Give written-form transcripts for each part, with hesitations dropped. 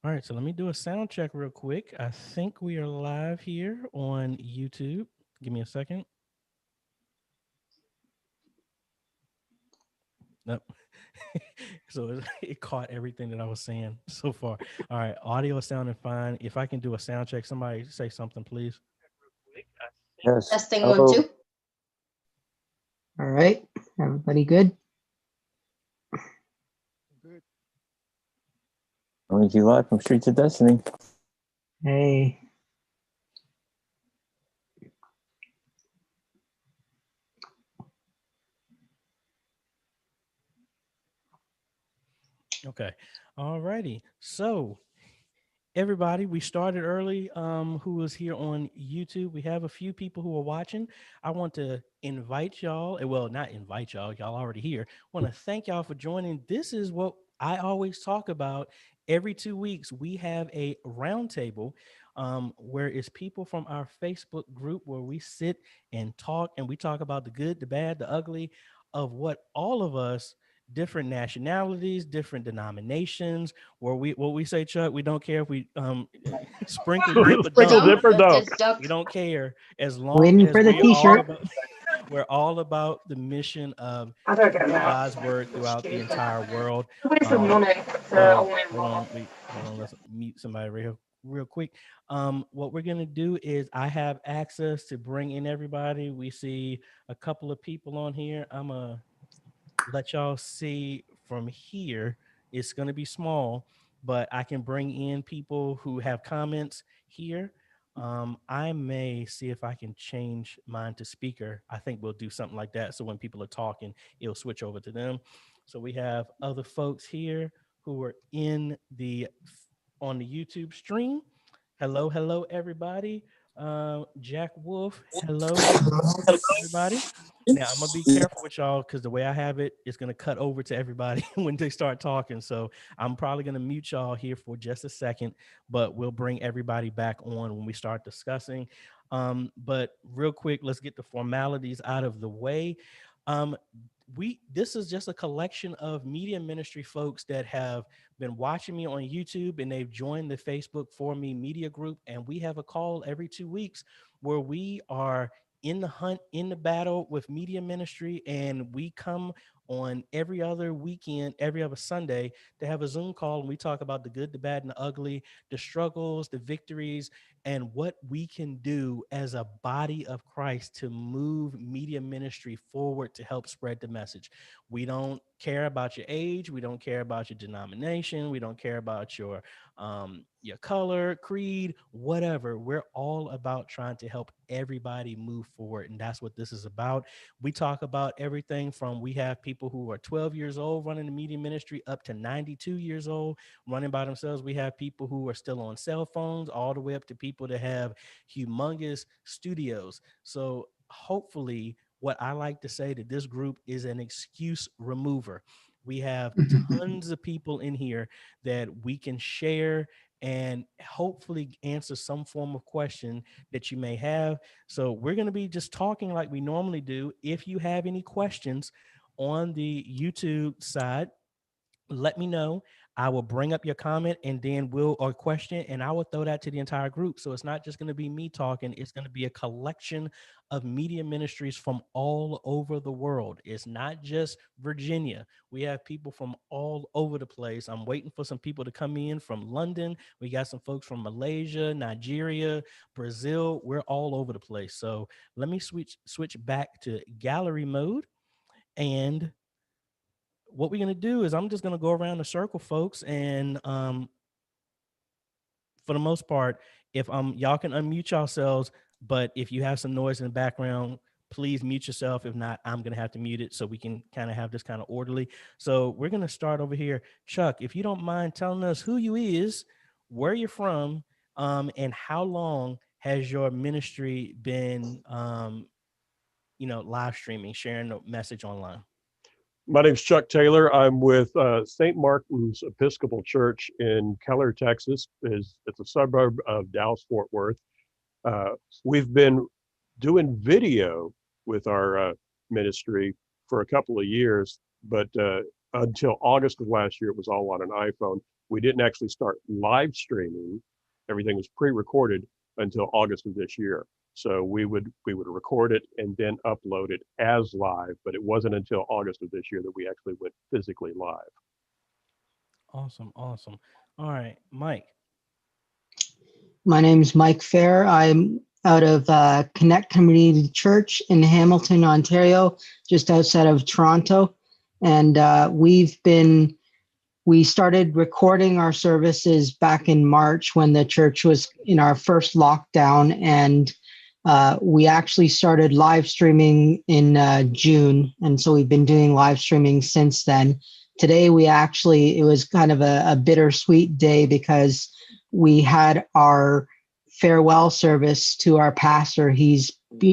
All right, so let me do a sound check real quick. I think we are live here on YouTube. Give me a second. Nope. So it caught everything that I was saying so far. All right, audio is sounding fine. If I can do a sound check, somebody say something, please. Yes. Testing one, Hello. two. All right, everybody good? Coming to you live from Streets of Destiny. Hey, Okay. All righty. So everybody, we started early. Who was here on YouTube? We have a few people who are watching. I want to invite y'all. Well, not invite y'all. Y'all already here. Want to thank y'all for joining. This is what I always talk about. Every 2 weeks, we have a roundtable where it's people from our Facebook group where we sit and talk, and we talk about the good, the bad, the ugly of what all of us, different nationalities, different denominations, where what we say, Chuck, we don't care if we sprinkle, dip, or Sprinkle, dunk. dip, or dunk. Just duck. We don't care as long waiting as for the we are all T-shirt. about we're all about the mission of How do I get that? God's word throughout the entire world. Where's the money? So hold on, let's meet somebody real quick. What we're gonna do is I have access to bring in everybody. We see a couple of people on here. I'm gonna let y'all see from here. It's going to be small, but I can bring in people who have comments here. I may see if I can change mine to speaker. I think we'll do something like that. So when people are talking, it'll switch over to them. So we have other folks here who are in the on the YouTube stream. Hello, everybody. Jack Wolf, hello, everybody. Now I'm gonna be careful with y'all because the way I have it, it's gonna cut over to everybody when they start talking. So I'm probably gonna mute y'all here for just a second, but we'll bring everybody back on when we start discussing. But real quick, let's get the formalities out of the way. Um, this is just a collection of media ministry folks that have been watching me on YouTube and they've joined the Facebook For Me media group, and we have a call every 2 weeks where we are in the hunt, in the battle with media ministry, and we come on every other weekend, every other Sunday to have a Zoom call, and we talk about the good, the bad, and the ugly, the struggles, the victories, and what we can do as a body of Christ to move media ministry forward to help spread the message. We don't care about your age, we don't care about your denomination, we don't care about your color, creed, whatever. We're all about trying to help everybody move forward, and that's what this is about. We talk about everything from we have people who are 12 years old running the media ministry up to 92 years old running by themselves. We have people who are still on cell phones, all the way up to people that have humongous studios. So hopefully, what I like to say that this group is an excuse remover. We have tons of people in here that we can share and hopefully answer some form of question that you may have. So we're going to be just talking like we normally do. If you have any questions on the YouTube side, let me know. I will bring up your comment and then or question, and I will throw that to the entire group. So it's not just going to be me talking, it's going to be a collection of media ministries from all over the world. It's not just Virginia. We have people from all over the place. I'm waiting for some people to come in from London. We got some folks from Malaysia, Nigeria, Brazil. We're all over the place. So let me switch back to gallery mode, and what we're going to do is I'm just going to go around the circle, folks, and for the most part, if y'all can unmute yourselves, but if you have some noise in the background, please mute yourself. If not, I'm going to have to mute it so we can kind of have this kind of orderly. So we're going to start over here. Chuck, if you don't mind telling us who you is, where you're from, and how long has your ministry been, live streaming, sharing the message online? My name's Chuck Taylor. I'm with St. Martin's Episcopal Church in Keller, Texas. It's a suburb of Dallas-Fort Worth. We've been doing video with our ministry for a couple of years, but until August of last year, it was all on an iPhone. We didn't actually start live streaming. Everything was pre-recorded until August of this year. So we would record it and then upload it as live, but it wasn't until August of this year that we actually went physically live. Awesome. Awesome. All right, Mike. My name's Mike Fair. I'm out of Connect Community Church in Hamilton, Ontario, just outside of Toronto. And we started recording our services back in March when the church was in our first lockdown. And we actually started live streaming in June. And so we've been doing live streaming since then. Today, it was kind of a bittersweet day because we had our farewell service to our pastor. He's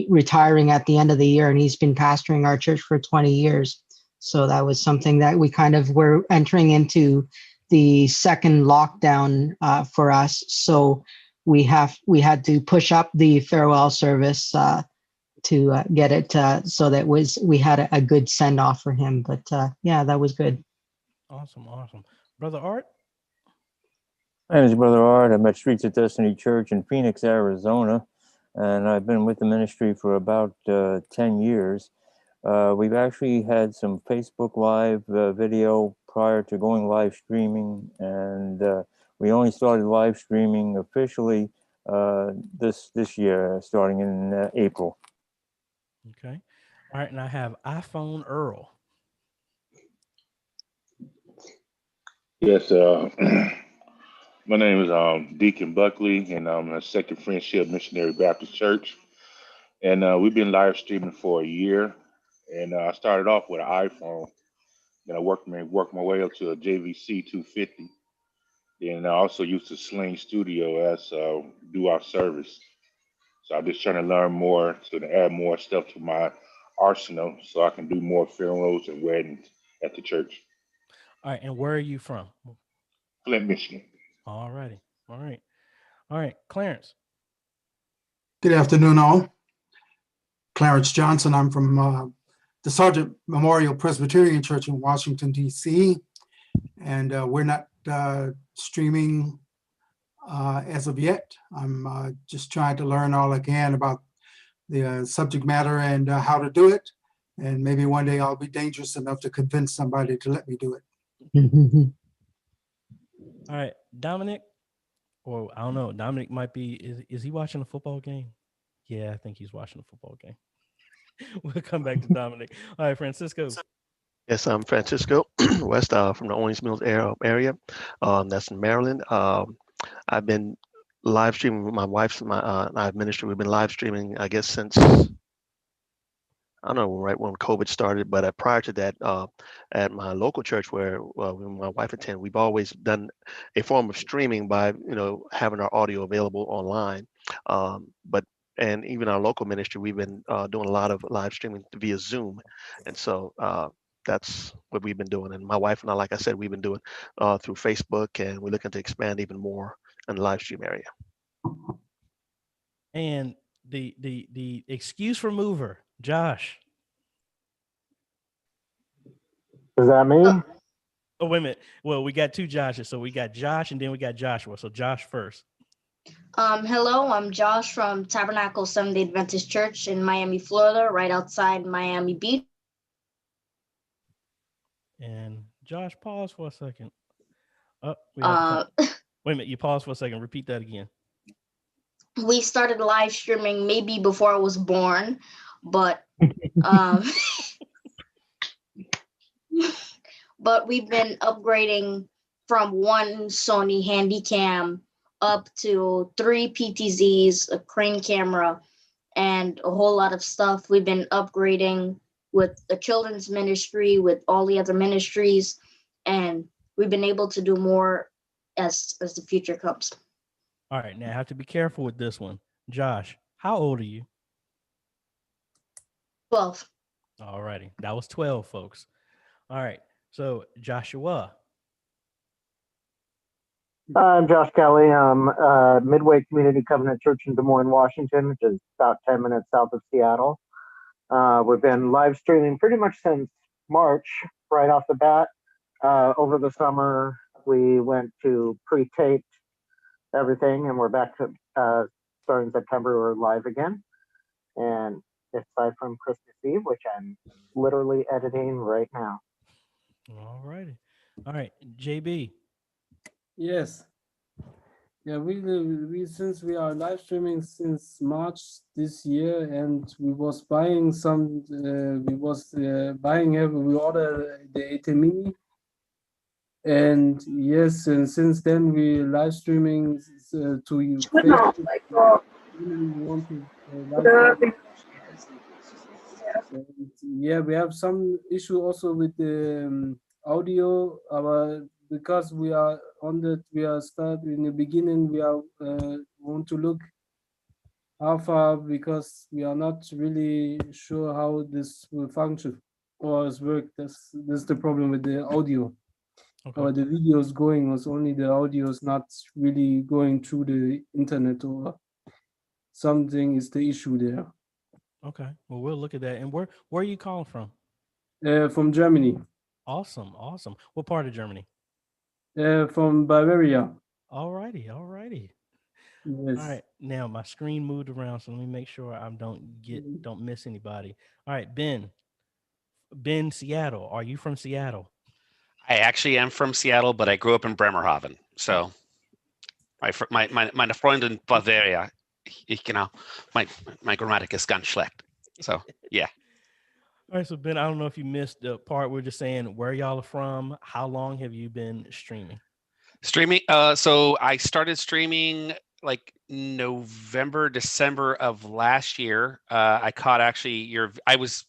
retiring at the end of the year, and he's been pastoring our church for 20 years. So that was something that we kind of were entering into the second lockdown for us. So we had to push up the farewell service to get it so that we had a good send off for him. But yeah, that was good. Awesome. Awesome. Brother Art. My name is Brother Art. I'm at Streets of Destiny Church in Phoenix, Arizona, and I've been with the ministry for about 10 years. We've actually had some Facebook Live video prior to going live streaming, and we only started live streaming officially this year, starting in April. Okay. All right, and I have iPhone Earl. Yes, my name is Deacon Buckley, and I'm a Second Friendship Missionary Baptist Church. And we've been live streaming for a year. And I started off with an iPhone. Then I worked my way up to a JVC 250. Then I also used the Sling Studio as do our service. So I'm just trying to learn more to add more stuff to my arsenal so I can do more funerals and weddings at the church. All right, and where are you from? Flint, Michigan. All righty. All right. All right, Clarence. Good afternoon, all. Clarence Johnson. I'm from the Sergeant Memorial Presbyterian Church in Washington, D.C. And we're not streaming as of yet. I'm just trying to learn all I can about the subject matter and how to do it. And maybe one day I'll be dangerous enough to convince somebody to let me do it. All right, Dominic, or I don't know, Dominic might be, is he watching a football game? Yeah, I think he's watching a football game. We'll come back to Dominic. All right, Francisco. Yes, I'm Francisco West from the Owings Mills area. That's in Maryland. I've been live streaming with my wife's ministry. We've been live streaming, I guess, since I don't know, right when COVID started, but prior to that, at my local church where my wife attended, we've always done a form of streaming by, having our audio available online. And even our local ministry, we've been doing a lot of live streaming via Zoom. And so that's what we've been doing. And my wife and I, like I said, we've been doing through Facebook, and we're looking to expand even more in the live stream area. And the excuse for mover, Josh. Is that me? Oh, wait a minute. Well, we got two Joshes. So we got Josh and then we got Joshua. So Josh first. Hello, I'm Josh from Tabernacle Seventh-day Adventist Church in Miami, Florida, right outside Miami Beach. And Josh, pause for a second. Oh, wait a minute. You pause for a second. Repeat that again. We started live streaming maybe before I was born, but but we've been upgrading from one Sony Handycam up to 3 PTZs, a crane camera, and a whole lot of stuff. We've been upgrading with the children's ministry, with all the other ministries, and we've been able to do more as the future comes. All right, now I have to be careful with this one. Josh, how old are you? 12. All righty. That was 12, folks. All right. So Joshua. I'm Josh Kelly. I'm Midway Community Covenant Church in Des Moines, Washington, which is about 10 minutes south of Seattle. We've been live streaming pretty much since March, right off the bat. Over the summer, we went to pre-taped everything, and we're back to starting September. We're live again, and aside from Christmas Eve, which I'm literally editing right now. All righty. All right, JB. Yes. Yeah, we since we are live streaming since March this year, and we was buying some. We ordered the 8 mini, and yes, and since then we live streaming to Facebook. We want to live stream. And yeah, we have some issue also with the audio, because we are start in the beginning. We are want to look how far, because we are not really sure how this will function or is work. That's the problem with the audio. Okay. Or the video is going, was only the audio is not really going through the internet, or something is the issue there. Okay. Well, we'll look at that. And where are you calling from? From Germany. Awesome. Awesome. What part of Germany? From Bavaria. All righty. All righty. Yes. All right. Now my screen moved around, so let me make sure I don't miss anybody. All right, Ben. Ben, Seattle. Are you from Seattle? I actually am from Seattle, but I grew up in Bremerhaven. So my Freund in Bavaria, my Grammatik ist ganz schlecht. So yeah. All right, so Ben, I don't know if you missed the part. We're just saying where y'all are from. How long have you been streaming? So I started streaming like November, December of last year. I caught I was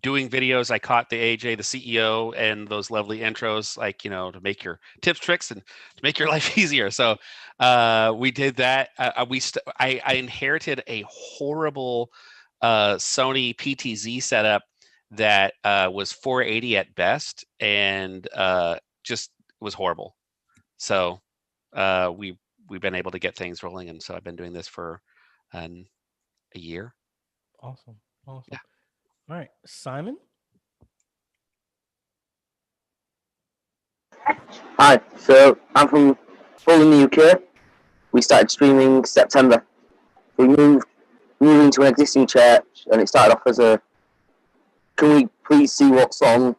doing videos. I caught the AJ, the CEO, and those lovely intros, like, to make your tips, tricks, and to make your life easier. So we did that. I inherited a horrible Sony PTZ setup that was 480 at best, and just was horrible. So we've been able to get things rolling, and so I've been doing this for a year. Awesome. Yeah. All right, Simon. Hi, so I'm from Hull in the UK. We started streaming September. We moved into an existing church, and it started off as can we please see what's on,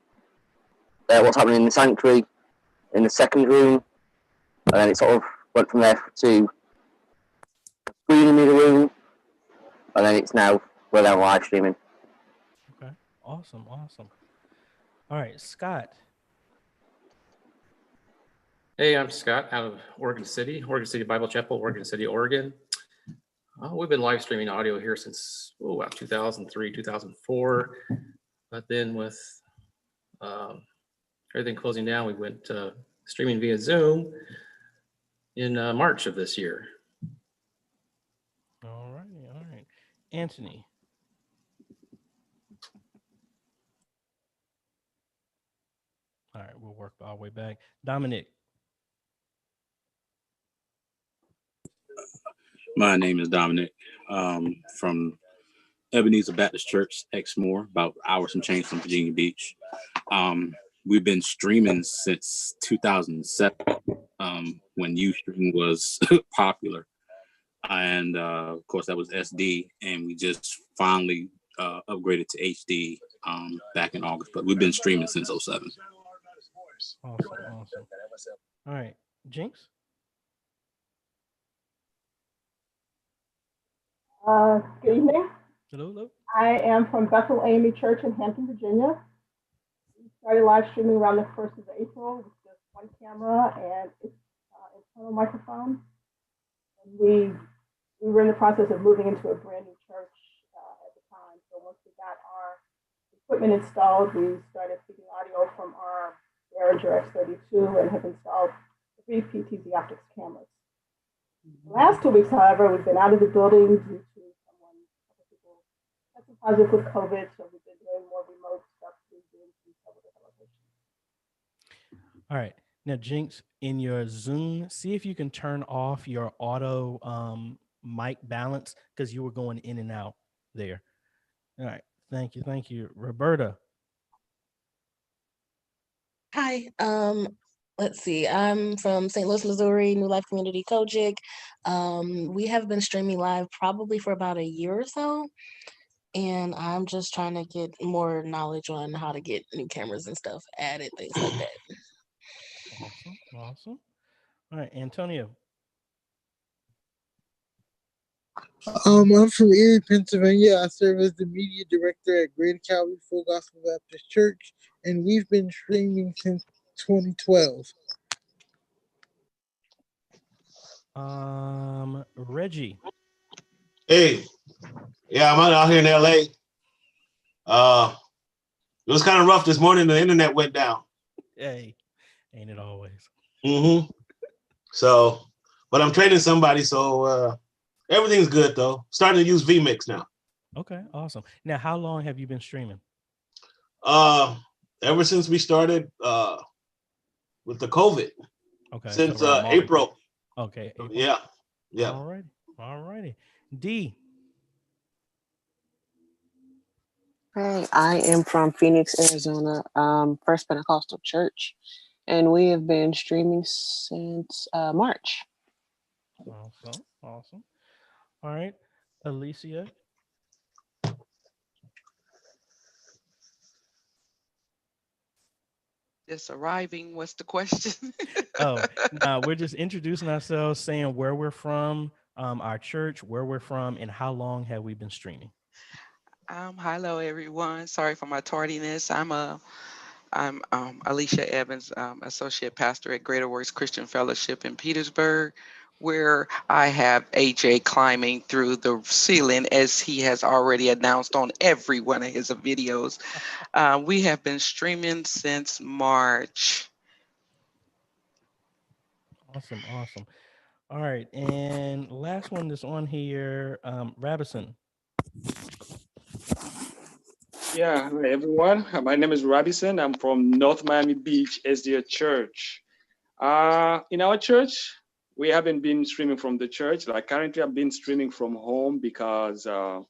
what's happening in the sanctuary, in the second room, and then it sort of went from there to screen in the room, and then it's now we're now live streaming. Okay, awesome. All right, Scott. Hey, I'm Scott out of Oregon City Bible Chapel, Oregon City, Oregon. We've been live streaming audio here since about 2003, 2004. But then with everything closing down, we went streaming via Zoom in March of this year. All right. Anthony. All right, we'll work our way back. Dominic. My name is Dominic, from Ebenezer Baptist Church, Exmoor, about hours and change from Virginia Beach. We've been streaming since 2007, when Ustream was popular. And of course, that was SD, and we just finally upgraded to HD back in August. But we've been streaming since 2007. Awesome. All right, Jinx. Good evening. Hello. I am from Bethel AME Church in Hampton, Virginia. We started live streaming around the 1st of April with just one camera and its internal microphone. And we were in the process of moving into a brand new church at the time. So once we got our equipment installed, we started feeding audio from our Behringer X32 and have installed 3 PTZ optics cameras. The last 2 weeks, however, we've been out of the building due to people testing positive with COVID, so we've been doing more remote stuff through Zoom from several different locations. All right. Now, Jinx, in your Zoom, see if you can turn off your auto mic balance, because you were going in and out there. All right. Thank you. Roberta. Hi. Let's see. I'm from St. Louis, Missouri, New Life Community Kojic. We have been streaming live probably for about a year or so, and I'm just trying to get more knowledge on how to get new cameras and stuff added, things like that. Awesome. Awesome. All right, Antonio. I'm from Erie, Pennsylvania. I serve as the media director at Greater Calvary Full Gospel Baptist Church, and we've been streaming since 2012. Reggie. Hey, yeah, I'm out here in LA. It was kind of rough this morning. The internet went down. Hey, ain't it always? Mm-hmm. So, but I'm training somebody, so everything's good though. Starting to use vMix now. Okay, awesome. Now, how long have you been streaming? Ever since we started with the COVID. Okay, Since so April. Okay, April. Yeah. Yeah. All righty. D. Hey, I am from Phoenix, Arizona, First Pentecostal Church, and we have been streaming since March. Awesome. Awesome. All right, Alicia. Just arriving. What's the question? Oh, no, we're just introducing ourselves, saying where we're from, our church, where we're from, and how long have we been streaming. Hello, everyone. Sorry for my tardiness. I'm Alicia Evans, associate pastor at Greater Works Christian Fellowship in Petersburg, where I have AJ climbing through the ceiling, as he has already announced on every one of his videos. We have been streaming since March. Awesome. Awesome. All right, and last one that's on here, Rabison. Yeah, hi everyone. My name is Robinson. I'm from North Miami Beach SDA Church. In our church, we haven't been streaming from the church. Like currently, I've been streaming from home because the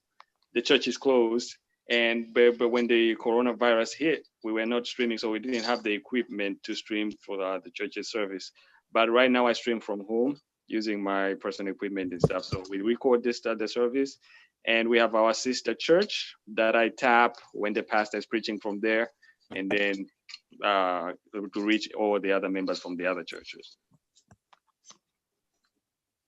church is closed. But when the coronavirus hit, we were not streaming, so we didn't have the equipment to stream for the church's service. But right now, I stream from home using my personal equipment and stuff. So we record this at the service, and we have our sister church that I tap when the pastor is preaching from there, and then to reach all the other members from the other churches.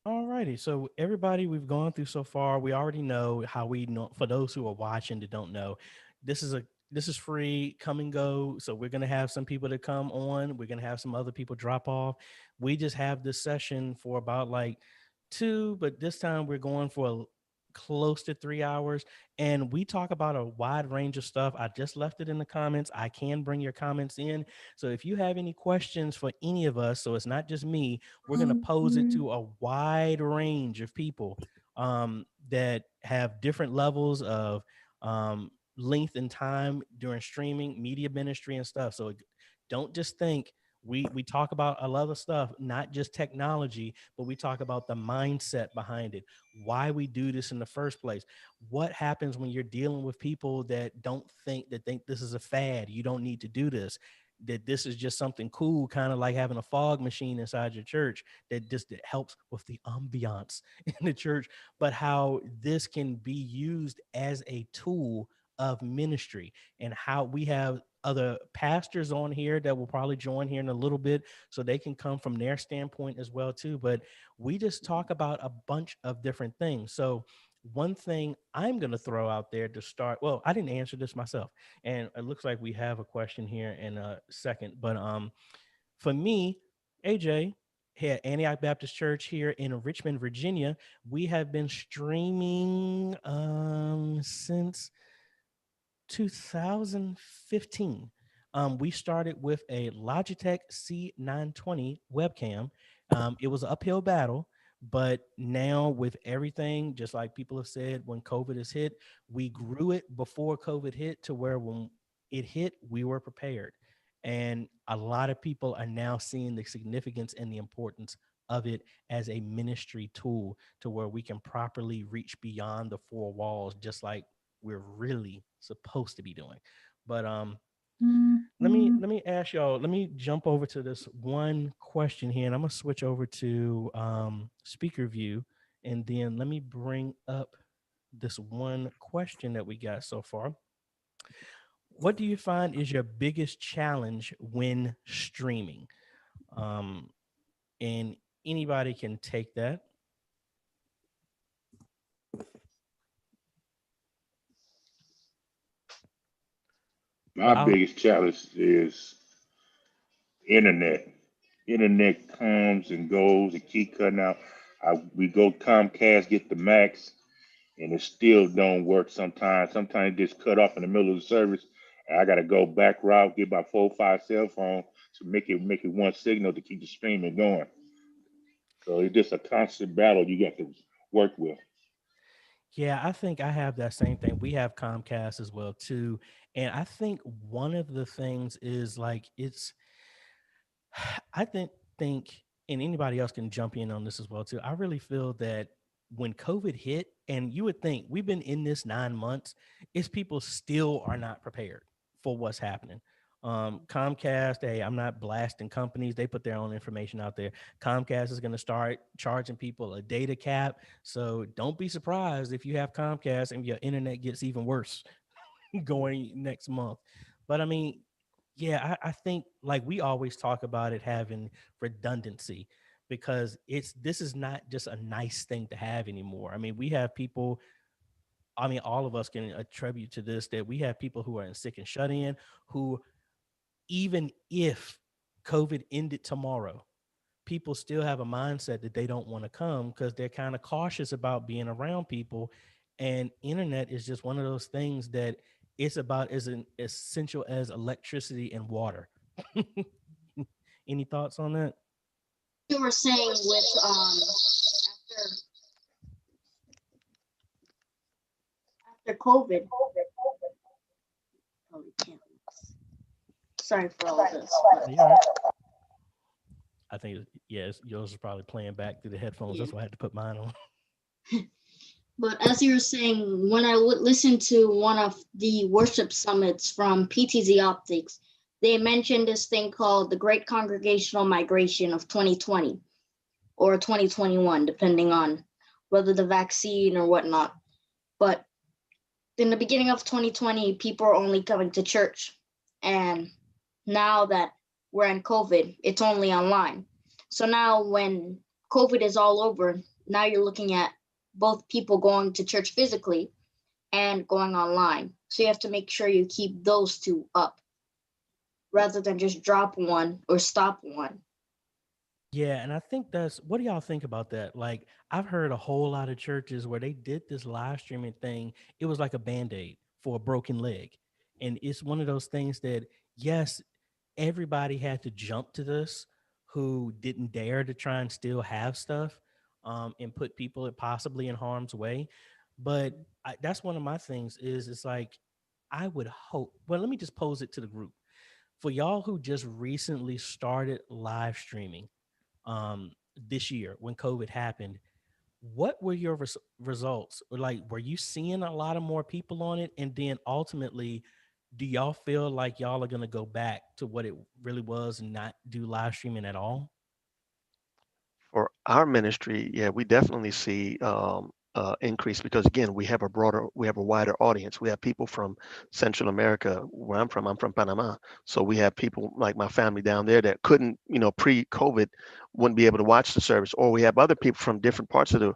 All righty. So everybody we've gone through so far, we already know how we know. For those who are watching that don't know, this is free, come and go. So we're gonna have some people that come on. We're gonna have some other people drop off. We just have this session for about like 2, but this time we're going for close to 3 hours, and we talk about a wide range of stuff. I just left it in the comments. I can bring your comments in. So if you have any questions for any of us, so it's not just me, we're going to pose it to a wide range of people that have different levels of length and time during streaming, media ministry and stuff. So don't just think we talk about a lot of stuff, not just technology, but we talk about the mindset behind it, why we do this in the first place. What happens when you're dealing with people that think this is a fad? You don't need to do this. That this is just something cool, kind of like having a fog machine inside your church that helps with the ambiance in the church, but how this can be used as a tool of ministry, and how we have other pastors on here that will probably join here in a little bit, so they can come from their standpoint as well too. But we just talk about a bunch of different things. So one thing I'm going to throw out there to start, well, I didn't answer this myself, and it looks like we have a question here in a second, but for me, AJ, here at Antioch Baptist Church here in Richmond, Virginia, we have been streaming since 2015. We started with a Logitech C920 webcam. It was an uphill battle, but now with everything, just like people have said, when COVID has hit, we grew it before COVID hit to where when it hit, we were prepared. And a lot of people are now seeing the significance and the importance of it as a ministry tool, to where we can properly reach beyond the four walls, just like we're really supposed to be doing. But Let me ask y'all. Let me jump over to this one question here, and I'm gonna switch over to speaker view, and then let me bring up this one question that we got so far. What do you find is your biggest challenge when streaming? And anybody can take that. My biggest challenge is internet. Internet comes and goes and keep cutting out. We go Comcast, get the max, and it still don't work sometimes. Sometimes it just cut off in the middle of the service. And I got to go back route, get about 4 or 5 cell phones to make it one signal to keep the streaming going. So it's just a constant battle you got to work with. Yeah, I think I have that same thing. We have Comcast as well too. And I think one of the things is like I think and anybody else can jump in on this as well too. I really feel that when COVID hit, and you would think we've been in this 9 months, is people still are not prepared for what's happening. Comcast, hey, I'm not blasting companies. They put their own information out there. Comcast is going to start charging people a data cap. So don't be surprised if you have Comcast and your internet gets even worse going next month. But I mean, yeah, I think like we always talk about it having redundancy, because this is not just a nice thing to have anymore. I mean, we have people, I mean, all of us can attribute to this, that we have people who are in sick and shut in, who even if COVID ended tomorrow, people still have a mindset that they don't want to come because they're kind of cautious about being around people. And internet is just one of those things that it's about as essential as electricity and water. Any thoughts on that? You were saying with after COVID. Oh, we can't. Sorry for all this. Yeah, right. I think yes, yours is probably playing back through the headphones. Yeah. That's why I had to put mine on. But as you were saying, when I would listen to one of the worship summits from PTZ Optics, they mentioned this thing called the Great Congregational Migration of 2020 or 2021, depending on whether the vaccine or whatnot. But in the beginning of 2020, people are only coming to church. And now that we're in COVID, it's only online. So now when COVID is all over, now you're looking at both people going to church physically and going online. So you have to make sure you keep those two up rather than just drop one or stop one. Yeah, and I think what do y'all think about that? Like, I've heard a whole lot of churches where they did this live streaming thing. It was like a Band-Aid for a broken leg. And it's one of those things that, yes, everybody had to jump to this who didn't dare to try and still have stuff and put people possibly in harm's way. But that's one of my things is it's like, I would hope, well, let me just pose it to the group. For y'all who just recently started live streaming this year when COVID happened, what were your results? Like, were you seeing a lot of more people on it? And then ultimately, do y'all feel like y'all are going to go back to what it really was and not do live streaming at all? For our ministry, yeah, we definitely see increase because again, we have a wider audience. We have people from Central America, where I'm from Panama. So we have people like my family down there that couldn't, pre-COVID, wouldn't be able to watch the service. Or we have other people from different parts of the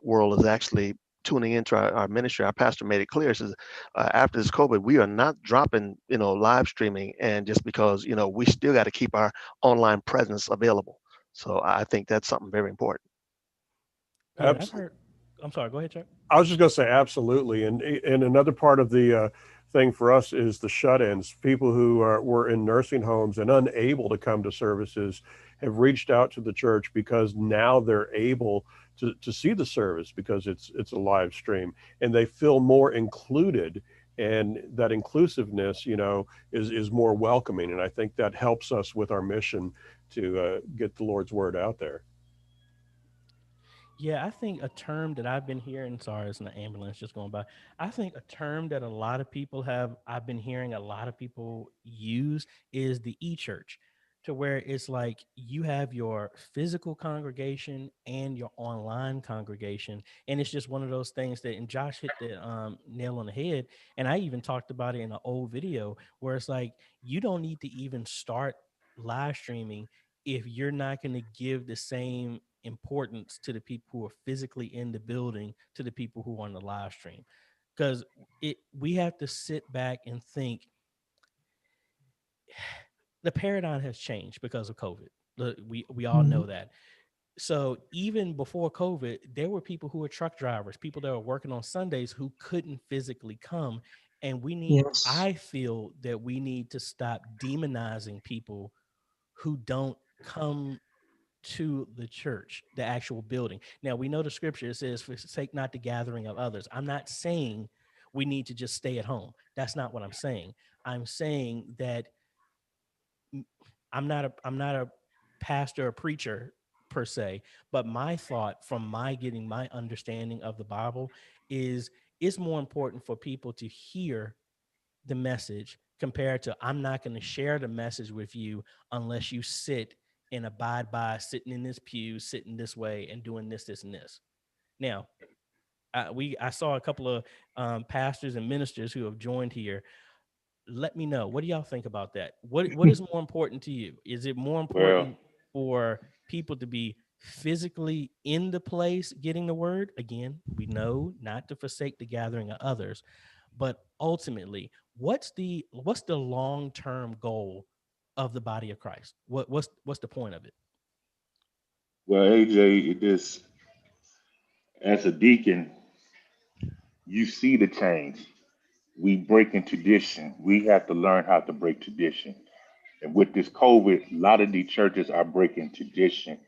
world is actually tuning into our ministry. Our pastor made it clear, says after this COVID, we are not dropping, live streaming, and just because, we still got to keep our online presence available. So I think that's something very important. Yeah, I'm sorry, go ahead, Chuck. I was just going to say absolutely. And another part of the thing for us is the shut-ins. People who were in nursing homes and unable to come to services have reached out to the church because now they're able to see the service because it's a live stream and they feel more included. And that inclusiveness, is more welcoming. And I think that helps us with our mission to get the Lord's word out there. Yeah, I think a term that I've been hearing, sorry, it's an ambulance just going by. I think a term that a lot of people I've been hearing a lot of people use is the e-church, to where it's like you have your physical congregation and your online congregation. And it's just one of those things that, and Josh hit the nail on the head. And I even talked about it in an old video where it's like, you don't need to even start live streaming if you're not going to give the same importance to the people who are physically in the building to the people who are on the live stream, because we have to sit back and think the paradigm has changed because of COVID. We all know that. So even before COVID, there were people who were truck drivers, people that were working on Sundays who couldn't physically come. And Yes. I feel that we need to stop demonizing people who don't come to the church, the actual building. Now, we know the scripture, it says, forsake not the gathering of others. I'm not saying we need to just stay at home. That's not what I'm saying. I'm saying that I'm not a pastor or preacher per se, but my thought from my getting my understanding of the Bible is it's more important for people to hear the message compared to I'm not going to share the message with you unless you sit and abide by sitting in this pew, sitting this way, and doing this, this, and this. Now, I saw a couple of pastors and ministers who have joined here. Let me know, what do y'all think about that? What is more important to you? Is it more Well, important for people to be physically in the place getting the word? Again, we know not to forsake the gathering of others, but ultimately, what's the long-term goal of the body of Christ? What's the point of it? well, AJ, it is, as a deacon, you see the change. We breaking tradition. We have to learn how to break tradition. And with this COVID, a lot of these churches are breaking tradition.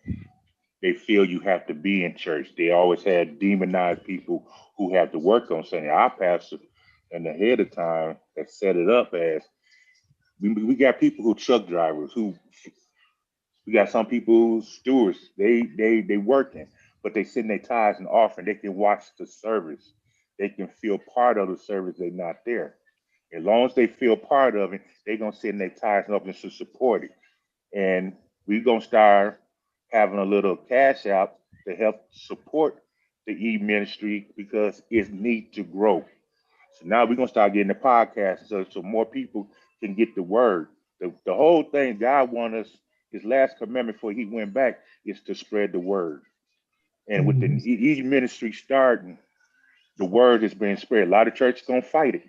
They feel you have to be in church. They always had demonized people who have to work on Sunday. Our pastor, and ahead of time, has set it up as we got people who truck drivers, who we got some people who stewards. They working, but they sitting their tithes and offering. They can watch the service. They can feel part of the service. They're not there. As long as they feel part of it, they're gonna sit in their tithes and offering to support it. And we're gonna start having a little cash out to help support the e-ministry because it needs to grow. So now we're gonna start getting the podcast so more people can get the word. The whole thing God wanted us, his last commandment before he went back is to spread the word. And with the e-ministry starting, the word is being spread. A lot of churches gonna fight it.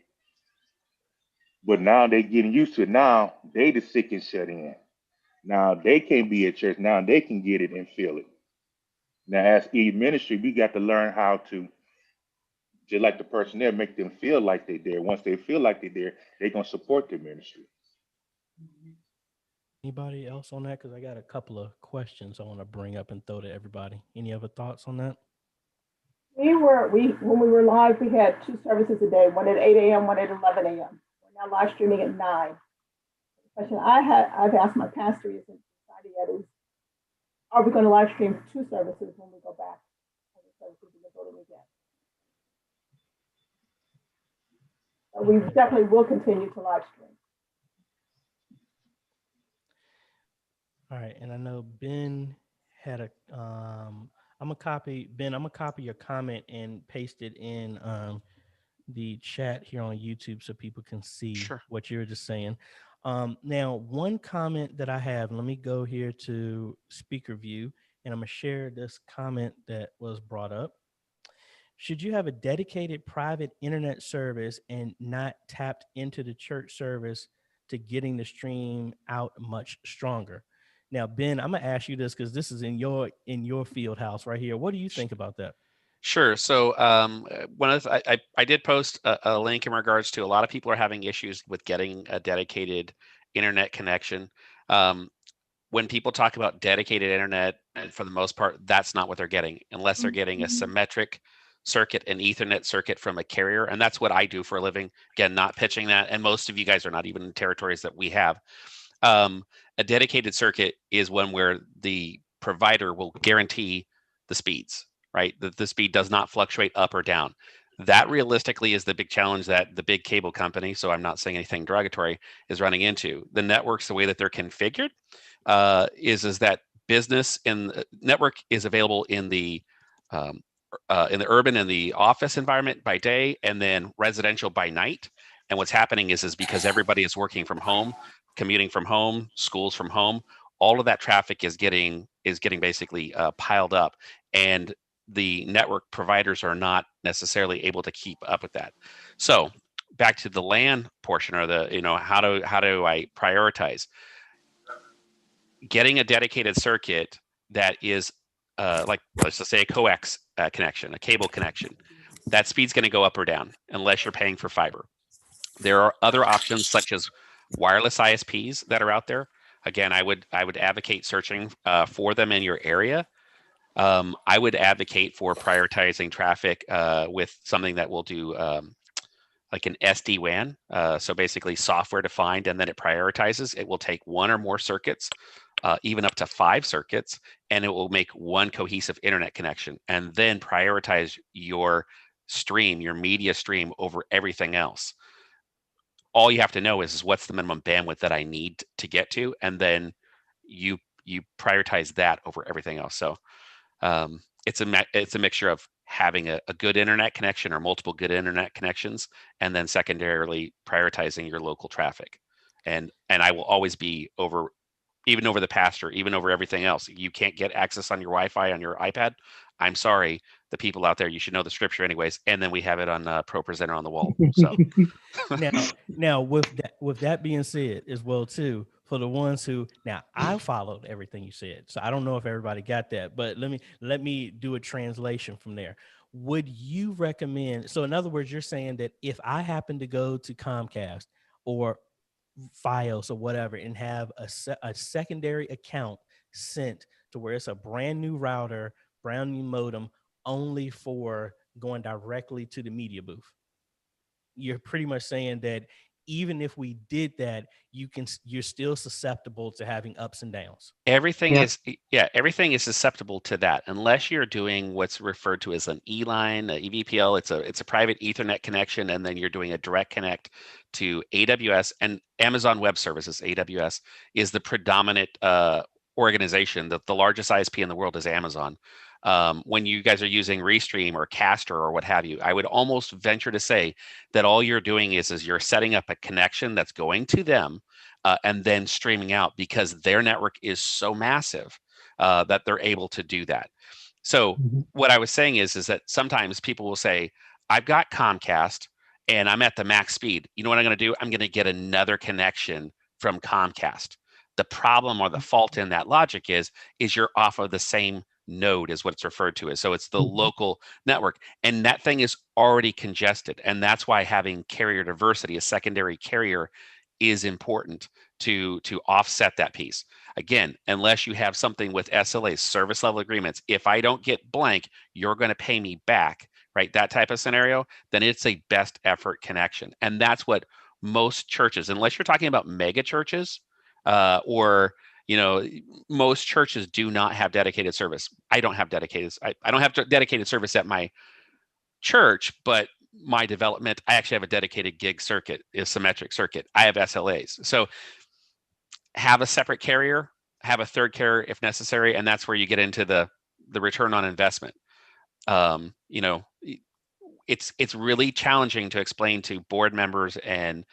But now they getting used to it. Now they the sick and shut in. Now they can't be at church. Now they can get it and feel it. Now as e-ministry, we got to learn how to, just like the person there, make them feel like they're there. Once they feel like they're there, they're gonna support the ministry. Anybody else on that? Because I got a couple of questions I want to bring up and throw to everybody. Any other thoughts on that? When we were live, we had 2 services a day, one at 8 a.m., one at 11 a.m. We're now live streaming at 9. The question I've asked my pastor isn't decided yet is, are we going to live stream 2 services when we go back to the services in the building again? So we definitely will continue to live stream. All right, and I know Ben had a I'm gonna copy your comment and paste it in the chat here on YouTube so people can see what you're just saying. Now, one comment that I have, let me go here to speaker view, and I'm gonna share this comment that was brought up. Should you have a dedicated private internet service and not tapped into the church service to getting the stream out much stronger? Now, Ben, I'm gonna ask you this because this is in your field house right here. What do you think about that? Sure. So one of I did post a link in regards to a lot of people are having issues with getting a dedicated internet connection. When people talk about dedicated internet, for the most part, that's not what they're getting unless they're getting a symmetric circuit, an Ethernet circuit from a carrier. And that's what I do for a living. Again, not pitching that. And most of you guys are not even in territories that we have. A dedicated circuit is one where the provider will guarantee the speeds. right? The speed does not fluctuate up or down. That realistically is the big challenge that the big cable company, so I'm not saying anything derogatory, is running into. The networks, the way that they're configured, is that business and network is available in the urban and the office environment by day, and then residential by night. And what's happening is because everybody is working from home, commuting from home, schools from home, all of that traffic is getting basically piled up, and the network providers are not necessarily able to keep up with that. So back to the LAN portion, or the, how do I prioritize? Getting a dedicated circuit that is like, let's just say a coax connection, a cable connection, that speed's going to go up or down unless you're paying for fiber. There are other options such as wireless ISPs that are out there. Again, I would advocate searching for them in your area. I would advocate for prioritizing traffic with something that will do like an SD-WAN. So basically software defined, and then it prioritizes. It will take one or more circuits, even up to 5 circuits, and it will make one cohesive internet connection, and then prioritize your stream, your media stream, over everything else. All you have to know is what's the minimum bandwidth that I need to get to, and then you prioritize that over everything else. So it's a mixture of having a good internet connection or multiple good internet connections, and then secondarily prioritizing your local traffic. And I will always be even over the pastor, even over everything else. You can't get access on your Wi-Fi on your iPad. I'm sorry, the people out there, you should know the scripture anyways. And then we have it on Pro Presenter on the wall. So now with that being said as well too, for the ones who, now I followed everything you said, so I don't know if everybody got that, but let me do a translation from there. Would you recommend, so in other words, you're saying that if I happen to go to Comcast or Fios or whatever and have a secondary account sent to where it's a brand new router, brand new modem, only for going directly to the media booth, you're pretty much saying that even if we did that, you're still susceptible to having ups and downs. Everything is susceptible to that, unless you're doing what's referred to as an E-line, a EVPL. It's a private Ethernet connection, and then you're doing a direct connect to AWS and Amazon Web Services. AWS is the predominant organization. The largest ISP in the world is Amazon. When you guys are using Restream or Caster or what have you, I would almost venture to say that all you're doing is you're setting up a connection that's going to them and then streaming out, because their network is so massive that they're able to do that. So what I was saying is that sometimes people will say, I've got Comcast and I'm at the max speed. You know what I'm going to do? I'm going to get another connection from Comcast. The problem or the fault in that logic is you're off of the same node, is what it's referred to as. So it's the local network, and that thing is already congested. And that's why having carrier diversity, a secondary carrier, is important to offset that piece. Again, unless you have something with SLAs, service level agreements, if I don't get blank, you're going to pay me back, right? That type of scenario, then it's a best effort connection. And that's what most churches, unless you're talking about mega churches, or most churches do not have dedicated service. I don't have dedicated. I don't have dedicated service at my church, but my development, I actually have a dedicated gig circuit, a symmetric circuit. I have SLAs. So have a separate carrier, have a third carrier if necessary, and that's where you get into the return on investment. It's really challenging to explain to board members and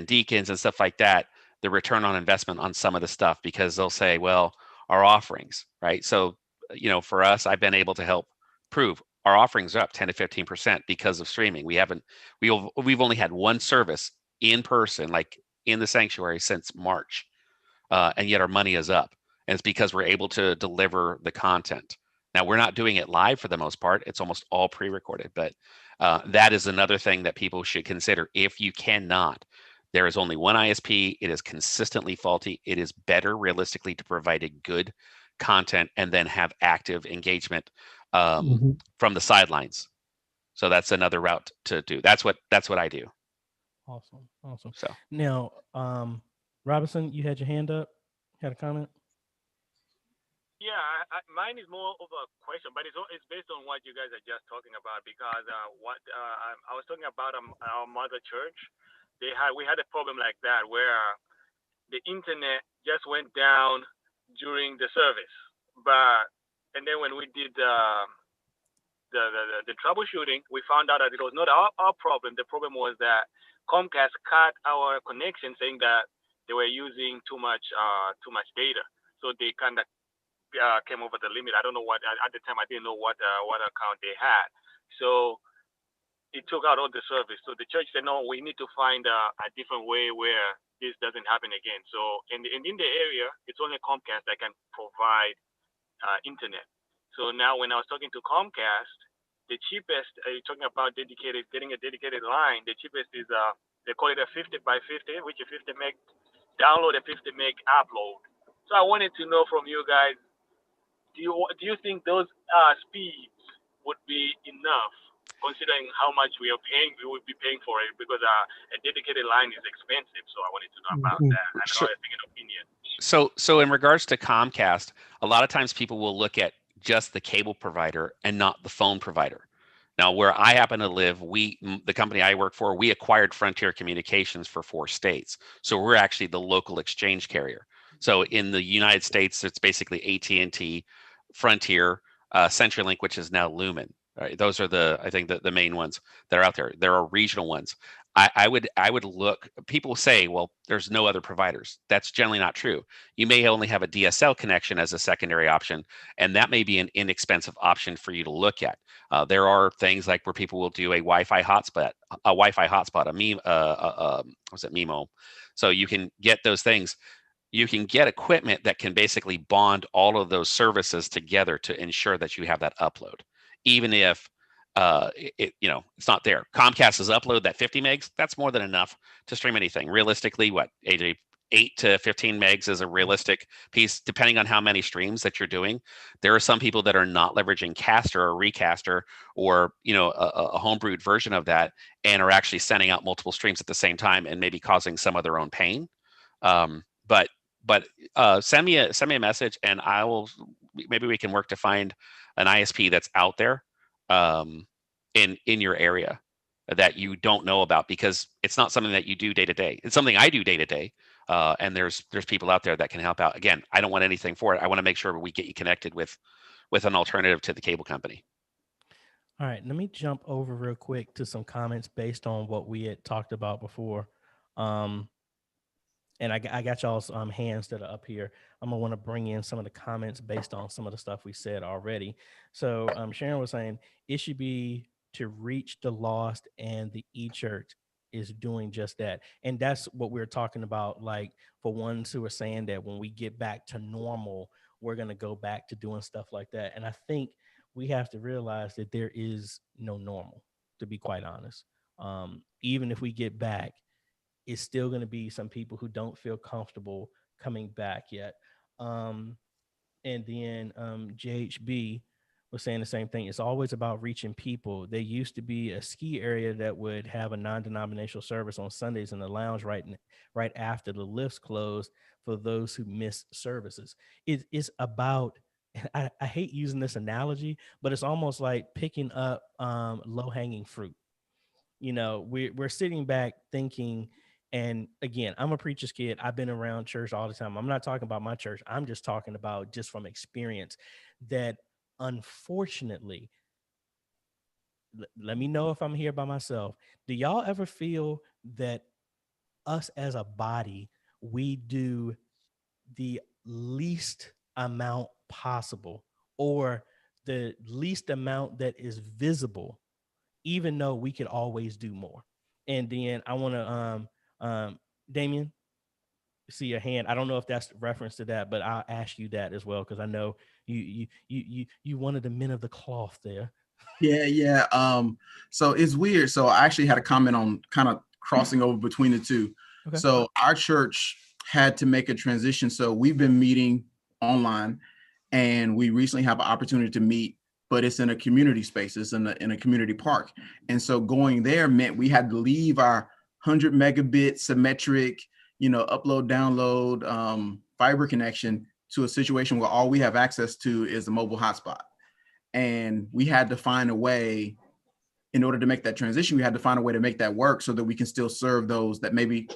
deacons and stuff like that the return on investment on some of the stuff, because they'll say, well, our offerings, right? So, for us, I've been able to help prove our offerings are up 10 to 15% because of streaming. We've only had one service in person, like in the sanctuary, since March, and yet our money is up. And it's because we're able to deliver the content. Now, we're not doing it live for the most part. It's almost all pre-recorded, but that is another thing that people should consider. If you cannot, there is only one ISP. It is consistently faulty. It is better realistically to provide a good content and then have active engagement from the sidelines. So that's another route to do. That's what I do. Awesome. So now, Robinson, you had your hand up. Had a comment? Yeah, mine is more of a question, but it's based on what you guys are just talking about. Because I was talking about our mother church. We had a problem like that where the internet just went down during the service, and then when we did the troubleshooting, we found out that it was not our problem. The problem was that Comcast cut our connection, saying that they were using too much data, so they kind of came over the limit. I don't know what at the time. I didn't know what account they had, so it took out all the service. So the church said, no, we need to find a different way where this doesn't happen again. So in the area, it's only Comcast that can provide internet. So now when I was talking to Comcast, the cheapest, you're talking about getting a dedicated line. The cheapest is they call it a 50 by 50, which is 50 meg download, a 50 meg upload. So I wanted to know from you guys, do you think those speeds would be enough, considering how much we would be paying for it? Because a dedicated line is expensive. So I wanted to know about that. I don't have an opinion. So in regards to Comcast, a lot of times people will look at just the cable provider and not the phone provider. Now, where I happen to live, the company I work for, we acquired Frontier Communications for 4 states. So we're actually the local exchange carrier. So in the United States, it's basically AT&T, Frontier, CenturyLink, which is now Lumen. Right? Those are I think the main ones that are out there. There are regional ones. I would look. People say, well, there's no other providers. That's generally not true. You may only have a DSL connection as a secondary option, and that may be an inexpensive option for you to look at. There are things like where people will do a Wi-Fi hotspot, what's it, MIMO. So you can get those things. You can get equipment that can basically bond all of those services together to ensure that you have that upload, even if it's not there. Comcast's upload, that 50 megs, that's more than enough to stream anything. Realistically, what, AJ, 8 to 15 megs is a realistic piece, depending on how many streams that you're doing. There are some people that are not leveraging Caster or Recaster or a homebrewed version of that, and are actually sending out multiple streams at the same time and maybe causing some of their own pain. But send me a message, and maybe we can work to find an ISP that's out there in your area that you don't know about, because it's not something that you do day to day. It's something I do day to day, and there's people out there that can help out. Again, I don't want anything for it. I want to make sure we get you connected with an alternative to the cable company. All right, let me jump over real quick to some comments based on what we had talked about before. And I got y'all's hands that are up here. I'm gonna want to bring in some of the comments based on some of the stuff we said already. So Sharon was saying it should be to reach the lost, and the e-church is doing just that. And that's what we're talking about. Like, for ones who are saying that when we get back to normal, we're gonna go back to doing stuff like that. And I think we have to realize that there is no normal, to be quite honest. Even if we get back, it's still going to be some people who don't feel comfortable coming back yet. And then JHB was saying the same thing. It's always about reaching people. There used to be a ski area that would have a non-denominational service on Sundays in the lounge right after the lifts closed for those who miss services. It's about, I hate using this analogy, but it's almost like picking up low-hanging fruit. We're sitting back thinking. And again, I'm a preacher's kid. I've been around church all the time. I'm not talking about my church. I'm just talking about just from experience that, unfortunately, let me know if I'm here by myself. Do y'all ever feel that us as a body, we do the least amount possible, or the least amount that is visible, even though we could always do more? And then I want to, Damien, see your hand. I don't know if that's reference to that, but I'll ask you that as well, because I know you one of the men of the cloth there. Yeah. So it's weird. So I actually had a comment on kind of crossing over between the two. Okay. So our church had to make a transition. So we've been meeting online, and we recently have an opportunity to meet, but it's in a community space. It's in a community park. And so going there meant we had to leave our 100 megabit symmetric, upload, download, fiber connection to a situation where all we have access to is a mobile hotspot. And we had to find a way, in order to make that transition, we had to find a way to make that work so that we can still serve those that maybe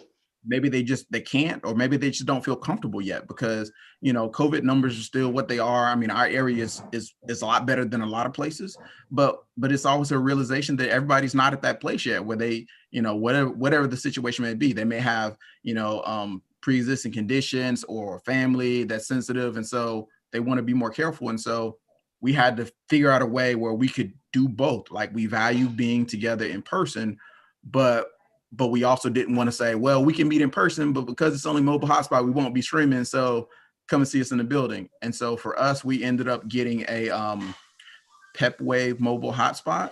they can't, or maybe they just don't feel comfortable yet, because, you know, COVID numbers are still what they are. I mean, our area is a lot better than a lot of places, but it's always a realization that everybody's not at that place yet where they, you know, whatever the situation may be, they may have, you know, pre-existing conditions or family that's sensitive. And so they want to be more careful. And so we had to figure out a way where we could do both. Like, we value being together in person, but we also didn't want to say, well, we can meet in person, but because it's only mobile hotspot, we won't be streaming. So come and see us in the building. And so for us, we ended up getting a PepWave mobile hotspot.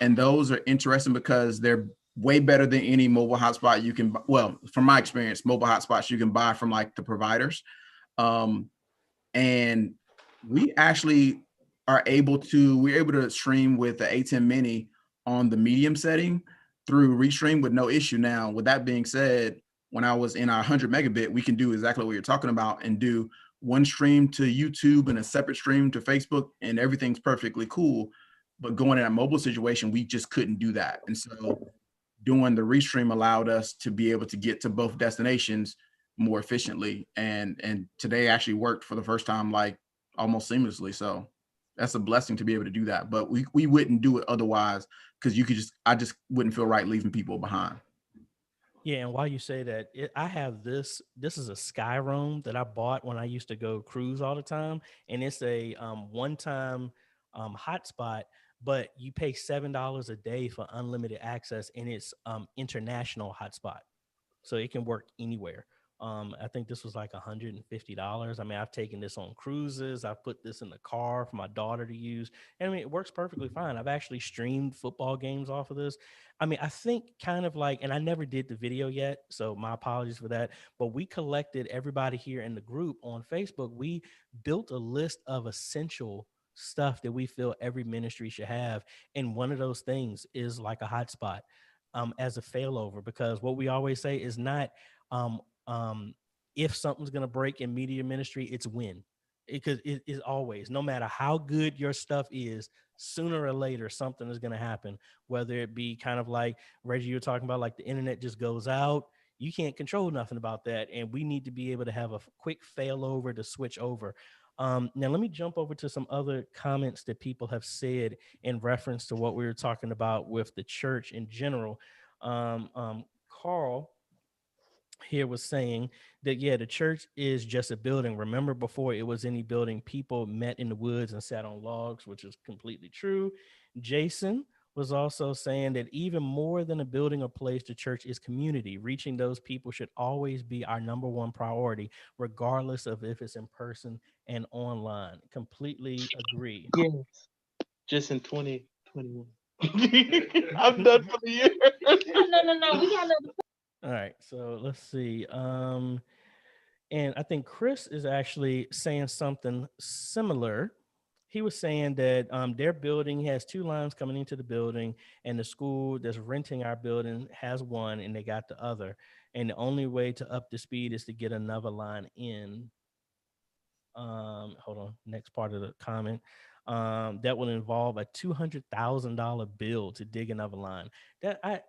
And those are interesting because they're way better than any mobile hotspot you can, well, from my experience, mobile hotspots you can buy from like the providers. And we actually we're able to stream with the A10 Mini on the medium setting through Restream with no issue. Now, with that being said, when I was in our 100 megabit, we can do exactly what you're talking about and do one stream to YouTube and a separate stream to Facebook, and everything's perfectly cool. But going in a mobile situation, we just couldn't do that. And so doing the Restream allowed us to be able to get to both destinations more efficiently. And today actually worked for the first time, like almost seamlessly. So that's a blessing to be able to do that. But we wouldn't do it otherwise, because I just wouldn't feel right leaving people behind. Yeah, and while you say that, I have this is a Skyroam that I bought when I used to go cruise all the time, and it's a one-time hotspot, but you pay $7 a day for unlimited access, and it's international hotspot, so it can work anywhere. I think this was like $150. I mean, I've taken this on cruises. I've put this in the car for my daughter to use. And I mean, it works perfectly fine. I've actually streamed football games off of this. I mean, I think kind of like, and I never did the video yet, so my apologies for that. But we collected everybody here in the group on Facebook. We built a list of essential stuff that we feel every ministry should have. And one of those things is like a hotspot as a failover, because what we always say is not if something's going to break in media ministry, it's when. Because it is always, no matter how good your stuff is, sooner or later something is going to happen, whether it be kind of like Reggie, you're talking about, like the internet just goes out. You can't control nothing about that, and we need to be able to have a quick failover to switch over. Now let me jump over to some other comments that people have said in reference to what we were talking about with the church in general. Carl here was saying that, yeah, the church is just a building. Remember, before it was any building, people met in the woods and sat on logs, which is completely true. Jason was also saying that even more than a building or place, the church is community. Reaching those people should always be our number one priority, regardless of if it's in person and online. Completely agree. Yes, just in 2021. I'm done for the year. No. We got another. All right, so let's see. And I think Chris is actually saying something similar. He was saying that their building has 2 lines coming into the building, and the school that's renting our building has one, and they got the other. And the only way to up the speed is to get another line in. Hold on, next part of the comment. That will involve a $200,000 bill to dig another line. That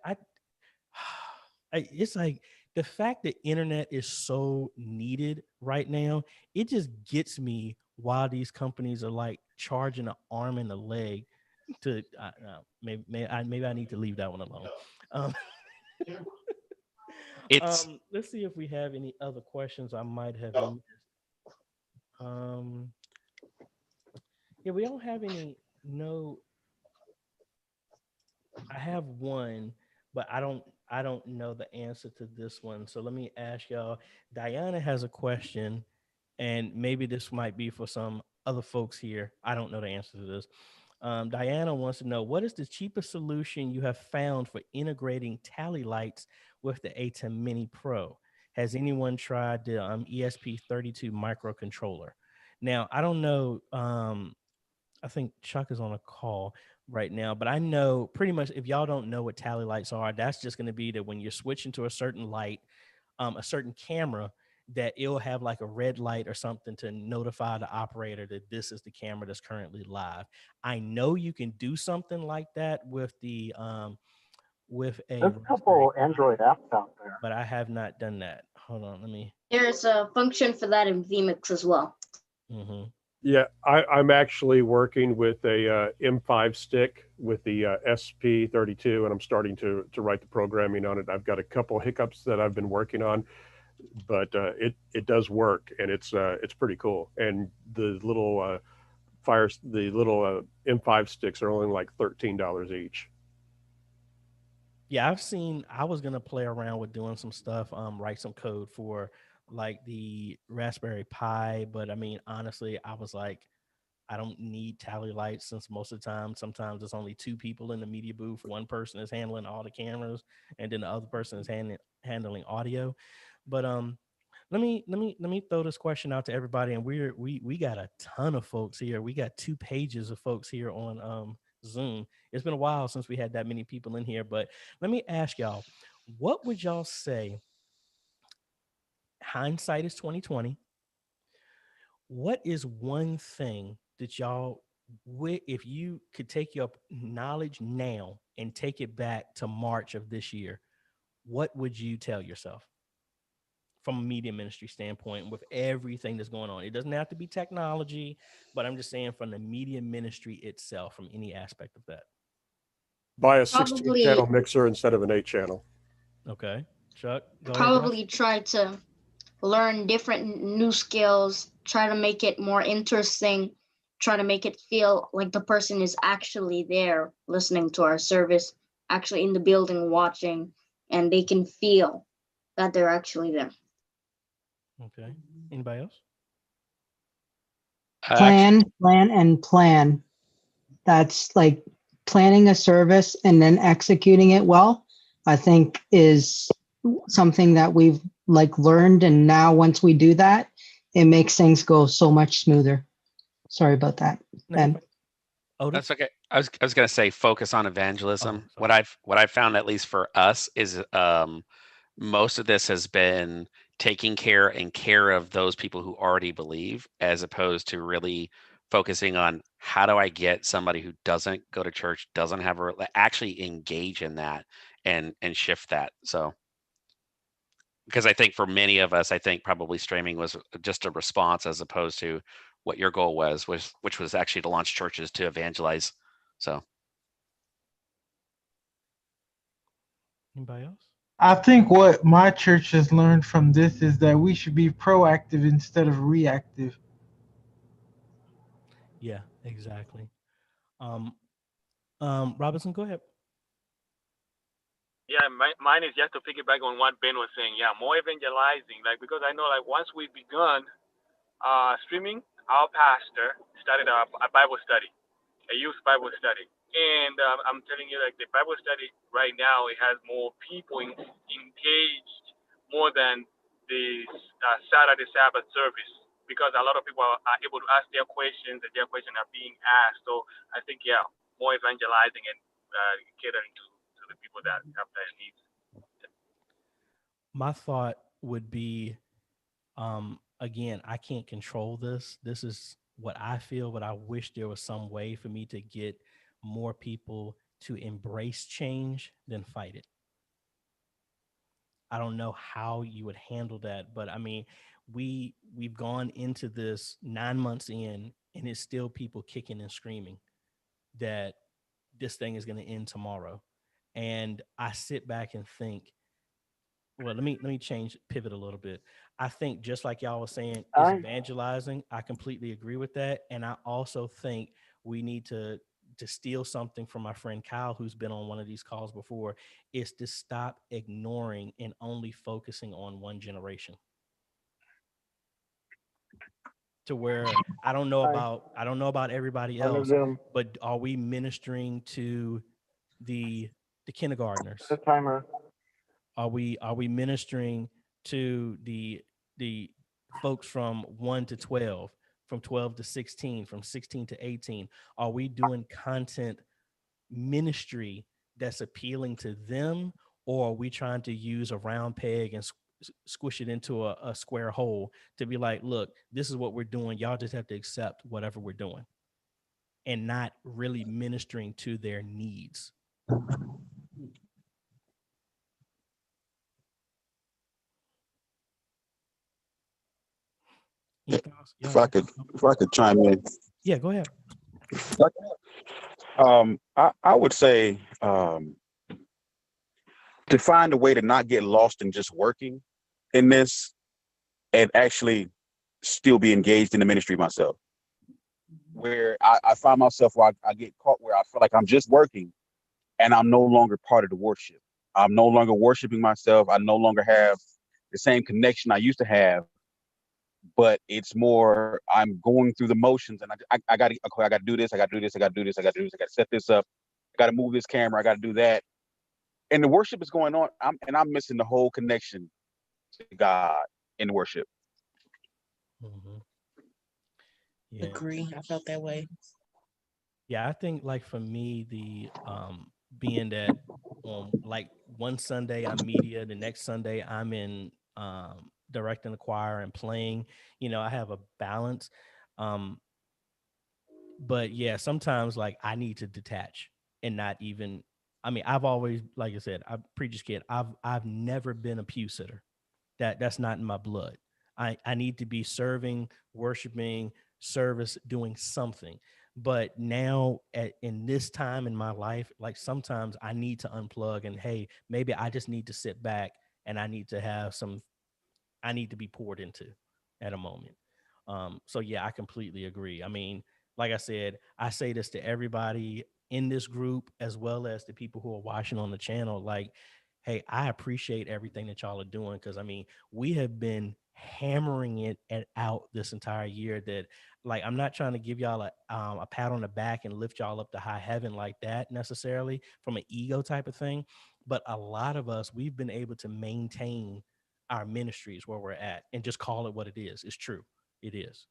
it's like the fact that internet is so needed right now, it just gets me why these companies are like charging an arm and a leg to maybe I need to leave that one alone. Let's see if we have any other questions I might have missed. Yeah, we don't have any. No, I have one, but I don't know the answer to this one. So let me ask y'all. Diana has a question, and maybe this might be for some other folks here. I don't know the answer to this. Diana wants to know, what is the cheapest solution you have found for integrating tally lights with the A10 Mini Pro? Has anyone tried the ESP32 microcontroller? Now, I don't know. I think Chuck is on a call right now, but I know pretty much, if y'all don't know what tally lights are, that's just going to be that when you're switching to a certain light, a certain camera, that it'll have like a red light or something to notify the operator that this is the camera that's currently live. I know you can do something like that with the with a There's a couple Android apps out there, but I have not done that. Hold on, let me. There's a function for that in vMix as well. Mm-hmm. Yeah, I'm actually working with a M5 stick with the SP32, and I'm starting to write the programming on it. I've got a couple hiccups that I've been working on, but it does work, and it's pretty cool. And the little M5 sticks are only like $13 each. Yeah, I was gonna play around with doing some stuff, write some code for like the Raspberry Pi, but I mean, honestly, I was like, I don't need tally lights since most of the time, sometimes there's only two people in the media booth. One person is handling all the cameras, and then the other person is handling audio. But let me throw this question out to everybody, and we got a ton of folks here. We got 2 pages of folks here on Zoom. It's been a while since we had that many people in here, but let me ask y'all, what would y'all say? Hindsight is 2020. What is one thing that y'all, if you could take your knowledge now and take it back to March of this year, what would you tell yourself from a media ministry standpoint with everything that's going on? It doesn't have to be technology, but I'm just saying from the media ministry itself, from any aspect of that. Buy a 16-channel mixer instead of an 8-channel. Okay, Chuck, go probably ahead, try to learn different new skills, try to make it more interesting, try to make it feel like the person is actually there listening to our service, actually in the building watching, and they can feel that they're actually there. Okay, anybody else? Plan. That's like planning a service and then executing it well, I think is something that we've like learned. And now once we do that, it makes things go so much smoother. Sorry about that, Ben. Oh, that's okay. I was going to say focus on evangelism. What I've found, at least for us, is most of this has been taking care of those people who already believe, as opposed to really focusing on how do I get somebody who doesn't go to church, doesn't have actually engage in that and shift that. So, because I think for many of us, I think probably streaming was just a response as opposed to what your goal was, which was actually to launch churches to evangelize. So, anybody else? I think what my church has learned from this is that we should be proactive instead of reactive. Yeah, exactly. Robinson, go ahead. Yeah, mine is just to piggyback on what Ben was saying. Yeah, more evangelizing. Like, because I know, like, once we begun streaming, our pastor started a Bible study, a youth Bible study. And I'm telling you, like, the Bible study right now, it has more people engaged more than the Saturday Sabbath service, because a lot of people are able to ask their questions, and their questions are being asked. So I think, yeah, more evangelizing and catering to the people that have their needs. My thought would be, again, I can't control this. This is what I feel, but I wish there was some way for me to get more people to embrace change than fight it. I don't know how you would handle that, but I mean, we've gone into this 9 months in, and it's still people kicking and screaming that this thing is going to end tomorrow. And I sit back and think, well, let me pivot a little bit. I think just like y'all was saying, is evangelizing. I completely agree with that. And I also think we need to steal something from my friend Kyle, who's been on one of these calls before, is to stop ignoring and only focusing on one generation. To where I don't know about everybody else, but are we ministering to the kindergartners? The timer. Are we ministering to the folks from 1 to 12, from 12 to 16, from 16 to 18? Are we doing content ministry that's appealing to them, or are we trying to use a round peg and squish it into a square hole to be like, look, this is what we're doing. Y'all just have to accept whatever we're doing, and not really ministering to their needs. If I could chime in. Yeah, go ahead. I would say to find a way to not get lost in just working in this and actually still be engaged in the ministry myself. Where I find myself where I get caught where I feel like I'm just working and I'm no longer part of the worship. I'm no longer worshiping myself. I no longer have the same connection I used to have, but it's more I'm going through the motions and I got to do this. I got to do this. I got to do this. I got to do this. I got to set this up. I got to move this camera. I got to do that. And the worship is going on. I'm missing the whole connection to God in worship. Mm-hmm. Yeah. Agree. I felt that way. Yeah, I think like for me, the being that like one Sunday I'm media, the next Sunday I'm in directing the choir and playing, I have a balance. But yeah, sometimes like I need to detach and not even, I've always, like I said, I'm preacher's kid. I've never been a pew sitter. That's not in my blood. I need to be serving, worshiping, service, doing something. But now in this time in my life, like sometimes I need to unplug and hey, maybe I just need to sit back and I need to be poured into at a moment. So yeah, I completely agree. Like I said, I say this to everybody in this group, as well as the people who are watching on the channel. Like, hey, I appreciate everything that y'all are doing. Cause we have been hammering it out this entire year that like, I'm not trying to give y'all a pat on the back and lift y'all up to high heaven like that necessarily from an ego type of thing. But a lot of us, we've been able to maintain our ministries where we're at and just call it what it is. It's true. It is.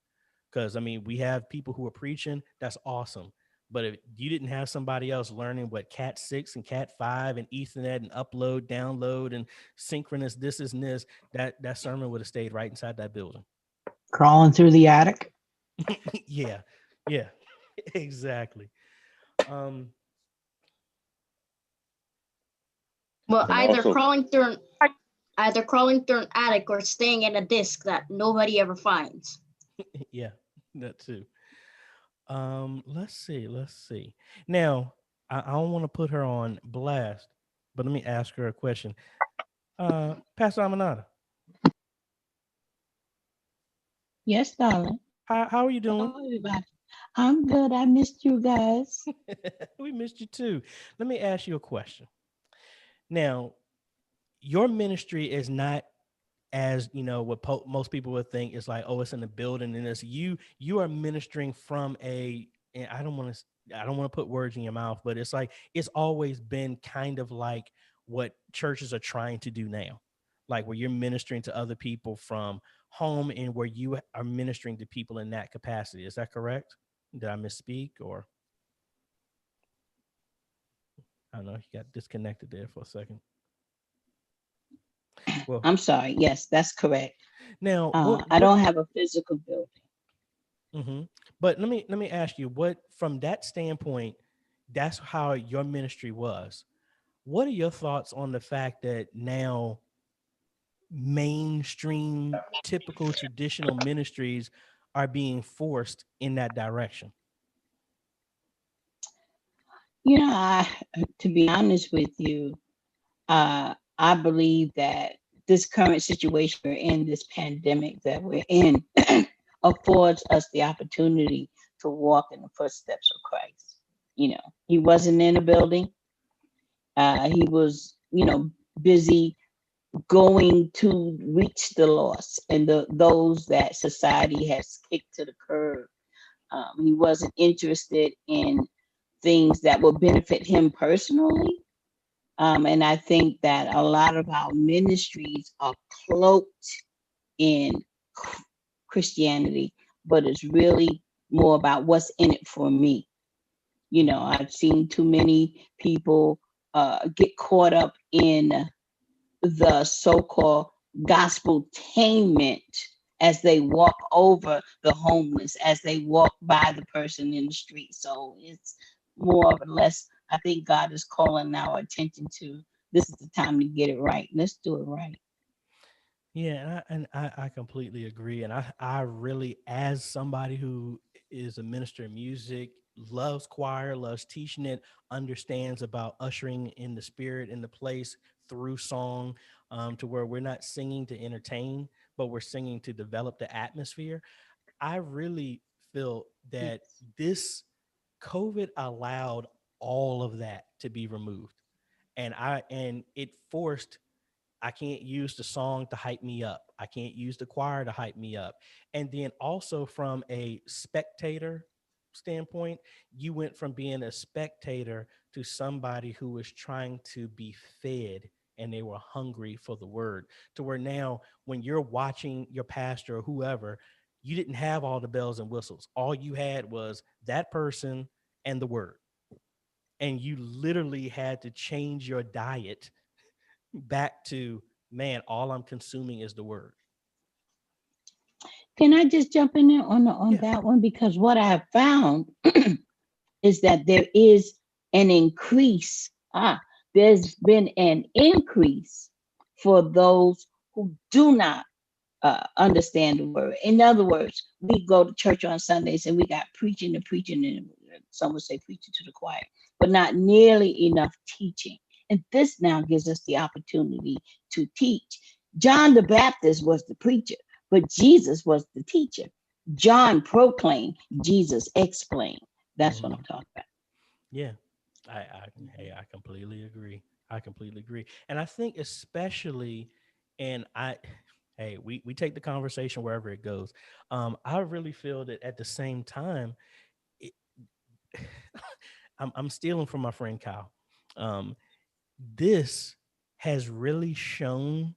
Because we have people who are preaching. That's awesome. But if you didn't have somebody else learning what Cat 6 and Cat 5 and Ethernet and upload, download, and synchronous this is and this, that sermon would have stayed right inside that building. Crawling through the attic. Yeah, exactly. Well, either crawling through an attic or staying in a disc that nobody ever finds. Yeah, that too. Let's see. Now, I don't want to put her on blast, but let me ask her a question. Pastor Aminata. Yes, darling. How are you doing? Hello, everybody. I'm good. I missed you guys. We missed you too. Let me ask you a question. Now, your ministry is not as what most people would think is like, oh, it's in the building, and it's you are ministering from and I don't want to put words in your mouth, but it's like it's always been kind of like what churches are trying to do now, like where you're ministering to other people from home and where you are ministering to people in that capacity. Is that correct? Did I misspeak? Or I don't know, he got disconnected there for a second. Well, I'm sorry. Yes, that's correct. Now, I don't have a physical building. Mm-hmm. But let me ask you, what from that standpoint, that's how your ministry was. What are your thoughts on the fact that now mainstream, typical traditional ministries are being forced in that direction? To be honest with you, I believe that this current situation we're in, this pandemic that we're in, affords us the opportunity to walk in the footsteps of Christ. He wasn't in a building. He was, busy going to reach the lost and those that society has kicked to the curb. He wasn't interested in things that will benefit him personally. And I think that a lot of our ministries are cloaked in Christianity, but it's really more about what's in it for me. I've seen too many people get caught up in the so-called gospeltainment as they walk over the homeless, as they walk by the person in the street. So it's more or less, I think God is calling our attention to, this is the time to get it right. Let's do it right. Yeah, I completely agree. And I really, as somebody who is a minister of music, loves choir, loves teaching it, understands about ushering in the spirit in the place through song, to where we're not singing to entertain, but we're singing to develop the atmosphere. I really feel that this COVID allowed all of that to be removed. And it forced, I can't use the song to hype me up. I can't use the choir to hype me up. And then also from a spectator standpoint, you went from being a spectator to somebody who was trying to be fed, and they were hungry for the word, to where now when you're watching your pastor or whoever, you didn't have all the bells and whistles. All you had was that person and the word. And you literally had to change your diet back to, man, all I'm consuming is the word. Can I just jump in there on that one? Because what I have found is that there is an increase. There's been an increase for those who do not understand the word. In other words, we go to church on Sundays and we got preaching and preaching, and some would say preaching to the choir, but not nearly enough teaching. And this now gives us the opportunity to teach. John the Baptist was the preacher, but Jesus was the teacher. John proclaimed, Jesus explained. That's what I'm talking about. Yeah, I completely agree. I completely agree. And I think especially, and hey, we take the conversation wherever it goes. I really feel that at the same time, it, I'm stealing from my friend Kyle. This has really shown,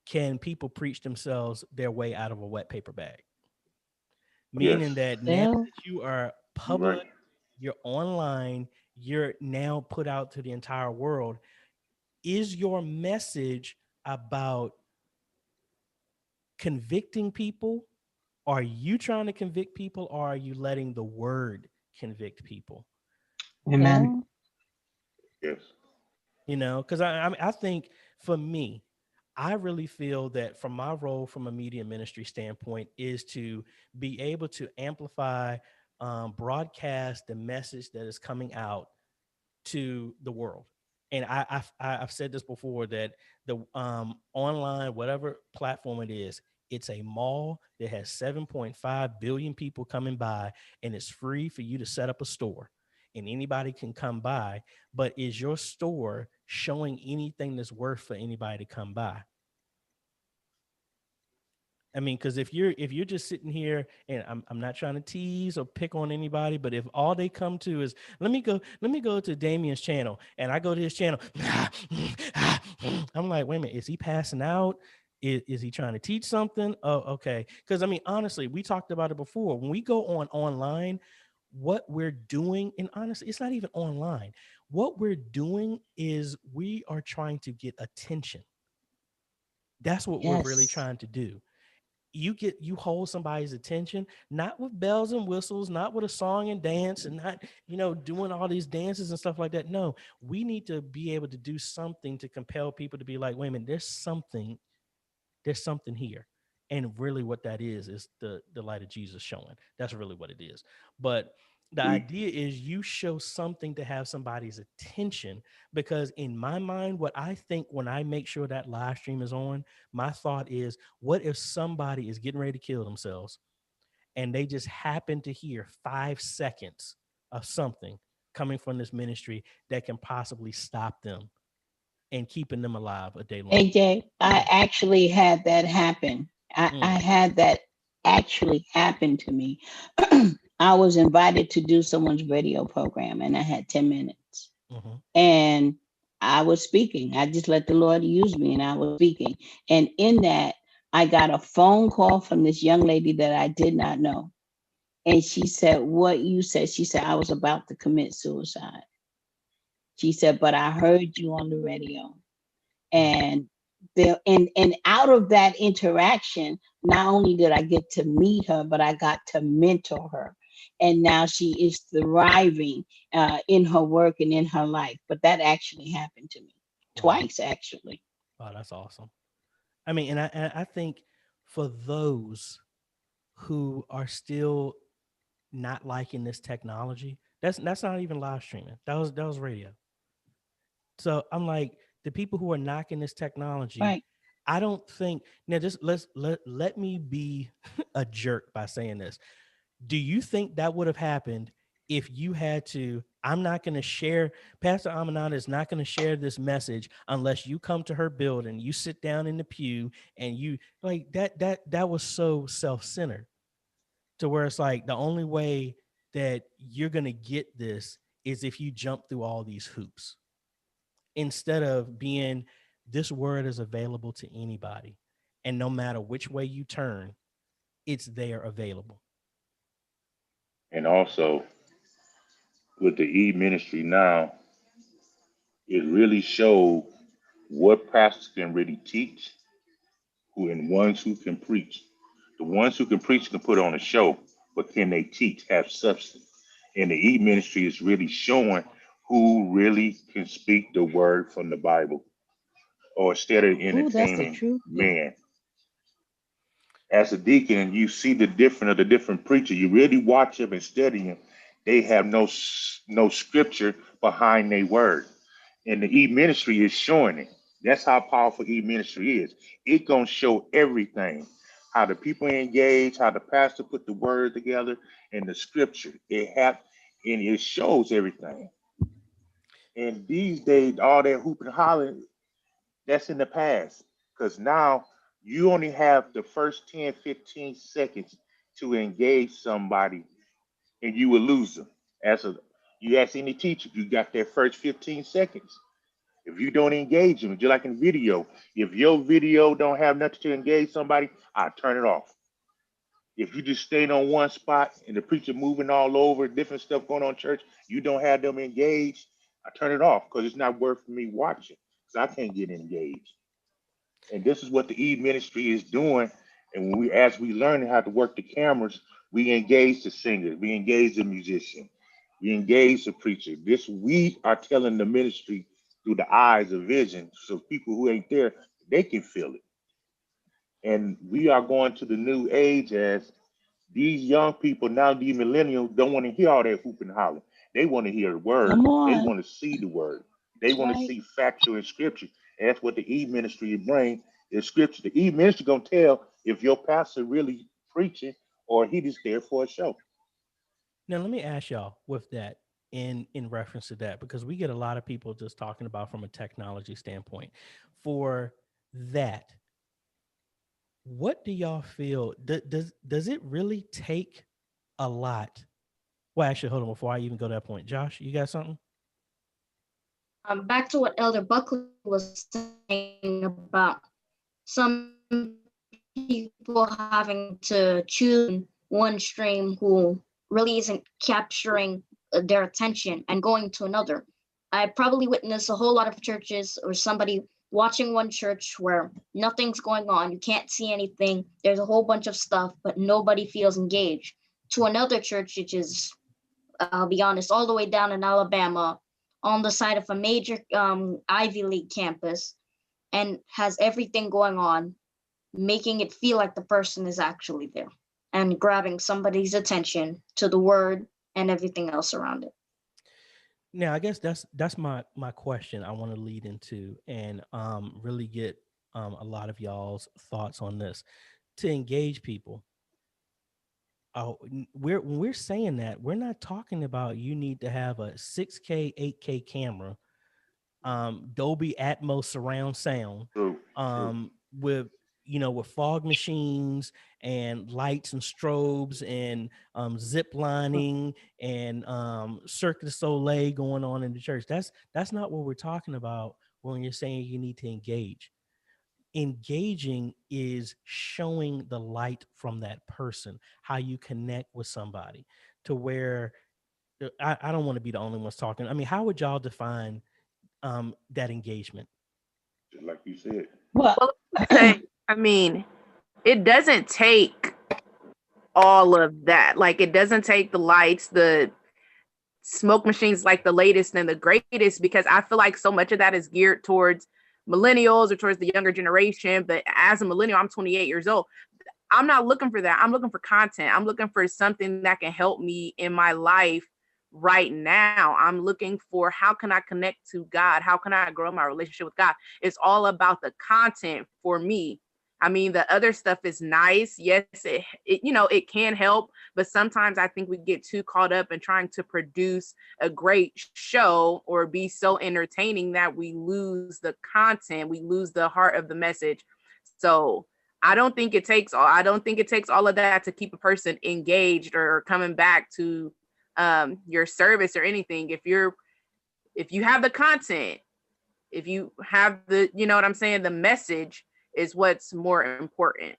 can people preach themselves their way out of a wet paper bag? Meaning that now that you are public, you're online, you're now put out to the entire world. Is your message about convicting people? Are you trying to convict people, or are you letting the word convict people? Amen. Yes. You know, because I think for me, I really feel that from my role from a media ministry standpoint is to be able to amplify, broadcast the message that is coming out to the world. And I've said this before, that the online, whatever platform it is, it's a mall that has 7.5 billion people coming by, and it's free for you to set up a store, and anybody can come by. But is your store showing anything that's worth for anybody to come by? I mean, because if you're just sitting here, and I'm not trying to tease or pick on anybody, but if all they come to is, let me go to Damien's channel, and I go to his channel, I'm like, wait a minute, is he passing out? Is he trying to teach something? Oh, okay. Because I mean, honestly, we talked about it before. When we go online, what we're doing, and honestly, it's not even online. What we're doing is we are trying to get attention. That's what we're really trying to do. You hold somebody's attention, not with bells and whistles, not with a song and dance, and not, doing all these dances and stuff like that. No, we need to be able to do something to compel people to be like, wait a minute, there's something here. And really what that is the light of Jesus showing. That's really what it is. But the idea is you show something to have somebody's attention, because in my mind, what I think when I make sure that live stream is on, my thought is, what if somebody is getting ready to kill themselves and they just happen to hear 5 seconds of something coming from this ministry that can possibly stop them and keeping them alive a day long? AJ, I actually had that happen. I had that actually happen to me. I was invited to do someone's radio program, and I had 10 minutes. And I was speaking. I just let the Lord use me, and I was speaking. And in that, I got a phone call from this young lady that I did not know. And she said, what you said, she said, I was about to commit suicide. She said, but I heard you on the radio. And there, and out of that interaction, not only did I get to meet her, but I got to mentor her, and now she is thriving in her work and in her life. But that actually happened to me twice, actually. Wow, that's awesome. I mean, and I think for those who are still not liking this technology, that's not even live streaming. That was radio. So I'm like, the people who are knocking this technology, Right. I don't think now just let me be a jerk by saying this. Do you think that would have happened if you had to? I'm not going to share. Pastor Amanada is not going to share this message unless you come to her building, you sit down in the pew, and you like that. That was so self-centered to where it's like the only way that you're going to get this is if you jump through all these hoops instead of being this word is available to anybody, and no matter which way you turn, it's there available. And also with the e-ministry now, it really showed what pastors can really teach, who and ones who can preach. The ones who can preach can put on a show, but can they teach, have substance? And the e-ministry is really showing who really can speak the word from the Bible, or instead of Oh, that's the entertaining truth. Yeah. man. As a deacon, you see the different of the different preachers. You really watch them and study them. They have no scripture behind their word, and the e ministry is showing it. That's how powerful e ministry is. It gonna show everything, how the people engage, how the pastor put the word together, and the scripture. And it shows everything. And these days, all that hooping and hollering, that's in the past. Because now you only have the first 10, 15 seconds to engage somebody, and you will lose them. As a You ask any teacher, you got their first 15 seconds. If you don't engage them, just like in video, if your video don't have nothing to engage somebody, I turn it off. If you just staying on one spot and the preacher moving all over, different stuff going on in church, you don't have them engaged, I turn it off because it's not worth me watching because I can't get engaged. And this is what the E ministry is doing. And when as we learn how to work the cameras, we engage the singer, we engage the musician, we engage the preacher. This we are telling the ministry through the eyes of vision, so people who ain't there, they can feel it. And we are going to the new age as these young people now, these millennials, don't want to hear all that hoop and holler. They want to hear the word. Come They on. want to see the word. They That's want to right. see factual in scripture. And that's what the E ministry bring is scripture. The E ministry gonna tell if your pastor really preaching or he just there for a show. Now, let me ask y'all with that in reference to that, because we get a lot of people just talking about from a technology standpoint. For that, what do y'all feel? Does it really take a lot? Well, actually, hold on. Before I even go to that point, Josh, you got something? Back to what Elder Buckley was saying about some people having to choose one stream who really isn't capturing their attention and going to another. I probably witnessed a whole lot of churches or somebody watching one church where nothing's going on, you can't see anything, there's a whole bunch of stuff, but nobody feels engaged. To another church, which is, I'll be honest, all the way down in Alabama, on the side of a major Ivy League campus, and has everything going on, making it feel like the person is actually there and grabbing somebody's attention to the word and everything else around it. Now, I guess that's my question I want to lead into and really get a lot of y'all's thoughts on this. To engage people, when we're saying that, we're not talking about you need to have a 6K, 8K camera, Dolby Atmos surround sound, with with fog machines and lights and strobes and zip lining and Cirque du Soleil going on in the church. That's not what we're talking about when you're saying you need to engage. Engaging is showing the light from that person, how you connect with somebody to where I don't want to be the only ones talking. I mean, how would y'all define that engagement? Just like you said. Well, I mean, it doesn't take all of that. Like, it doesn't take the lights, the smoke machines, like the latest and the greatest, because I feel like so much of that is geared towards millennials or towards the younger generation. But as a millennial, I'm 28 years old. I'm not looking for that. I'm looking for content. I'm looking for something that can help me in my life right now. I'm looking for, how can I connect to God? How can I grow my relationship with God? It's all about the content for me. I mean, the other stuff is nice. Yes, it can help, but sometimes I think we get too caught up in trying to produce a great show or be so entertaining that we lose the content, we lose the heart of the message. So I don't think it takes all of that to keep a person engaged or coming back to your service or anything. If you have the content, if you have what I'm saying, the message is what's more important.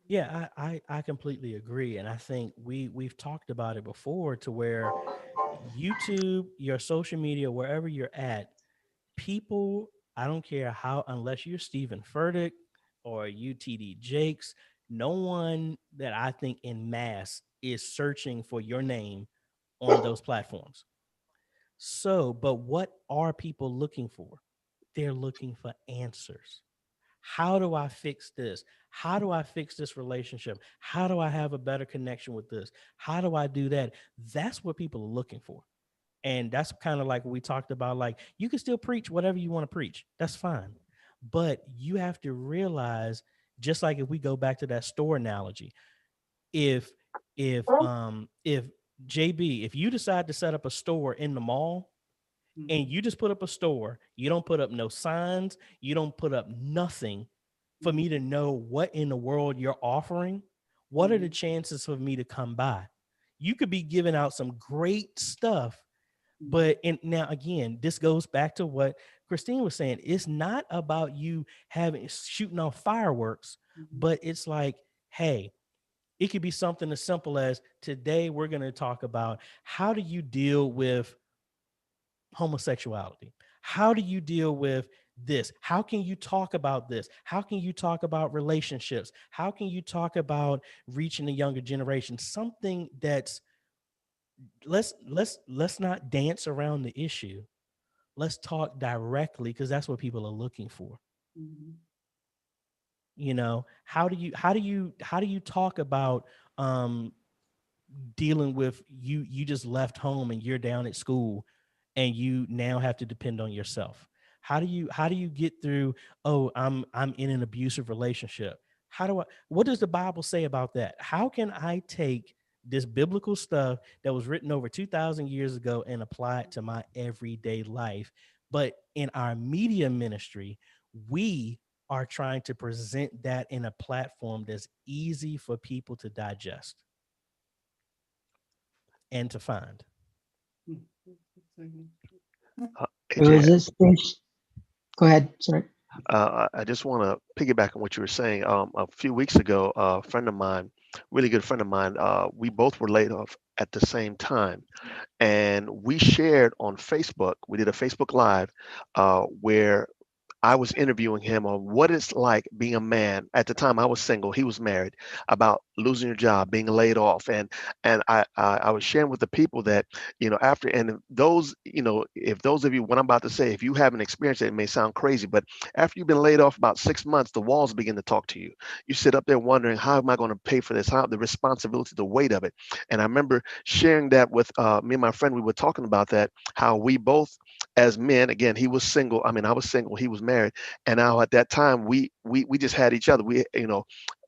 Yeah, I completely agree. And I think we've talked about it before, to where YouTube, your social media, wherever you're at, people, I don't care how, unless you're Stephen Furtick or UTD Jakes, no one that I think in mass is searching for your name on those platforms. So, but what are people looking for? They're looking for answers. How do I fix this? How do I fix this relationship? How do I have a better connection with this? How do I do that? That's what people are looking for. And that's kind of like what we talked about. Like, you can still preach whatever you want to preach. That's fine. But you have to realize, just like if we go back to that store analogy, if if JB, if you decide to set up a store in the mall, and you just put up a store, you don't put up no signs, you don't put up nothing for me to know what in the world you're offering, what are the chances for me to come by? You could be giving out some great stuff, but and now again, this goes back to what Christine was saying. It's not about you shooting off fireworks, but it's like, hey, it could be something as simple as, today we're going to talk about, how do you deal with homosexuality? How do you deal with this? How can you talk about this? How can you talk about relationships? How can you talk about reaching the younger generation? Something that's, let's not dance around the issue. Let's talk directly, because that's what people are looking for. How do you talk about dealing with, you just left home and you're down at school and you now have to depend on yourself? How do you get through, oh, I'm in an abusive relationship? What does the Bible say about that? How can I take this biblical stuff that was written over 2,000 years ago and apply it to my everyday life? But in our media ministry, we are trying to present that in a platform that's easy for people to digest and to find. It was this speech. Go ahead. Sorry. I just want to piggyback on what you were saying. A few weeks ago, a friend of mine, really good friend of mine, we both were laid off at the same time. And we shared on Facebook, we did a Facebook Live where I was interviewing him on what it's like being a man. At the time, I was single. He was married. About losing your job, being laid off, and I was sharing with the people that, after, and those, if those of you, what I'm about to say, if you haven't experienced it, it may sound crazy, but after you've been laid off about 6 months, the walls begin to talk to you. You sit up there wondering, how am I going to pay for this? How the responsibility, the weight of it. And I remember sharing that with me and my friend. We were talking about that, how we both, as men, again, he was single. I mean, I was single. He was married. And now at that time, we just had each other.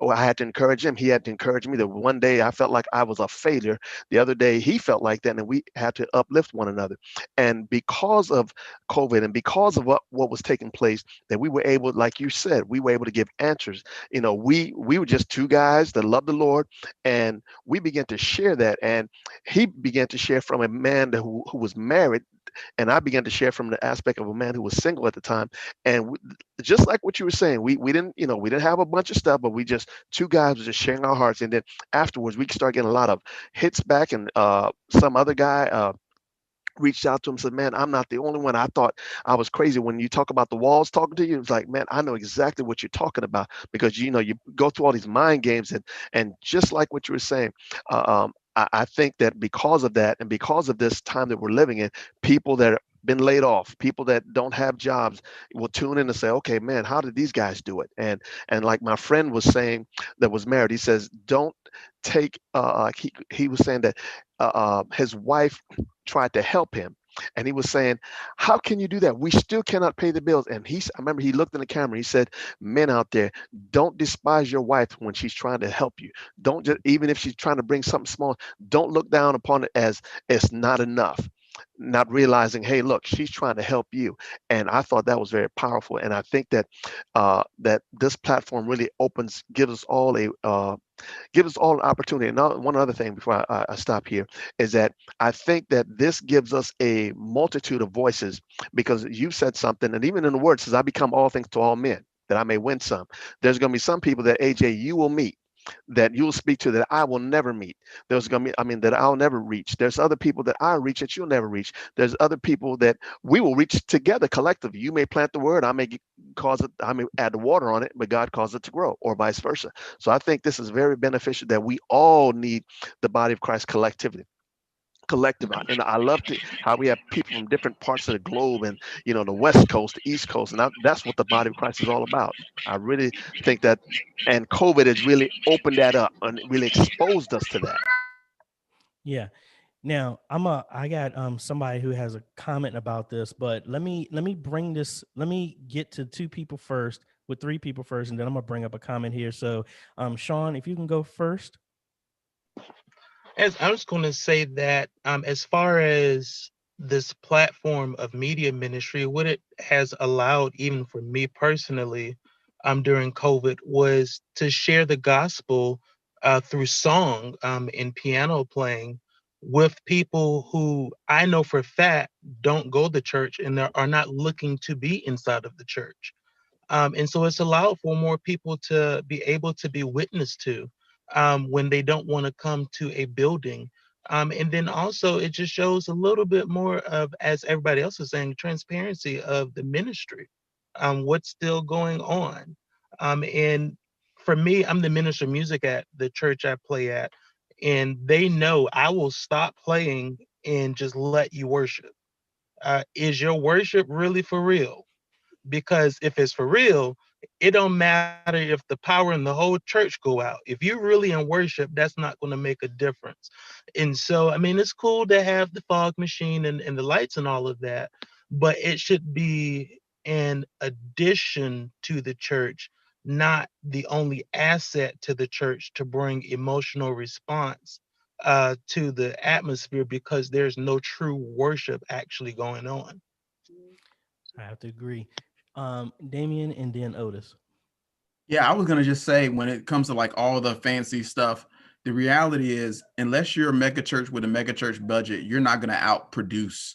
I had to encourage him. He had to encourage me. That one day I felt like I was a failure. The other day he felt like that, and we had to uplift one another. And because of COVID and because of what was taking place, that we were able, like you said, we were able to give answers. We were just two guys that loved the Lord, and we began to share that. And he began to share from a man who was married, and I began to share from the aspect of a man who was single at the time. And just like what you were saying, we didn't have a bunch of stuff, but we just, two guys were just sharing our hearts. And then afterwards, we started getting a lot of hits back. And some other guy reached out to him and said, man, I'm not the only one. I thought I was crazy. When you talk about the walls talking to you, it's like, man, I know exactly what you're talking about, because, you know, you go through all these mind games, and just like what you were saying, I think that because of that, and because of this time that we're living in, people that have been laid off, people that don't have jobs will tune in and say, okay, man, how did these guys do it? And like my friend was saying that was married, he says, don't take, he was saying that his wife tried to help him. And he was saying, how can you do that? We still cannot pay the bills. And I remember he looked in the camera, he said, men out there, don't despise your wife when she's trying to help you. Don't just, even if she's trying to bring something small, don't look down upon it as it's not enough. Not realizing, hey, look, she's trying to help you. And I thought that was very powerful. And I think that that this platform really gives us all an opportunity. And now, one other thing before I stop here is that I think that this gives us a multitude of voices, because you said something, and even in the word says, I become all things to all men, that I may win some. There's going to be some people that, AJ, you will meet, that you'll speak to, that I will never meet. There's going to be, that I'll never reach. There's other people that I reach that you'll never reach. There's other people that we will reach together collectively. You may plant the word, I may add the water on it, but God causes it to grow, or vice versa. So I think this is very beneficial, that we all need the body of Christ collectively. And I love how we have people from different parts of the globe, and, you know, the West Coast, the East Coast, and that's what the body of Christ is all about. I really think that, and COVID has really opened that up and really exposed us to that. Yeah. Now I got somebody who has a comment about this, but let me get to two people first, with three people first, and then I'm gonna bring up a comment here. So Sean, if you can go first. As I was going to say that, as far as this platform of media ministry, what it has allowed, even for me personally, during COVID, was to share the gospel through song and piano playing with people who I know for a fact don't go to church and are not looking to be inside of the church. And so it's allowed for more people to be able to be witnessed to when they don't want to come to a building. And then also it just shows a little bit more of, as everybody else is saying, transparency of the ministry, what's still going on. And for me, I'm the minister of music at the church I play at, and they know I will stop playing and just let you worship. Is your worship really for real? Because if it's for real, it don't matter if the power in the whole church go out. If you're really in worship, that's not going to make a difference. And so, I mean, it's cool to have the fog machine and the lights and all of that, but it should be an addition to the church, not the only asset to the church to bring emotional response to the atmosphere, because there's no true worship actually going on. I have to agree. Damien and then Otis. Yeah, I was gonna just say, when it comes to like all the fancy stuff, the reality is, unless you're a mega church with a mega church budget, you're not gonna outproduce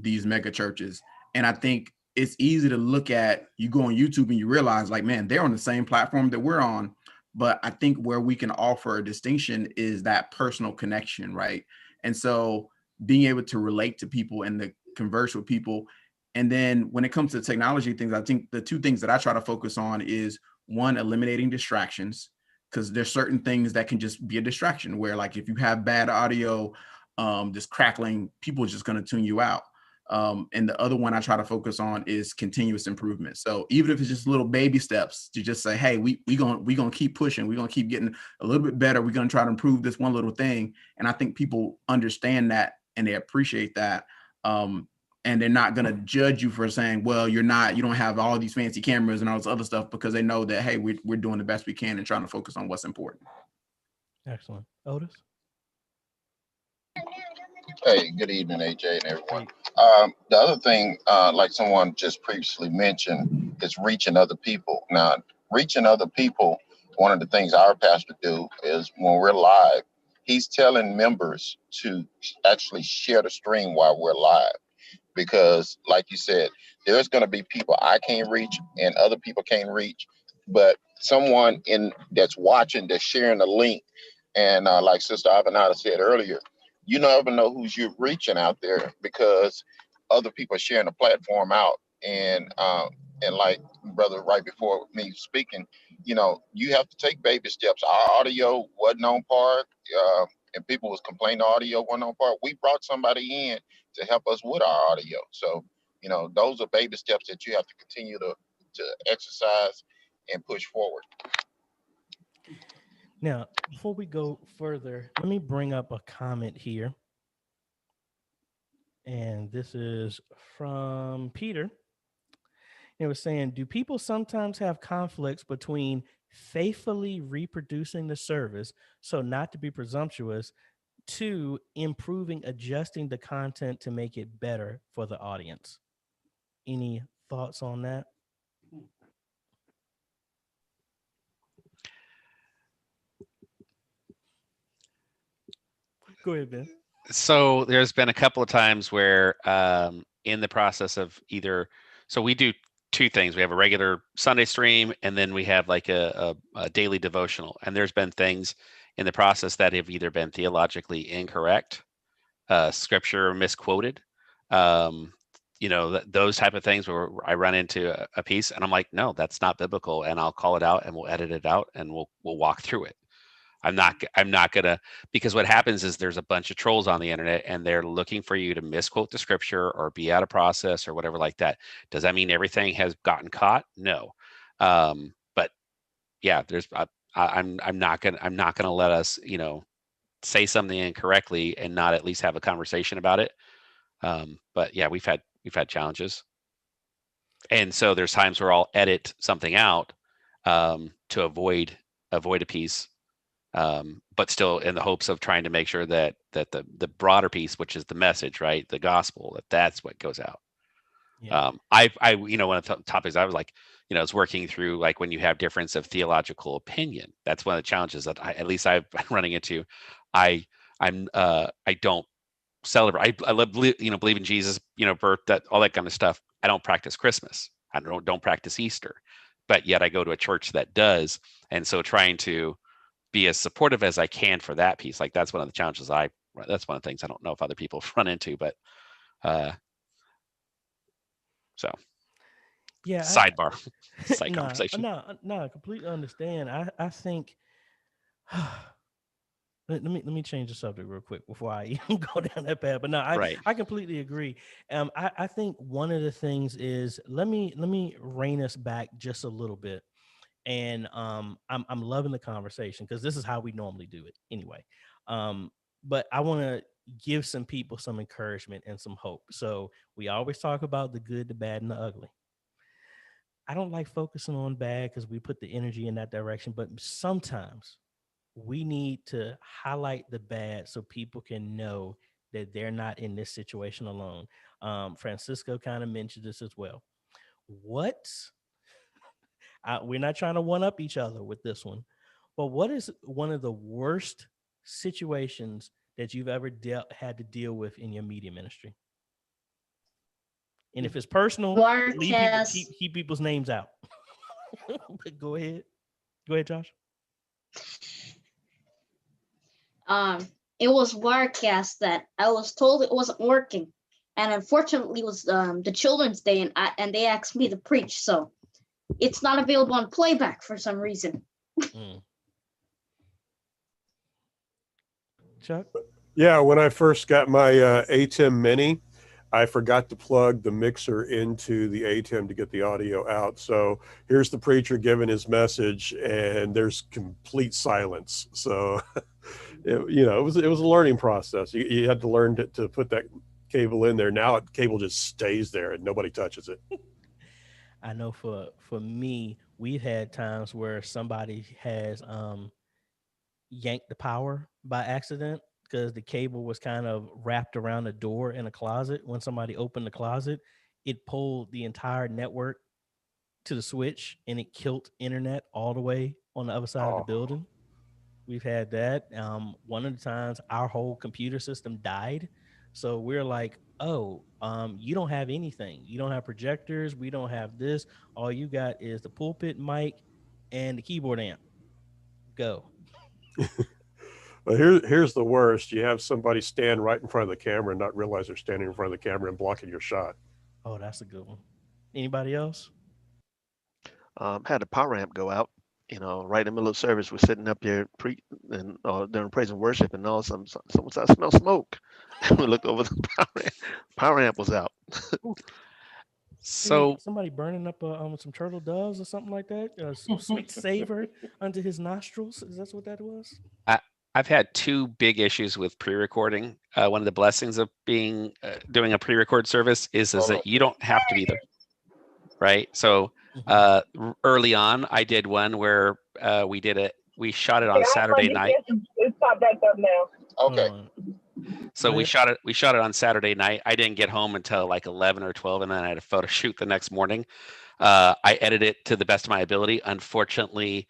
these mega churches. And I think it's easy to look at, you go on YouTube and you realize, like, man, they're on the same platform that we're on. But I think where we can offer a distinction is that personal connection, right? And so being able to relate to people and to converse with people. And then when it comes to technology things, I think the two things that I try to focus on is, one, eliminating distractions, because there's certain things that can just be a distraction, where like if you have bad audio, just crackling, people are just going to tune you out. And the other one I try to focus on is continuous improvement. So even if it's just little baby steps, to just say, hey, we gonna keep pushing, we're gonna keep getting a little bit better, we're gonna try to improve this one little thing. And I think people understand that and they appreciate that. And they're not going to judge you for saying, well, you don't have all these fancy cameras and all this other stuff, because they know that, hey, we're doing the best we can and trying to focus on what's important. Excellent. Otis? Hey, good evening, AJ and everyone. The other thing, like someone just previously mentioned, is reaching other people. Now, reaching other people, one of the things our pastor do is when we're live, he's telling members to actually share the stream while we're live. Because like you said, there's going to be people I can't reach and other people can't reach, but someone that's watching, that's sharing the link. And like Sister Avenata said earlier, you never know who's you're reaching out there, because other people are sharing the platform out. And like brother right before me speaking, you have to take baby steps. Our audio wasn't on par, and people was complaining the audio wasn't on par. We brought somebody in to help us with our audio. So those are baby steps that you have to continue to exercise and push forward. Now, before we go further, let me bring up a comment here. And this is from Peter. It was saying, do people sometimes have conflicts between faithfully reproducing the service, so not to be presumptuous, to improving, adjusting the content to make it better for the audience? Any thoughts on that? Go ahead, Ben. So there's been a couple of times where in the process of so we do two things. We have a regular Sunday stream, and then we have like a daily devotional. And there's been things in the process that have either been theologically incorrect, scripture misquoted, those type of things where I run into a piece and I'm like, no, that's not biblical. And I'll call it out and we'll edit it out and we'll walk through it. I'm not gonna, because what happens is there's a bunch of trolls on the internet and they're looking for you to misquote the scripture or be out of process or whatever like that. Does that mean everything has gotten caught? No. But yeah, I'm not gonna let us, say something incorrectly and not at least have a conversation about it. But yeah, we've had challenges. And so there's times where I'll edit something out to avoid a piece. But still in the hopes of trying to make sure that the broader piece, which is the message, right, the gospel, that's what goes out. Yeah. One of the topics I was like, it's working through, like, when you have difference of theological opinion. That's one of the challenges that at least I've been running into. I don't celebrate. I love, believe in Jesus, birth, that all that kind of stuff. I don't practice Christmas. I don't practice Easter, but yet I go to a church that does, and so trying to be as supportive as I can for that piece. Like, that's one of the challenges that's one of the things I don't know if other people run into, but so yeah. Sidebar. Side conversation. No, I completely understand. I think let me change the subject real quick before I even go down that path. But no, I completely agree. I think one of the things is, let me rein us back just a little bit. And I'm loving the conversation, because this is how we normally do it anyway. But I want to give some people some encouragement and some hope. So we always talk about the good, the bad, and the ugly. I don't like focusing on bad because we put the energy in that direction, but sometimes we need to highlight the bad so people can know that they're not in this situation alone. Francisco kind of mentioned this as well. We're not trying to one up each other with this one, but what is one of the worst situations that you've ever had to deal with in your media ministry? And if it's personal, keep people's names out. But go ahead, Josh. It was Wirecast that I was told it wasn't working, and unfortunately it was the Children's Day, and they asked me to preach, so it's not available on playback for some reason. Chuck? Yeah, when I first got my ATEM Mini, I forgot to plug the mixer into the ATEM to get the audio out. So here's the preacher giving his message, and there's complete silence. So, it was a learning process. You had to learn to put that cable in there. Now the cable just stays there and nobody touches it. I know for me, we've had times where somebody has yanked the power by accident, because the cable was kind of wrapped around a door in a closet. When somebody opened the closet, it pulled the entire network to the switch and it killed internet all the way on the other side of the building. We've had that. One of the times our whole computer system died. So we're like, you don't have anything. You don't have projectors. We don't have this. All you got is the pulpit mic and the keyboard amp. Go. Well, here's the worst. You have somebody stand right in front of the camera and not realize they're standing in front of the camera and blocking your shot. Oh, that's a good one. Anybody else? Had the power amp go out. Right in the middle of service, we're sitting up there during praise and worship, and all someone said, "I smell smoke." And we looked over the power amp was out. So somebody burning up some turtle doves or something like that. Sweet savor under his nostrils. Is that what that was? I've had two big issues with pre-recording. One of the blessings of doing a pre-record service is that you don't have to be there, right? So early on, I did one where we shot it on Saturday night. It's not back up now. Okay. So we shot it on Saturday night. I didn't get home until like 11 or 12, and then I had a photo shoot the next morning. I edited it to the best of my ability. Unfortunately,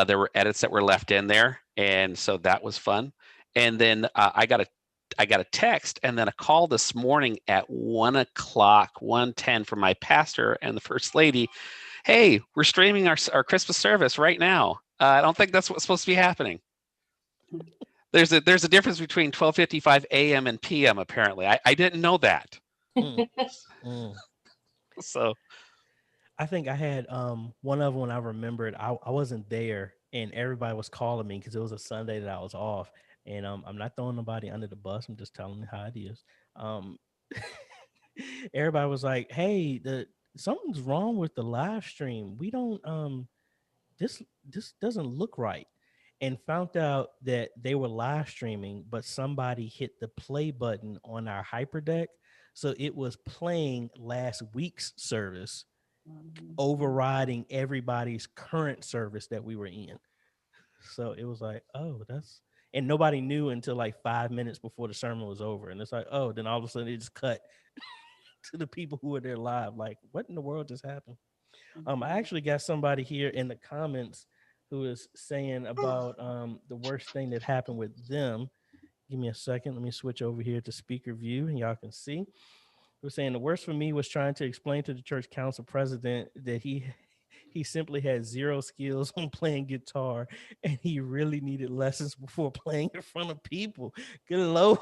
there were edits that were left in there, and so that was fun. And then I got a text and then a call this morning at 1:10 from my pastor and the first lady. Hey, we're streaming our Christmas service right now. I don't think that's what's supposed to be happening. There's a difference between 12:55 a.m. and p.m. apparently. I didn't know that. So I think I had one of them when I remembered I wasn't there and everybody was calling me because it was a Sunday that I was off. And I'm not throwing nobody under the bus. I'm just telling you how it is. Everybody was like, "Hey, something's wrong with the live stream. We don't this doesn't look right." And found out that they were live streaming, but somebody hit the play button on our hyperdeck. So it was playing last week's service, overriding everybody's current service that we were in. So it was like, oh, and nobody knew until like 5 minutes before the sermon was over. And it's like, oh, then all of a sudden it just cut to the people who were there live. Like, what in the world just happened? I actually got somebody here in the comments who is saying about the worst thing that happened with them. Give me a second. Let me switch over here to speaker view and y'all can see. We're saying the worst for me was trying to explain to the church council president that he simply had zero skills on playing guitar and he really needed lessons before playing in front of people. Good Lord.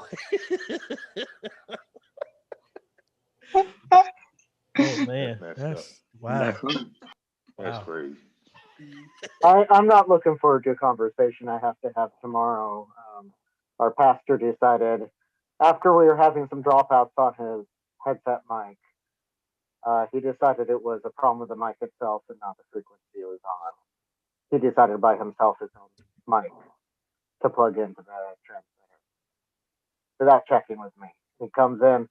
Oh man, that's wow. That's crazy. I'm not looking forward to a conversation I have to have tomorrow. Our pastor decided, after we were having some dropouts on his headset mic, he decided it was a problem with the mic itself and not the frequency it was on. He decided by himself his own mic to plug into the transmitter without checking with me. He comes in,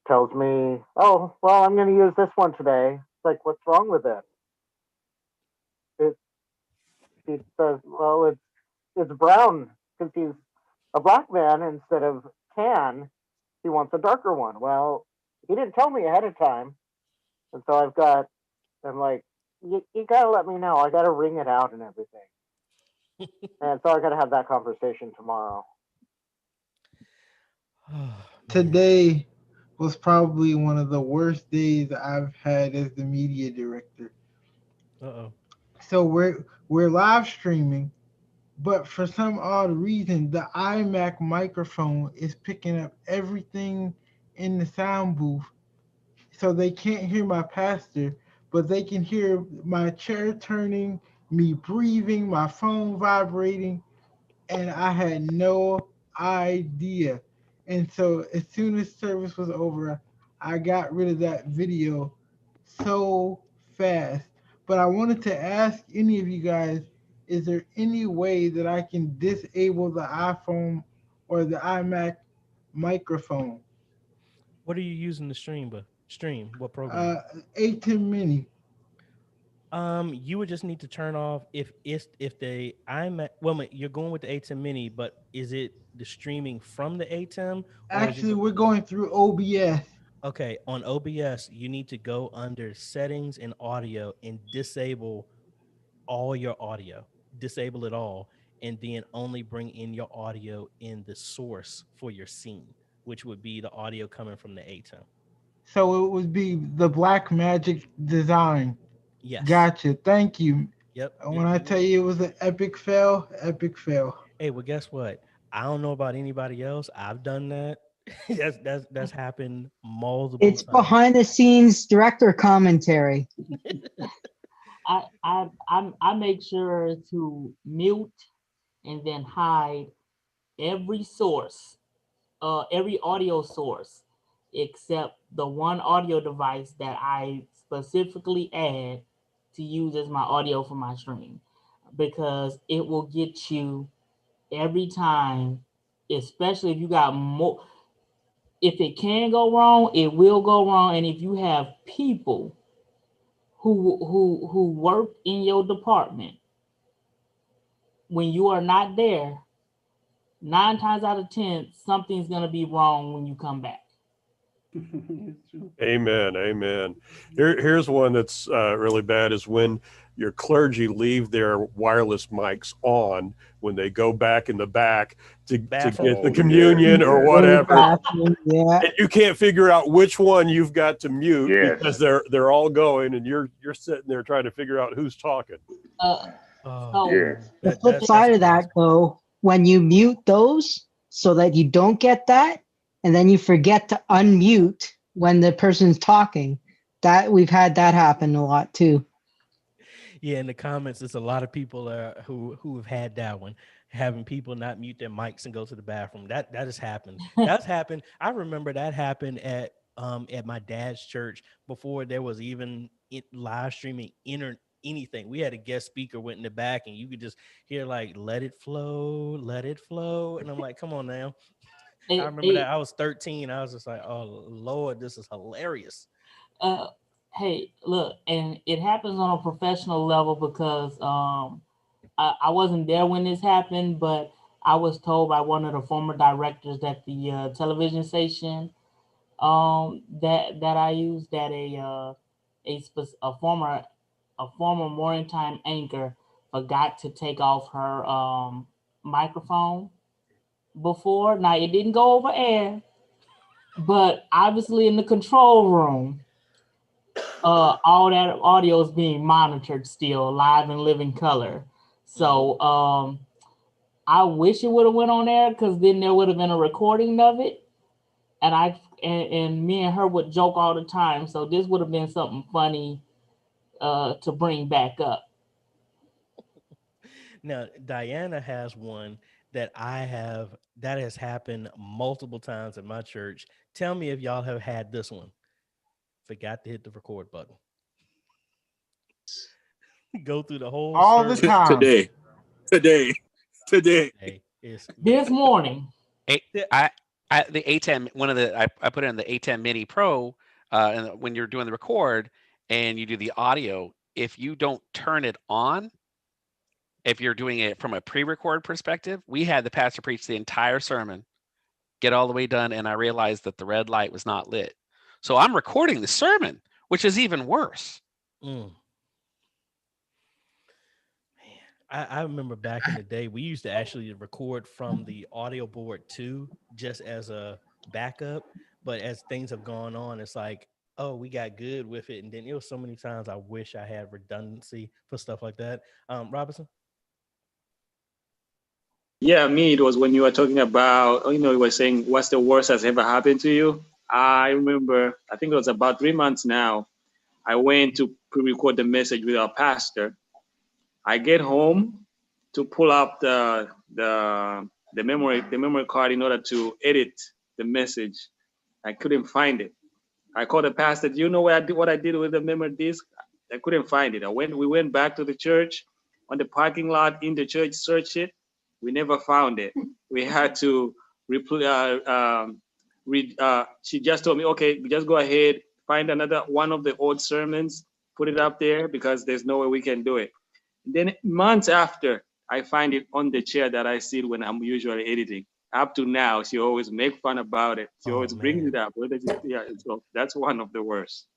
tells me, "Oh, well, I'm going to use this one today." It's like, what's wrong with it? He says, "Well, it's brown because he's a black man instead of tan. He wants a darker one." Well, he didn't tell me ahead of time, and so I'm like, you gotta let me know. I gotta ring it out and everything. And so I gotta have that conversation tomorrow. Today was probably one of the worst days I've had as the media director. So we're live streaming, but for some odd reason, the iMac microphone is picking up everything in the sound booth. So they can't hear my pastor, but they can hear my chair turning, me breathing, my phone vibrating, and I had no idea. And so as soon as service was over, I got rid of that video so fast. But I wanted to ask any of you guys, is there any way that I can disable the iPhone or the iMac microphone? What are you using to stream? What program? A10 Mini. You would just need to turn off if the iMac. Well, you're going with the A10 Mini, but is it the streaming from the A10? Actually, we're going through OBS. Okay, on OBS, you need to go under settings and audio and disable all your audio. Disable it all, and then only bring in your audio in the source for your scene, which would be the audio coming from the A10. So it would be the Black Magic design. Yes. Gotcha. Thank you. Yep. When I tell you it was an epic fail, epic fail. Hey, well, guess what? I don't know about anybody else. I've done that. That's happened multiple It's times. behind the scenes director commentary. I make sure to mute and then hide every source, every audio source, except the one audio device that I specifically add to use as my audio for my stream, because it will get you every time, especially if you got more. If it can go wrong, it will go wrong. And if you have people who work in your department when you are not there, 9 times out of 10, something's gonna be wrong when you come back. Amen. Amen. Here's one that's really bad is when your clergy leave their wireless mics on when they go back in the back to get the communion or whatever. Yeah. And you can't figure out which one you've got to mute Yes. because they're all going and you're sitting there trying to figure out who's talking. The flip side of that, though, when you mute those so that you don't get that, and then you forget to unmute when the person's talking, that we've had that happen a lot too. Yeah, in the comments, there's a lot of people who have had that one, having people not mute their mics and go to the bathroom. That has happened. That's happened. I remember that happened at my dad's church before there was even live streaming anything. We had a guest speaker went in the back, and you could just hear like "Let it flow, let it flow," and I'm like, "Come on now." I remember that. I was 13. I was just like, "Oh Lord, this is hilarious." Hey, look, and it happens on a professional level because I wasn't there when this happened, but I was told by one of the former directors at the television station that I used that a former morning time anchor forgot to take off her microphone before. Now it didn't go over air, but obviously in the control room, all that audio is being monitored still live and living color. So I wish it would have went on air, because then there would have been a recording of it, and me and her would joke all the time. So this would have been something funny to bring back up. Now, Diana has one that that has happened multiple times at my church. Tell me if y'all have had this one. Forgot to hit the record button. Go through the whole all the service. time. Today. This morning. The A10, I put it in the A10 Mini Pro, and when you're doing the record and you do the audio, if you don't turn it on, if you're doing it from a pre-record perspective, we had the pastor preach the entire sermon, get all the way done, and I realized that the red light was not lit. So I'm recording the sermon, which is even worse. I remember back in the day, we used to actually record from the audio board too, just as a backup. But as things have gone on, it's like, oh, we got good with it. And then it was so many times I wish I had redundancy for stuff like that. Robinson? Yeah, me, it was when you were talking about, you were saying, what's the worst that's ever happened to you? I remember, I think it was about 3 months now, I went to pre-record the message with our pastor. I get home to pull up the memory card in order to edit the message. I couldn't find it. I called the pastor. Do you know what I did with the memory disk? I couldn't find it. We went back to the church, on the parking lot in the church, searched it. We never found it. We had to she just told me, okay, just go ahead, find another one of the old sermons, put it up there, because there's no way we can do it. Then months after, I find it on the chair that I sit when I'm usually editing. Up to now, she always make fun about it. She always brings it up. So that's one of the worst.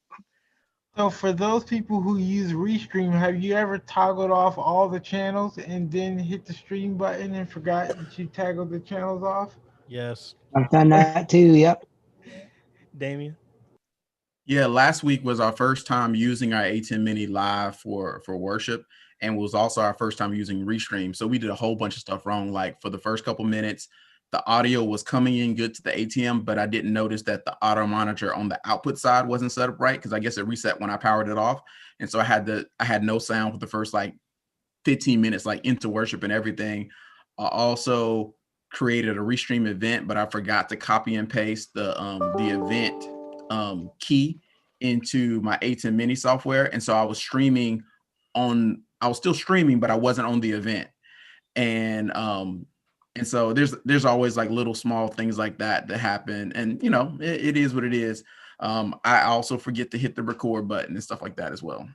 So for those people who use Restream, have you ever toggled off all the channels and then hit the stream button and forgot that you toggled the channels off? Yes. I've done that too. Yep. Damien? Yeah, last week was our first time using our A10 Mini live for worship. and was also our first time using Restream. So we did a whole bunch of stuff wrong. Like for the first couple minutes, the audio was coming in good to the ATM, but I didn't notice that the auto monitor on the output side wasn't set up right, because I guess it reset when I powered it off. And so I had no sound for the first like 15 minutes, like into worship and everything. I also created a Restream event, but I forgot to copy and paste the event key into my ATEM mini software. And so I was still streaming, but I wasn't on the event. And so there's always like little small things like that happen. And you know, it is what it is. I also forget to hit the record button and stuff like that as well.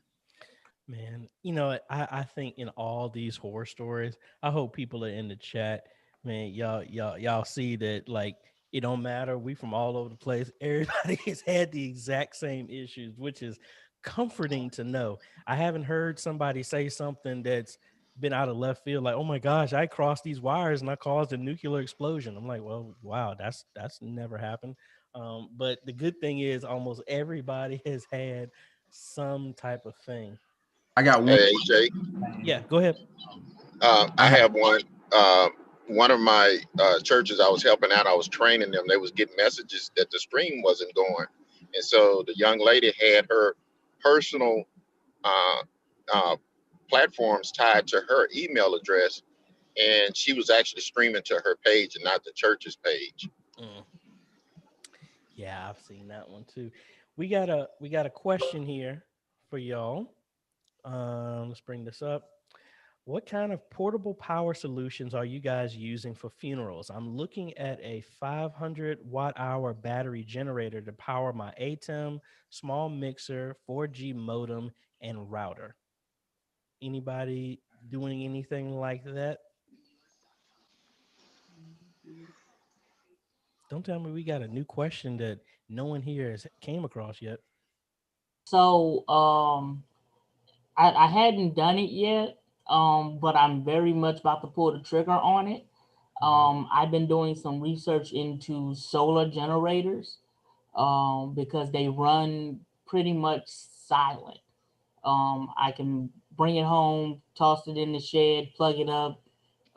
Man, you know, I think in all these horror stories, I hope people are in the chat. Man, y'all see that, like, it don't matter. We from all over the place. Everybody has had the exact same issues, which is comforting to know. I haven't heard somebody say something that's been out of left field, like, oh my gosh, I crossed these wires and I caused a nuclear explosion. I'm like, well, wow, that's never happened. But the good thing is almost everybody has had some type of thing. I got one. Hey, AJ. Yeah, go ahead. I have one. One of my churches I was helping out, I was training them. They was getting messages that the stream wasn't going. And so the young lady had her personal platforms tied to her email address. And she was actually streaming to her page and not the church's page. Yeah, I've seen that one too. We got a question here for y'all. Let's bring this up. What kind of portable power solutions are you guys using for funerals? I'm looking at a 500 watt-hour battery generator to power my ATEM, small mixer, 4G modem, and router. Anybody doing anything like that? Don't tell me we got a new question that no one here has came across yet. So I hadn't done it yet, but I'm very much about to pull the trigger on it. I've been doing some research into solar generators because they run pretty much silent. I can bring it home, toss it in the shed, plug it up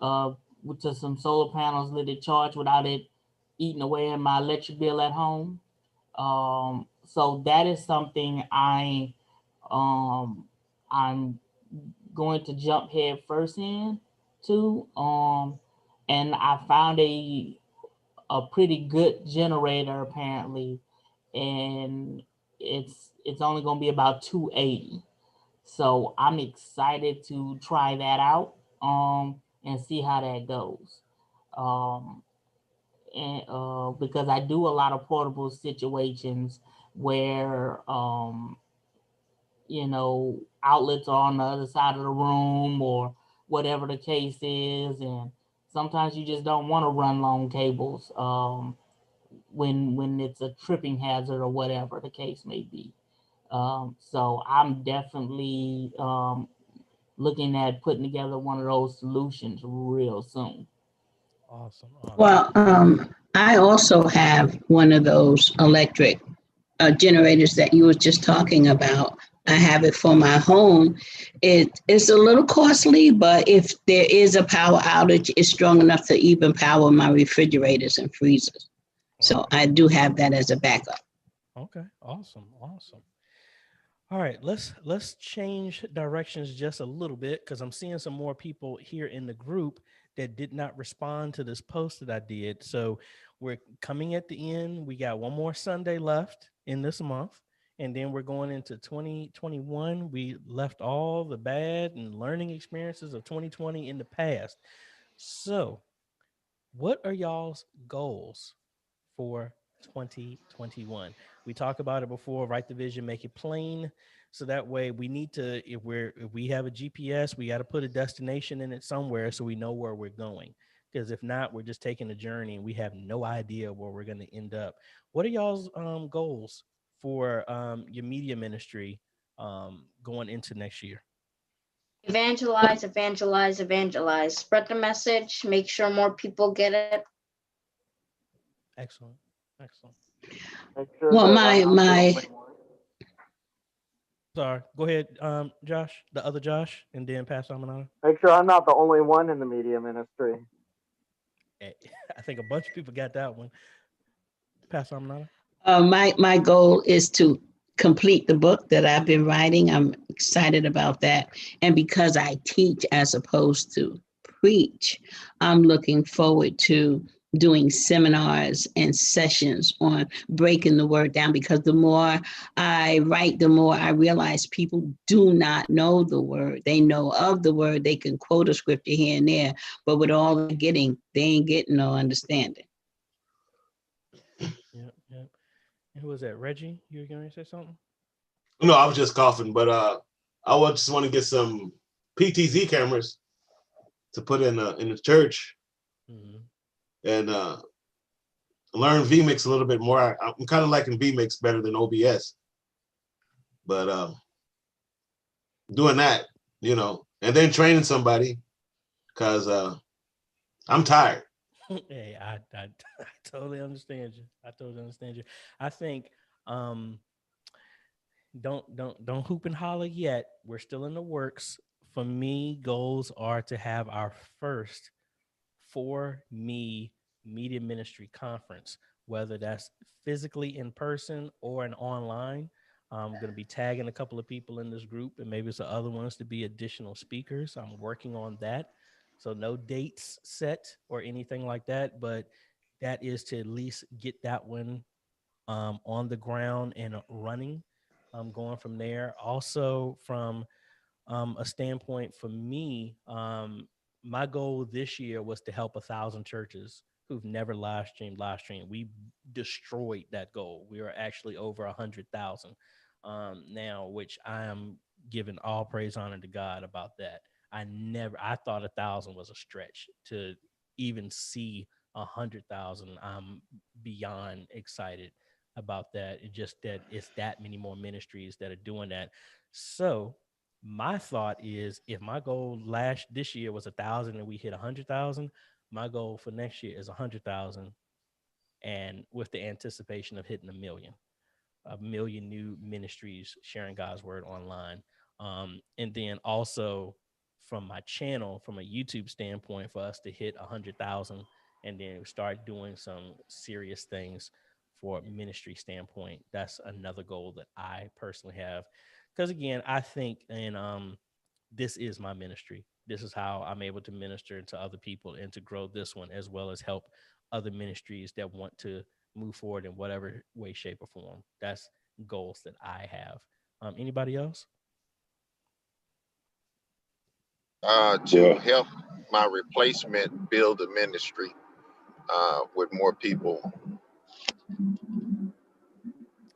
to some solar panels, let it charge without it eating away at my electric bill at home. So that is something I'm going to jump head first into. And I found a pretty good generator apparently, and it's only going to be about $280. So I'm excited to try that out and see how that goes. And because I do a lot of portable situations where you know, outlets are on the other side of the room or whatever the case is, and sometimes you just don't want to run long cables when it's a tripping hazard or whatever the case may be. So I'm definitely looking at putting together one of those solutions real soon. Awesome. Well, I also have one of those electric generators that you were just talking about. I have it for my home. It's a little costly, but if there is a power outage, it's strong enough to even power my refrigerators and freezers. So I do have that as a backup. Okay, awesome. All right, let's change directions just a little bit because I'm seeing some more people here in the group that did not respond to this post that I did. So we're coming at the end. We got one more Sunday left in this month, and then we're going into 2021. We left all the bad and learning experiences of 2020 in the past. So what are y'all's goals for 2021? We talked about it before. Write the vision, make it plain, so that way we need to, if we have a GPS, we got to put a destination in it somewhere so we know where we're going, because if not, we're just taking a journey and we have no idea where we're going to end up. What are y'all's goals for your media ministry going into next year? Evangelize. Spread the message, make sure more people get it. Excellent. Well, my Sorry. Go ahead, Josh, the other Josh, and then Pastor Amanada. Make sure I'm not the only one in the media ministry. I think a bunch of people got that one. Pastor Amanada. My goal is to complete the book that I've been writing. I'm excited about that. And because I teach as opposed to preach, I'm looking forward to doing seminars and sessions on breaking the word down, because the more I write, the more I realize people do not know the word. They know of the word. They can quote a scripture here and there, but with all they're getting, they ain't getting no understanding. Yep. And who was that? Reggie? You were going to say something? No, I was just coughing, but I just want to get some PTZ cameras to put in the church, and learn vMix a little bit more. I'm kind of liking vMix better than OBS, but doing that, and then training somebody, because I'm tired. Hey, I totally understand you. I think don't hoop and holler yet. We're still in the works. For me, goals are to have our first For Me media ministry conference, whether that's physically in person or an online. I'm going to be tagging a couple of people in this group, and maybe it's the other ones to be additional speakers. I'm working on that. So no dates set or anything like that, but that is to at least get that one on the ground and running. Going from there. Also, from a standpoint for me, my goal this year was to help 1,000 churches who've never live streamed. We destroyed that goal. We are actually over 100,000 now, which I am giving all praise, honor to God about that. I thought 1,000 was a stretch. To even see 100,000, I'm beyond excited about that. It's just that it's that many more ministries that are doing that. So my thought is, if my goal this year was 1,000 and we hit 100,000, my goal for next year is 100,000, and with the anticipation of hitting 1 million new ministries sharing God's word online. And then also from my channel, from a YouTube standpoint, for us to hit 100,000 and then start doing some serious things for ministry standpoint. That's another goal that I personally have. Because again, I think, and this is my ministry. This is how I'm able to minister to other people and to grow this one, as well as help other ministries that want to move forward in whatever way, shape, or form. That's goals that I have. Anybody else? To help my replacement build a ministry with more people.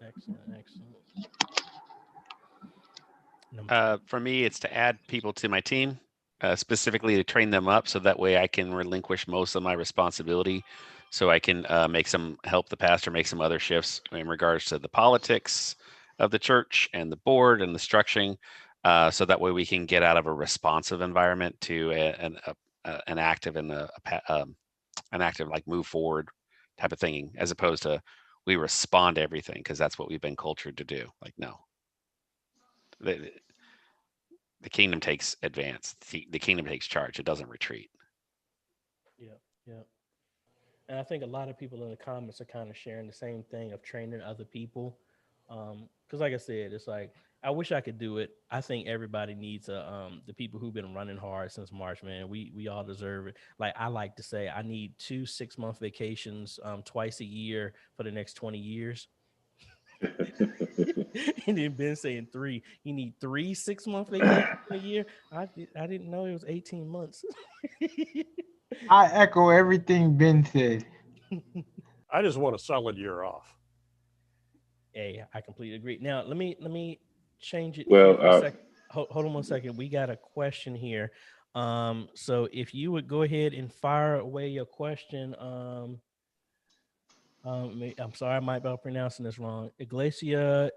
Excellent. For me, it's to add people to my team, specifically to train them up, so that way I can relinquish most of my responsibility, so I can help the pastor make some other shifts in regards to the politics of the church and the board and the structuring, so that way we can get out of a responsive environment to an active and an active, like, move forward type of thing, as opposed to we respond to everything, because that's what we've been cultured to do. Like, no. The kingdom takes advance. The kingdom takes charge. It doesn't retreat. Yeah. And I think a lot of people in the comments are kind of sharing the same thing of training other people. Because like I said, it's like, I wish I could do it. I think everybody needs the people who've been running hard since March, man. We all deserve it. Like, I like to say, I need 2 6-month vacations twice a year for the next 20 years. And then Ben saying 3. You need 3 6-month vacations in a year. I didn't know it was 18 months. I echo everything Ben said. I just want a solid year off. Hey, I completely agree. Now let me change it. Well, for a second. Hold on 1 second. We got a question here. So if you would go ahead and fire away your question. I'm sorry, I might be pronouncing this wrong. Iglesia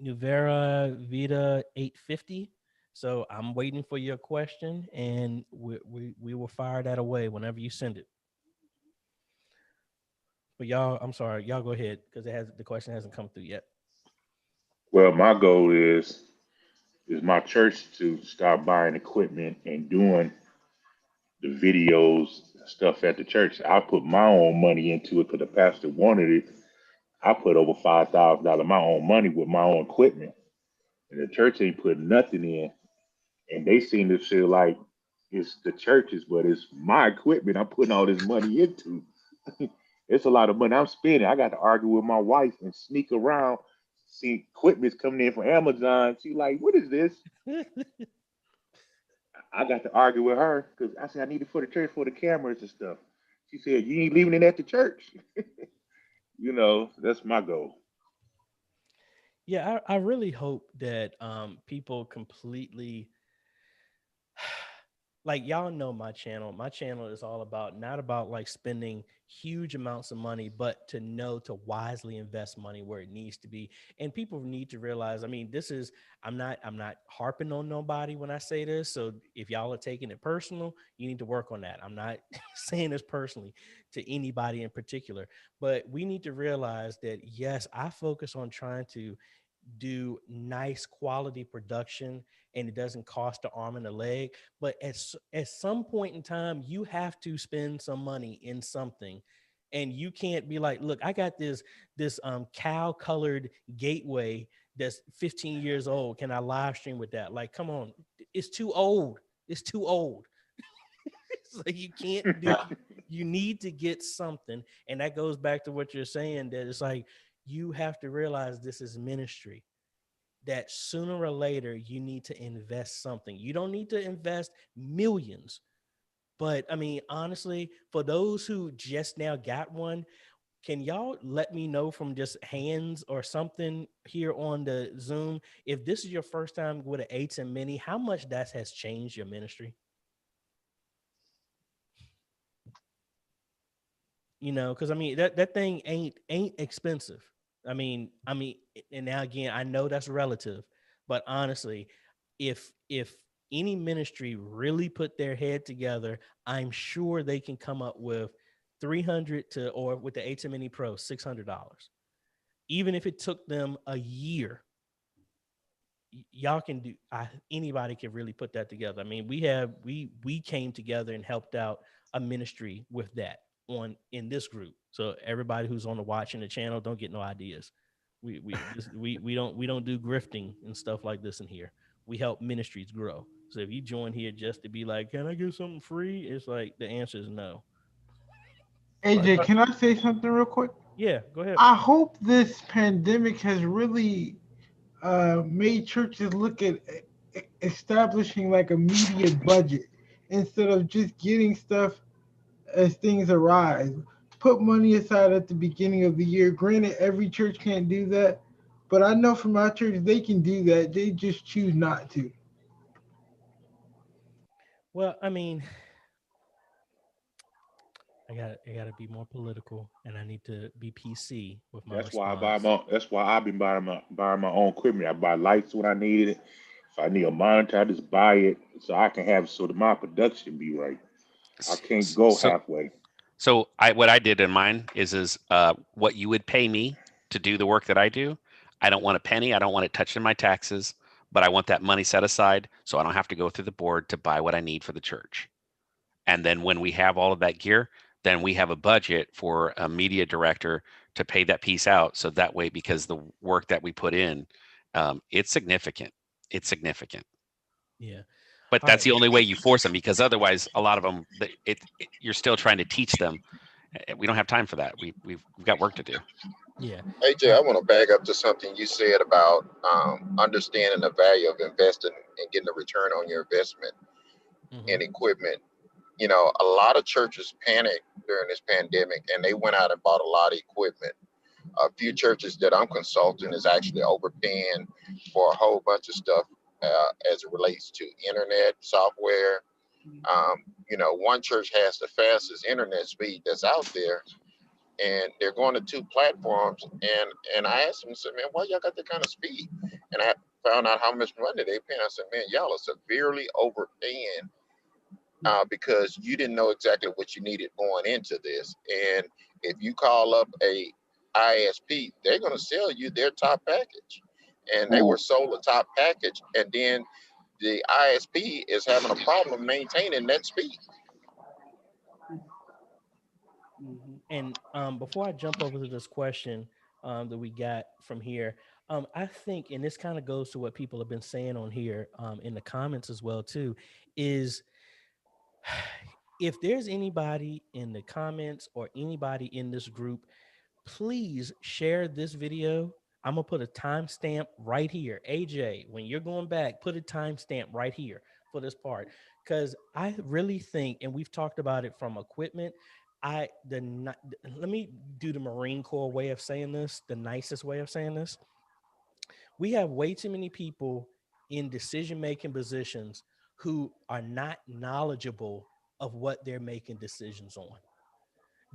Nuvera Vida 850. So I'm waiting for your question, and we will fire that away whenever you send it. But y'all, I'm sorry, y'all go ahead, because the question hasn't come through yet. Well, my goal is is my church to start buying equipment and doing the videos stuff at the church. I put my own money into it because the pastor wanted it. I put over $5,000 my own money with my own equipment, and the church ain't put nothing in. And they seem to feel like it's the church's, but it's my equipment I'm putting all this money into. It's a lot of money I'm spending. I got to argue with my wife and sneak around, see equipment's coming in from Amazon. She like, what is this? I got to argue with her because I said I need it for the church for the cameras and stuff. She said, you ain't leaving it at the church. You know, that's my goal. Yeah, I really hope that people completely, like, y'all know my channel. My channel is all about, not about like spending huge amounts of money, but to know to wisely invest money where it needs to be. And people need to realize, I mean, this is, I'm not harping on nobody when I say this. So if y'all are taking it personal, you need to work on that. I'm not saying this personally to anybody in particular, but we need to realize that, yes, I focus on trying to do nice quality production, and it doesn't cost an arm and a leg. But at some point in time, you have to spend some money in something, and you can't be like, look, I got this cow colored gateway that's 15 years old. Can I live stream with that? Like, come on, it's too old. It's too old. So you can't do. You need to get something, and that goes back to what you're saying. That it's like, you have to realize this is ministry, that sooner or later you need to invest something. You don't need to invest millions, but I mean, honestly, for those who just now got one, can y'all let me know from just hands or something here on the Zoom, if this is your first time with an A10 Mini, how much that has changed your ministry? You know, because I mean, that thing ain't expensive. I mean, and now again, I know that's relative, but honestly, if any ministry really put their head together, I'm sure they can come up with 300 to, or with the A10 Mini Pro, $600. Even if it took them a year, y'all can do. Anybody can really put that together. I mean, we came together and helped out a ministry with that in this group. So everybody who's on the watching the channel, don't get no ideas. We don't do grifting and stuff like this in here. We help ministries grow. So if you join here just to be like, can I get something free? It's like, the answer is no. AJ, can I say something real quick? Yeah, go ahead. I hope this pandemic has really made churches look at establishing like a media budget instead of just getting stuff as things arise. Put money aside at the beginning of the year. Granted, every church can't do that, but I know from our church they can do that. They just choose not to. Well, I mean, I gotta be more political, and I need to be PC with my response. That's why I've been buying my own equipment. I buy lights when I need it. If I need a monitor, I just buy it so I can have, so that my production be right. I can't go halfway. So what I did in mine is what you would pay me to do the work that I do. I don't want a penny. I don't want it touching my taxes, but I want that money set aside so I don't have to go through the board to buy what I need for the church. And then when we have all of that gear, then we have a budget for a media director to pay that piece out. So that way, because the work that we put in, it's significant. It's significant. Yeah. But that's the only way you force them, because otherwise, a lot of them, you're still trying to teach them. We don't have time for that. We've got work to do. Yeah. AJ, I want to back up to something you said about understanding the value of investing and getting a return on your investment in equipment. You know, a lot of churches panicked during this pandemic and they went out and bought a lot of equipment. A few churches that I'm consulting is actually overpaying for a whole bunch of stuff as it relates to internet, software. You know, one church has the fastest internet speed that's out there, and they're going to 2 platforms. And I asked them, I said, man, why y'all got that kind of speed? And I found out how much money they paying. I said, man, y'all are severely overpaying because you didn't know exactly what you needed going into this. And if you call up a ISP, they're going to sell you their top package. and they were sold a top package, and then the ISP is having a problem maintaining that speed. And before I jump over to this question that we got from here, I think, and this kind of goes to what people have been saying on here in the comments as well too, is if there's anybody in the comments or anybody in this group, please share this video. I'm gonna put a timestamp right here. AJ, when you're going back, put a timestamp right here for this part, because I really think, and we've talked about it from equipment. Let me do the Marine Corps way of saying this, the nicest way of saying this. We have way too many people in decision-making positions who are not knowledgeable of what they're making decisions on.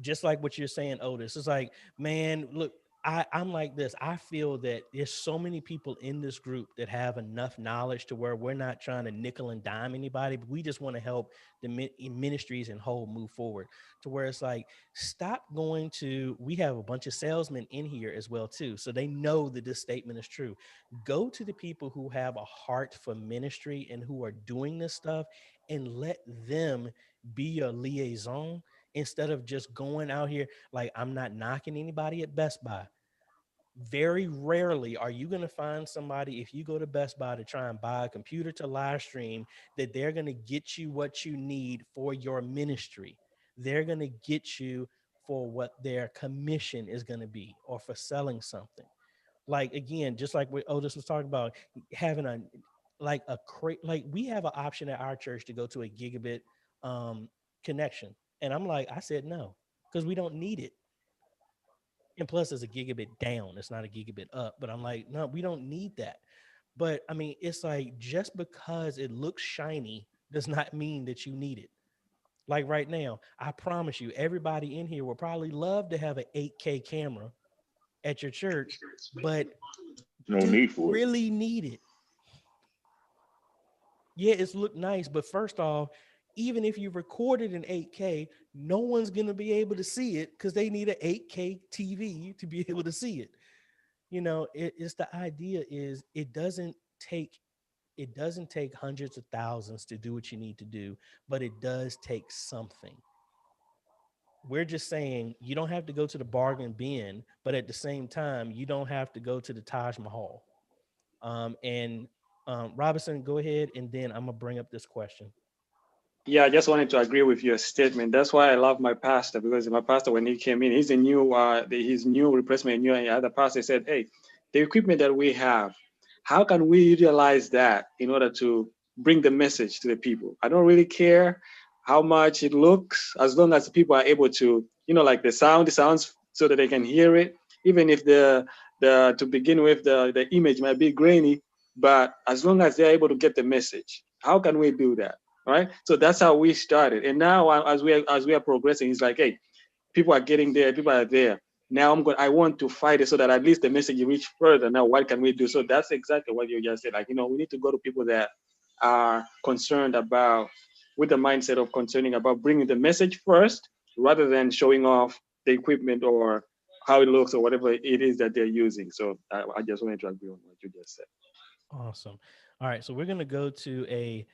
Just like what you're saying, Otis, it's like, man, look, I'm like this. I feel that there's so many people in this group that have enough knowledge to where we're not trying to nickel and dime anybody, but we just want to help the ministries and whole move forward to where it's like, stop going to, we have a bunch of salesmen in here as well too. So they know that this statement is true. Go to the people who have a heart for ministry and who are doing this stuff and let them be your liaison, instead of just going out here. Like, I'm not knocking anybody at Best Buy. Very rarely are you going to find somebody, if you go to Best Buy to try and buy a computer to live stream, that they're going to get you what you need for your ministry. They're going to get you for what their commission is going to be, or for selling something. Like, again, just like what Otis was talking about, having like we have an option at our church to go to a gigabit connection. And I'm like, I said no, because we don't need it. And plus, it's a gigabit down. It's not a gigabit up. But I'm like, no, we don't need that. But I mean, it's like, just because it looks shiny does not mean that you need it. Like right now, I promise you, everybody in here will probably love to have an 8K camera at your church, but no do need you for it. really need it? Yeah, it's look nice, but first off, even if you recorded in 8K, no one's going to be able to see it because they need an 8K TV to be able to see it. You know, it's the idea is it doesn't take hundreds of thousands to do what you need to do, but it does take something. We're just saying you don't have to go to the bargain bin, but at the same time, you don't have to go to the Taj Mahal. Robinson, go ahead, and then I'm gonna bring up this question. Yeah, I just wanted to agree with your statement. That's why I love my pastor, because my pastor, when he came in, he's a new, his new replacement, new other pastor said, "Hey, the equipment that we have, how can we utilize that in order to bring the message to the people? I don't really care how much it looks, as long as people are able to, like the sounds so that they can hear it, even if to begin with, the image might be grainy, but as long as they're able to get the message, how can we do that?" Right. So that's how we started. And now as we are progressing, it's like, hey, people are getting there, people are there. Now I want to fight it so that at least the message reach further. Now, what can we do? So that's exactly what you just said. Like, we need to go to people that are concerned about, with the mindset of concerning about bringing the message first, rather than showing off the equipment or how it looks or whatever it is that they're using. So I just wanted to agree on what you just said. Awesome. All right. So we're going to go to a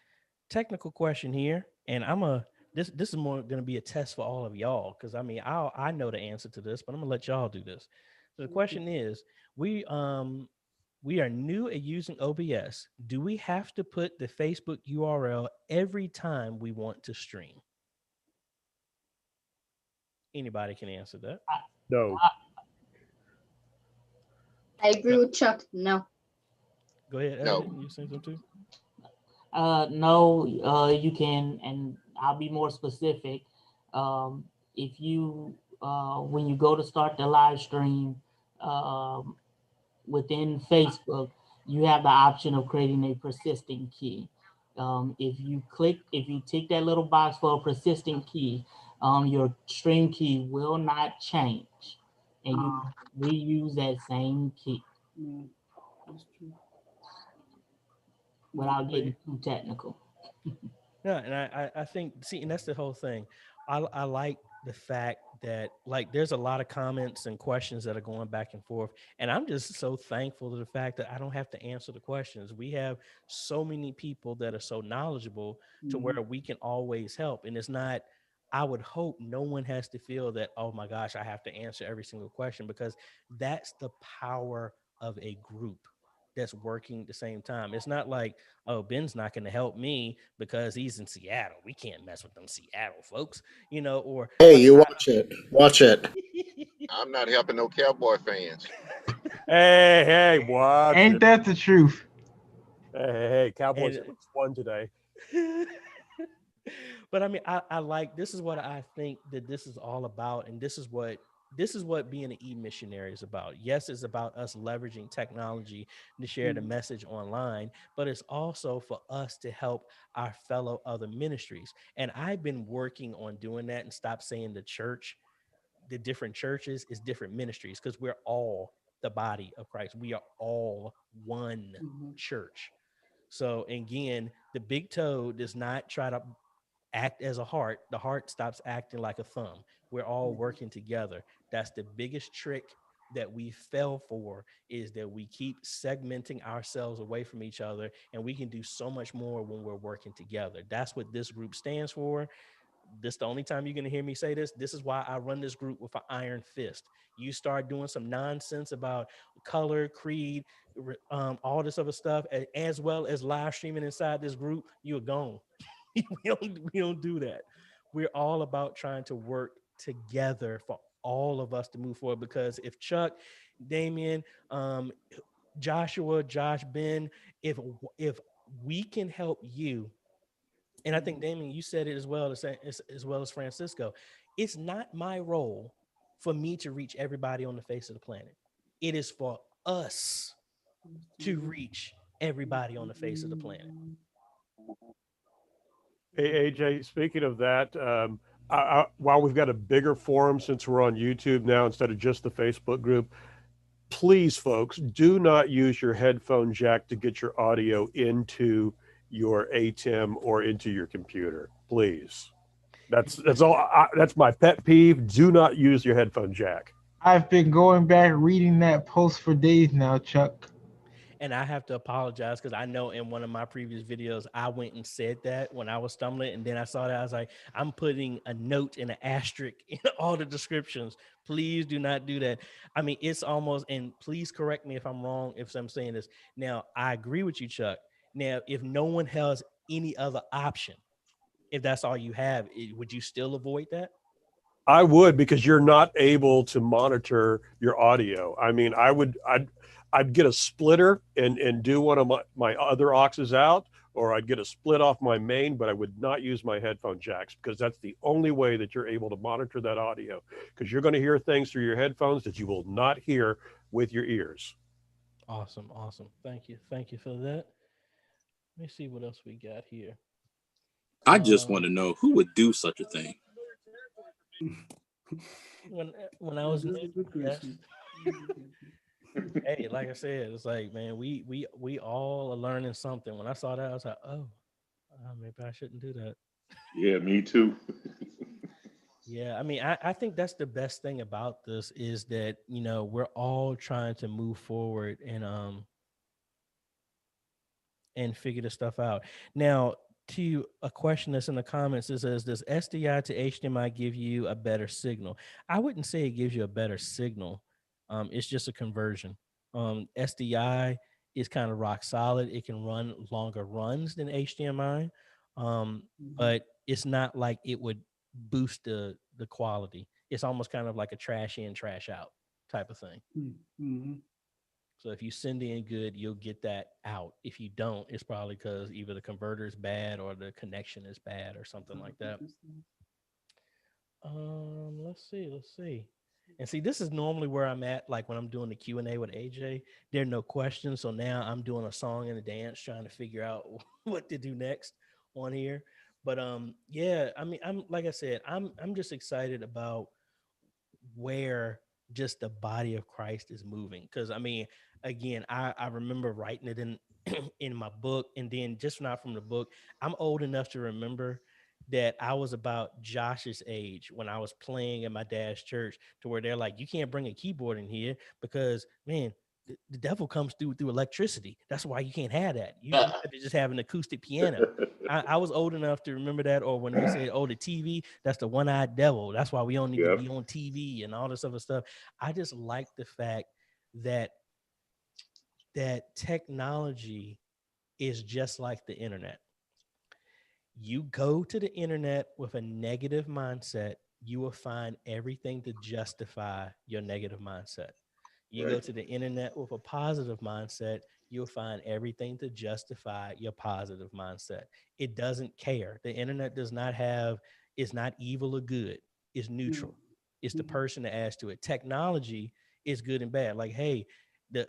technical question here, and this is more going to be a test for all of y'all, because I mean, I know the answer to this, but I'm gonna let y'all do this. So the question is, we are new at using OBS. Do we have to put the Facebook URL every time we want to stream? Anybody can answer that. No. I agree with Chuck. No. Go ahead, Evan. You say something too? No, you can, and I'll be more specific. If you, when you go to start the live stream within Facebook, you have the option of creating a persistent key. If you tick that little box for a persistent key, your stream key will not change, and you reuse that same key. Without getting too technical. Yeah, and I think, see, and that's the whole thing. I like the fact that like there's a lot of comments and questions that are going back and forth, and I'm just so thankful to the fact that I don't have to answer the questions. We have so many people that are so knowledgeable to where we can always help, and it's not, I would hope no one has to feel that, oh my gosh, I have to answer every single question, because that's the power of a group that's working at the same time. It's not like, oh, Ben's not going to help me because he's in Seattle. We can't mess with them Seattle folks, you know, or Hey, you watch it. Watch it. I'm not helping no Cowboy fans. Hey, watch Ain't it. that the truth? Hey, Cowboys And- at least won today. but I mean, I like, this is what I think that this is all about, and this is what being an e-missionary is about. Yes, it's about us leveraging technology to share the message online, but it's also for us to help our fellow other ministries. And I've been working on doing that, and stop saying the church, the different churches is different ministries, because we're all the body of Christ. We are all one church. So again, the big toe does not try to act as a heart. The heart stops acting like a thumb. We're all working together. That's the biggest trick that we fell for, is that we keep segmenting ourselves away from each other, and we can do so much more when we're working together. That's what this group stands for. This is the only time you're going to hear me say this. This is why I run this group with an iron fist. You start doing some nonsense about color, creed, all this other stuff, as well as live streaming inside this group, you're gone. we don't do that. We're all about trying to work together for all of us to move forward. Because if Chuck, Damien, Joshua, Josh, Ben, if we can help you, and I think Damien, you said it as well as Francisco, it's not my role for me to reach everybody on the face of the planet. It is for us to reach everybody on the face of the planet. Hey, AJ, speaking of that, while we've got a bigger forum since we're on YouTube now instead of just the Facebook group, please, folks, do not use your headphone jack to get your audio into your ATEM or into your computer. Please. That's all. That's my pet peeve. Do not use your headphone jack. I've been going back reading that post for days now, Chuck. And I have to apologize, because I know in one of my previous videos, I went and said that when I was stumbling, and then I saw that, I was like, I'm putting a note and an asterisk in all the descriptions. Please do not do that. I mean, it's almost, and please correct me if I'm wrong, if I'm saying this. Now, I agree with you, Chuck. Now, if no one has any other option, if that's all you have, would you still avoid that? I would, because you're not able to monitor your audio. I mean, I'd get a splitter and do one of my other auxes out, or I'd get a split off my main, but I would not use my headphone jacks, because that's the only way that you're able to monitor that audio, because you're going to hear things through your headphones that you will not hear with your ears. Awesome. Thank you for that. Let me see what else we got here. I just want to know who would do such a thing. When I was hey, like I said, it's like, man, we all are learning something. When I saw that, I was like, oh, maybe I shouldn't do that. Yeah, me too. Yeah, I mean, I think that's the best thing about this, is that, you know, we're all trying to move forward and figure this stuff out. Now, to a question that's in the comments, it says, does SDI to HDMI give you a better signal? I wouldn't say it gives you a better signal. It's just a conversion. SDI is kind of rock solid. It can run longer runs than HDMI, but it's not like it would boost the quality. It's almost kind of like a trash in, trash out type of thing. Mm-hmm. So if you send in good, you'll get that out. If you don't, it's probably because either the converter is bad or the connection is bad or something like that. Let's see. And see, this is normally where I'm at, like when I'm doing the Q&A with AJ. There are no questions, so now I'm doing a song and a dance, trying to figure out what to do next on here. But yeah, I mean, I'm like I said, I'm just excited about where just the body of Christ is moving. Because I mean, again, I remember writing it in in my book, and then just not from the book. I'm old enough to remember that I was about Josh's age when I was playing in my dad's church, to where they're like, you can't bring a keyboard in here because, man, the devil comes through electricity. That's why you can't have that. You have to just have an acoustic piano. I was old enough to remember that. Or when they said, oh, the TV, that's the one-eyed devil. That's why we don't need to be on TV and all this other stuff. I just like the fact that technology is just like the internet. You go to the internet with a negative mindset, you will find everything to justify your negative mindset. You go to the internet with a positive mindset, you'll find everything to justify your positive mindset. It doesn't care. The internet does not have, it's not evil or good. It's neutral. It's the person that adds to it. Technology is good and bad. Like, hey,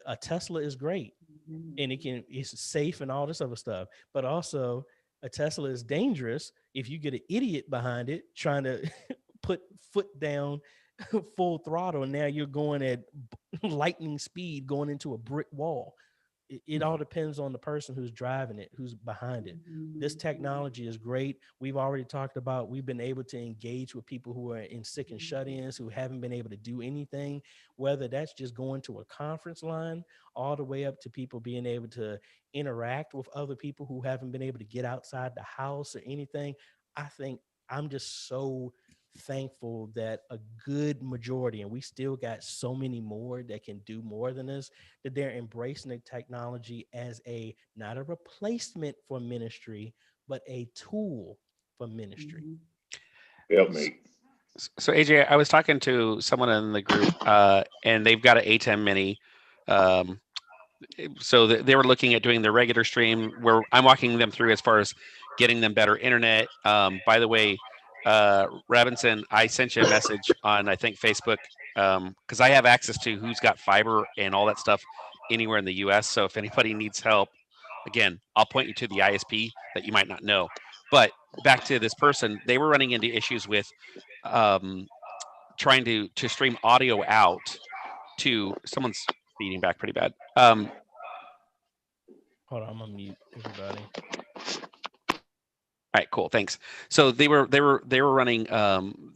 a Tesla is great and it's safe and all this other stuff. But also a Tesla is dangerous if you get an idiot behind it trying to put foot down full throttle, and now you're going at lightning speed going into a brick wall. It all depends on the person who's driving it, who's behind it. This technology is great. We've already talked about, we've been able to engage with people who are in sick and shut-ins, who haven't been able to do anything, whether that's just going to a conference line, all the way up to people being able to interact with other people who haven't been able to get outside the house or anything. I think I'm just so thankful that a good majority, and we still got so many more that can do more than this, that they're embracing the technology as not a replacement for ministry, but a tool for ministry. Help me. So AJ, I was talking to someone in the group, and they've got an A10 Mini. So they were looking at doing the regular stream, where I'm walking them through as far as getting them better internet. By the way, Robinson, I sent you a message on, I think, Facebook, because I have access to who's got fiber and all that stuff anywhere in the US. So if anybody needs help, again, I'll point you to the ISP that you might not know. But back to this person, they were running into issues with trying to stream audio out to someone's feeding back pretty bad. Hold on, I'm gonna mute everybody. All right, cool. Thanks. So they were running.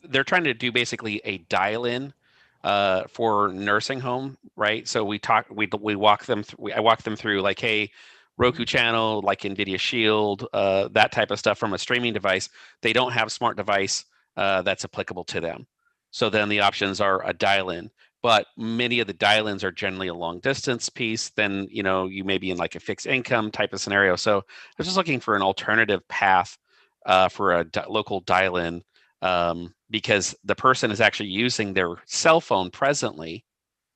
They're trying to do basically a dial-in for nursing home, right? So we walk them through. I walk them through, like, hey, Roku channel, like NVIDIA Shield, that type of stuff from a streaming device. They don't have smart device that's applicable to them. So then the options are a dial-in. But many of the dial-ins are generally a long distance piece. Then, you may be in like a fixed income type of scenario. So I was just looking for an alternative path for a local dial-in, because the person is actually using their cell phone presently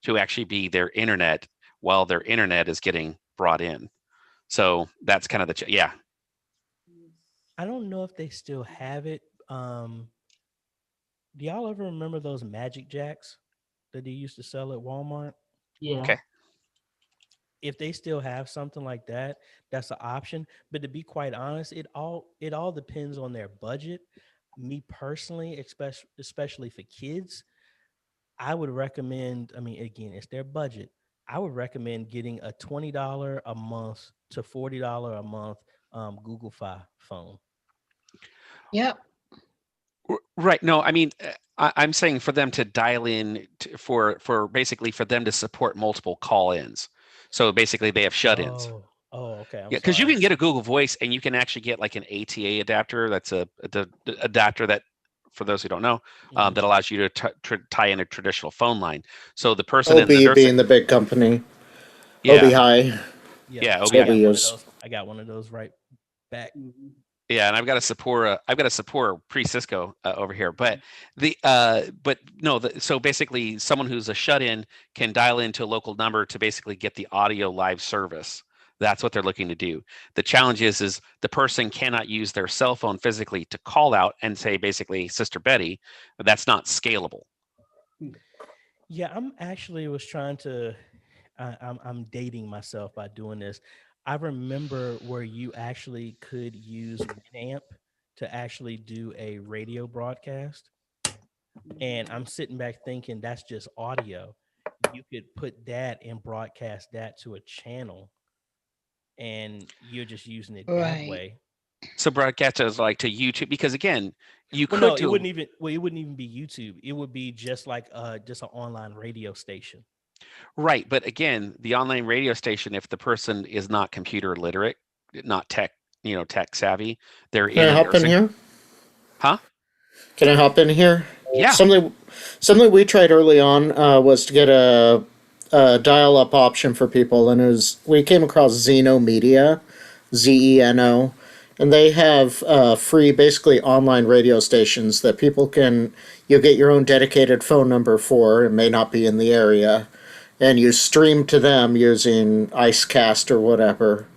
to actually be their internet while their internet is getting brought in. So that's kind of yeah. I don't know if they still have it. Do y'all ever remember those Magic Jacks that they used to sell at Walmart? Yeah. Okay. If they still have something like that, that's an option. But to be quite honest, it all depends on their budget. Me personally, especially for kids, I would recommend, again, it's their budget. I would recommend getting a $20 a month to $40 a month Google Fi phone. Yep. Right. No, I'm saying for them to dial in for basically for them to support multiple call-ins. So basically they have shut-ins. Oh, okay. Yeah, because you can get a Google Voice and you can actually get like an ATA adapter. That's the adapter that, for those who don't know, that allows you to tie in a traditional phone line. So the person OB being the big company. Yeah. OB High. Yeah. OB I got one of those right back. Yeah, and I've got a Sapporo pre-Cisco over here, but so basically someone who's a shut-in can dial into a local number to basically get the audio live service. That's what they're looking to do. The challenge is the person cannot use their cell phone physically to call out and say, basically, Sister Betty. That's not scalable. Yeah, I'm dating myself by doing this. I remember where you actually could use Winamp to actually do a radio broadcast. And I'm sitting back thinking that's just audio. You could put that and broadcast that to a channel, and you're just using it that way. So broadcast as like to YouTube, because again, you Well, could no, do it wouldn't even be YouTube. It would be just like just an online radio station. right, but again, the online radio station, if the person is not computer literate, not tech, tech savvy, they're Can in I a hop in nursing. here? Huh? Can I hop in here? Yeah. Something we tried early on was to get a dial-up option for people, and we came across Zeno Media, Zeno, and they have free, basically online radio stations that you'll get your own dedicated phone number for. It may not be in the area, and you stream to them using Icecast or whatever.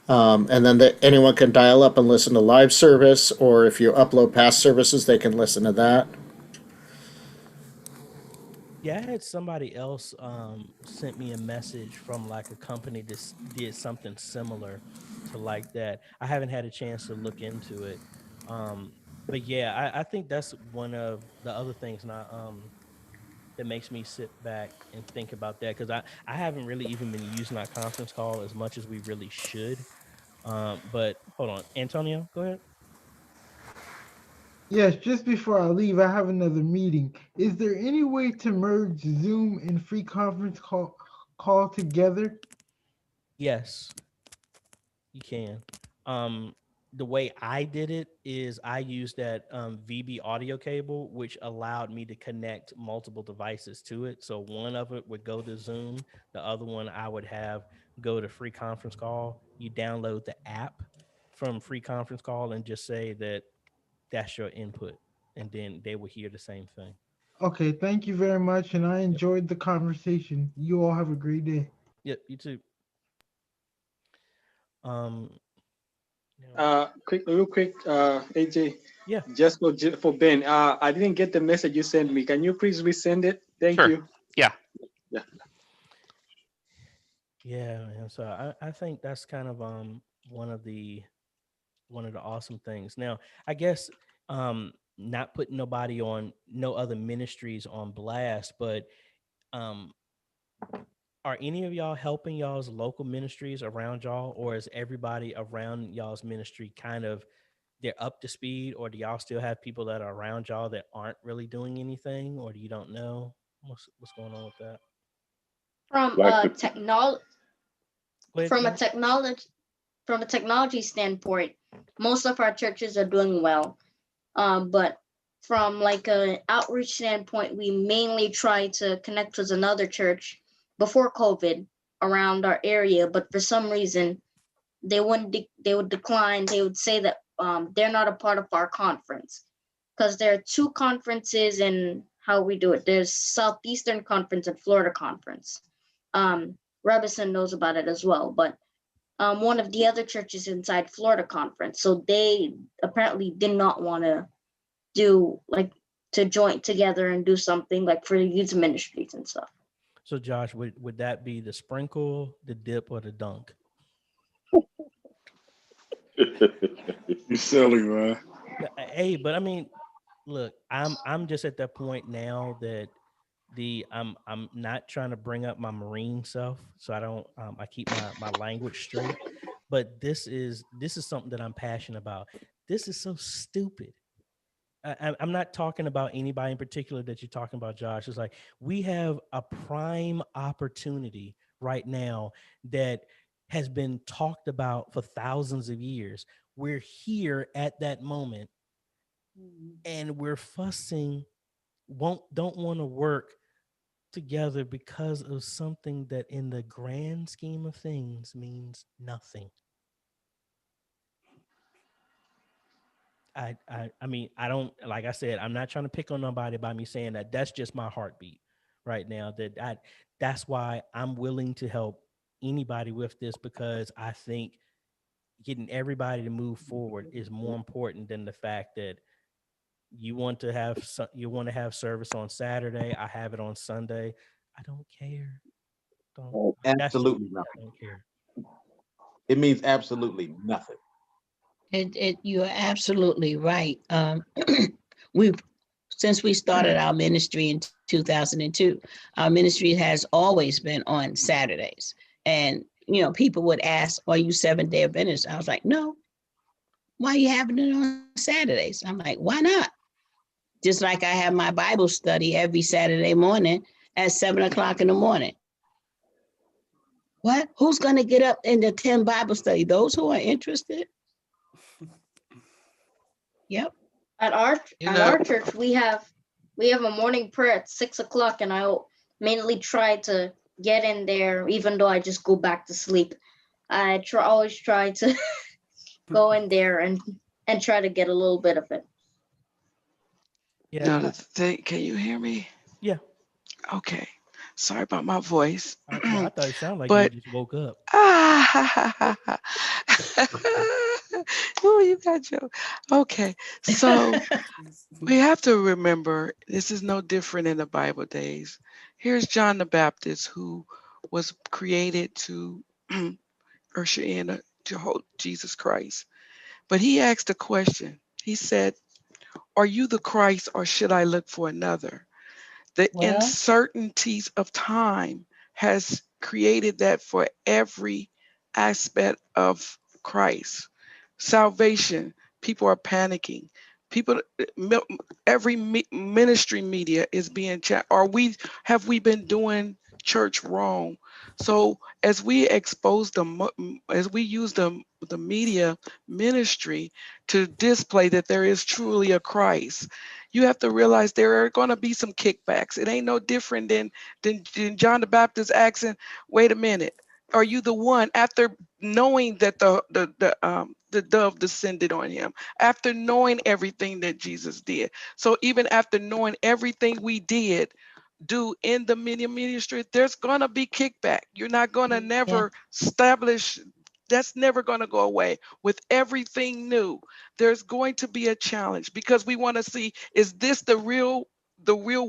And then anyone can dial up and listen to live service, or if you upload past services, they can listen to that. Yeah, I had somebody else sent me a message from like a company that did something similar to like that. I haven't had a chance to look into it. But yeah, I think that's one of the other things now that makes me sit back and think about that, because I haven't really even been using our conference call as much as we really should. But hold on, Antonio, go ahead. Yes, just before I leave, I have another meeting. Is there any way to merge Zoom and free conference call together? Yes, you can. The way I did it is I used that VB audio cable, which allowed me to connect multiple devices to it. So one of it would go to Zoom, the other one I would have go to free conference call. You download the app from free conference call and just say that that's your input, and then they will hear the same thing. Okay, thank you very much, and I enjoyed the conversation. You all have a great day. Yep, you too. Real quick, AJ. Yeah. Just for Ben. I didn't get the message you sent me. Can you please resend it? Thank you. Yeah. Yeah. Yeah, man. So I think that's kind of one of the awesome things. Now, I guess not putting no other ministries on blast, but are any of y'all helping y'all's local ministries around y'all, or is everybody around y'all's ministry kind of they're up to speed, or do y'all still have people that are around y'all that aren't really doing anything, or do you don't know what's going on with that? From a technology standpoint, most of our churches are doing well. But from like an outreach standpoint, we mainly try to connect with another church before COVID around our area, but for some reason they would decline. They would say that they're not a part of our conference, because there are two conferences in how we do it. There's Southeastern Conference and Florida Conference. Robinson knows about it as well, but one of the other churches inside Florida Conference, so they apparently did not want to join together and do something like for the youth ministries and stuff. So Josh, would that be the sprinkle, the dip, or the dunk? You silly, man. Hey, but I mean, look, I'm just at that point now that I'm not trying to bring up my Marine self, so I don't I keep my language straight. But this is something that I'm passionate about. This is so stupid. I'm not talking about anybody in particular that you're talking about, Josh. It's like we have a prime opportunity right now that has been talked about for thousands of years. We're here at that moment, and we're fussing, don't want to work together because of something that in the grand scheme of things means nothing. I mean, I don't, like I said, I'm not trying to pick on nobody by me saying that. That's just my heartbeat right now. That's why I'm willing to help anybody with this, because I think getting everybody to move forward is more important than the fact that you want to have service on Saturday. I have it on Sunday. I don't care. Absolutely nothing. I don't care. It means absolutely nothing. You're absolutely right. Since we started our ministry in 2002, our ministry has always been on Saturdays. And, people would ask, are you 7-day Adventists? I was like, no, why are you having it on Saturdays? I'm like, why not? Just like I have my Bible study every Saturday morning at 7 o'clock in the morning. What? Who's going to get up and attend Bible study? Those who are interested. Yep. At our church, we have a morning prayer at 6 o'clock, and I mainly try to get in there, even though I just go back to sleep. I always try to go in there and try to get a little bit of it. Yeah. Now, can you hear me? Yeah. Okay. Sorry about my voice. I thought it sounded like But, you just woke up. Oh, you got Joe. Okay. So we have to remember this is no different in the Bible days. Here's John the Baptist, who was created to usher in to hold Jesus Christ. But he asked a question. He said, "Are you the Christ, or should I look for another?" The uncertainties of time has created that for every aspect of Christ. Salvation, people are panicking. People, every ministry media is being have we been doing church wrong? So as we expose as we use the media ministry to display that there is truly a Christ, you have to realize there are going to be some kickbacks. It ain't no different than John the Baptist asking, "Wait a minute, are you the one?" After knowing that the dove descended on him, after knowing everything that Jesus did. So even after knowing everything we did do in the media ministry, there's gonna be kickback. You're not gonna never establish. That's never going to go away. With everything new, there's going to be a challenge, because we want to see, is this the real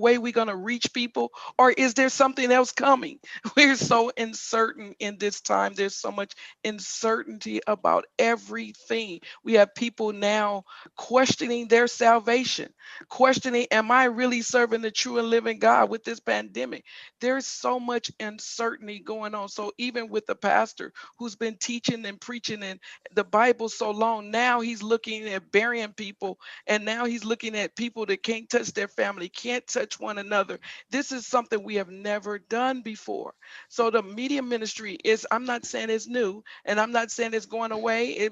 way we're going to reach people, or is there something else coming? We're so uncertain in this time. There's so much uncertainty about everything. We have people now questioning their salvation, questioning, am I really serving the true and living God with this pandemic? There's so much uncertainty going on. So even with the pastor who's been teaching and preaching in the Bible so long, now he's looking at burying people, and now he's looking at people that can't touch their family, can't touch one another. This is something we have never done before. So the media ministry is, I'm not saying it's new, and I'm not saying it's going away,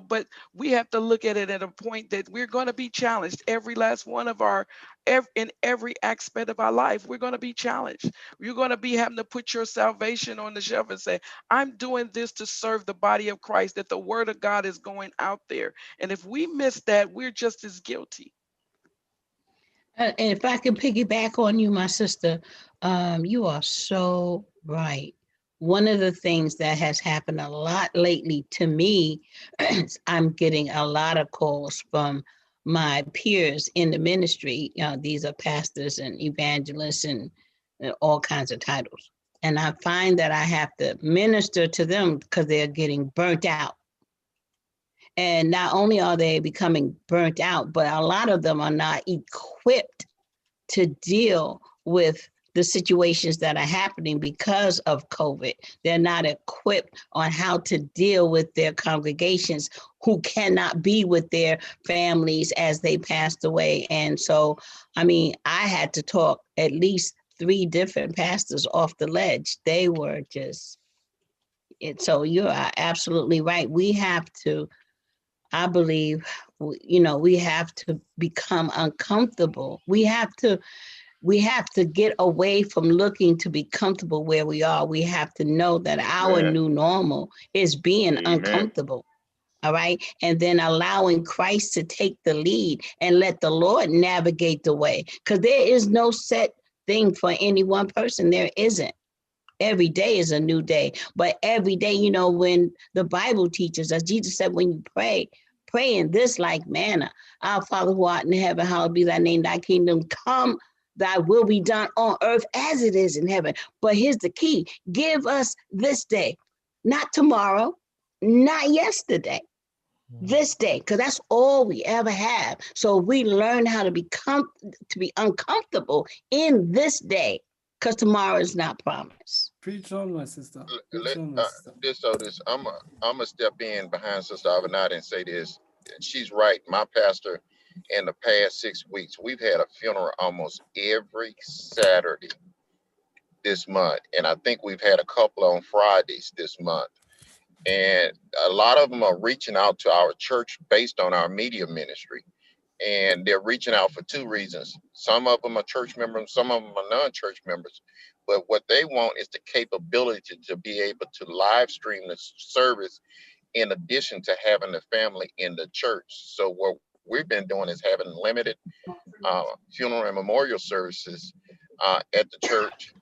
but we have to look at it at a point that we're going to be challenged. Every last one of in every aspect of our life, we're going to be challenged. You're going to be having to put your salvation on the shelf and say, I'm doing this to serve the body of Christ, that the word of God is going out there. And if we miss that, we're just as guilty. And if I can piggyback on you, my sister, you are so right. One of the things that has happened a lot lately to me, I'm getting a lot of calls from my peers in the ministry. These are pastors and evangelists and all kinds of titles. And I find that I have to minister to them because they're getting burnt out. And not only are they becoming burnt out, but a lot of them are not equipped to deal with the situations that are happening because of COVID. They're not equipped on how to deal with their congregations who cannot be with their families as they passed away. And so, I mean, I had to talk at least 3 different pastors off the ledge. They were just, so you are absolutely right. We have to, I believe, we have to become uncomfortable. We have to get away from looking to be comfortable where we are. We have to know that our new normal is being uncomfortable. All right. And then allowing Christ to take the lead and let the Lord navigate the way. Because there is no set thing for any one person. There isn't. Every day is a new day. But every day, when the Bible teaches us, Jesus said, when you pray in this like manner, our Father who art in heaven, hallowed be thy name, thy kingdom come, thy will be done on earth as it is in heaven. But here's the key. Give us this day, not tomorrow, not yesterday, this day, because that's all we ever have. So we learn how to be uncomfortable in this day, because tomorrow is not promised. Preach on, my sister. I'm gonna step in behind Sister Avenatti and say this. she's right. My pastor, in the past 6 weeks, we've had a funeral almost every Saturday this month, and I think we've had a couple on Fridays this month. And a lot of them are reaching out to our church based on our media ministry. And they're reaching out for two reasons. Some of them are church members, some of them are non-church members. But what they want is the capability to be able to live stream the service in addition to having the family in the church. So what we've been doing is having limited funeral and memorial services at the church,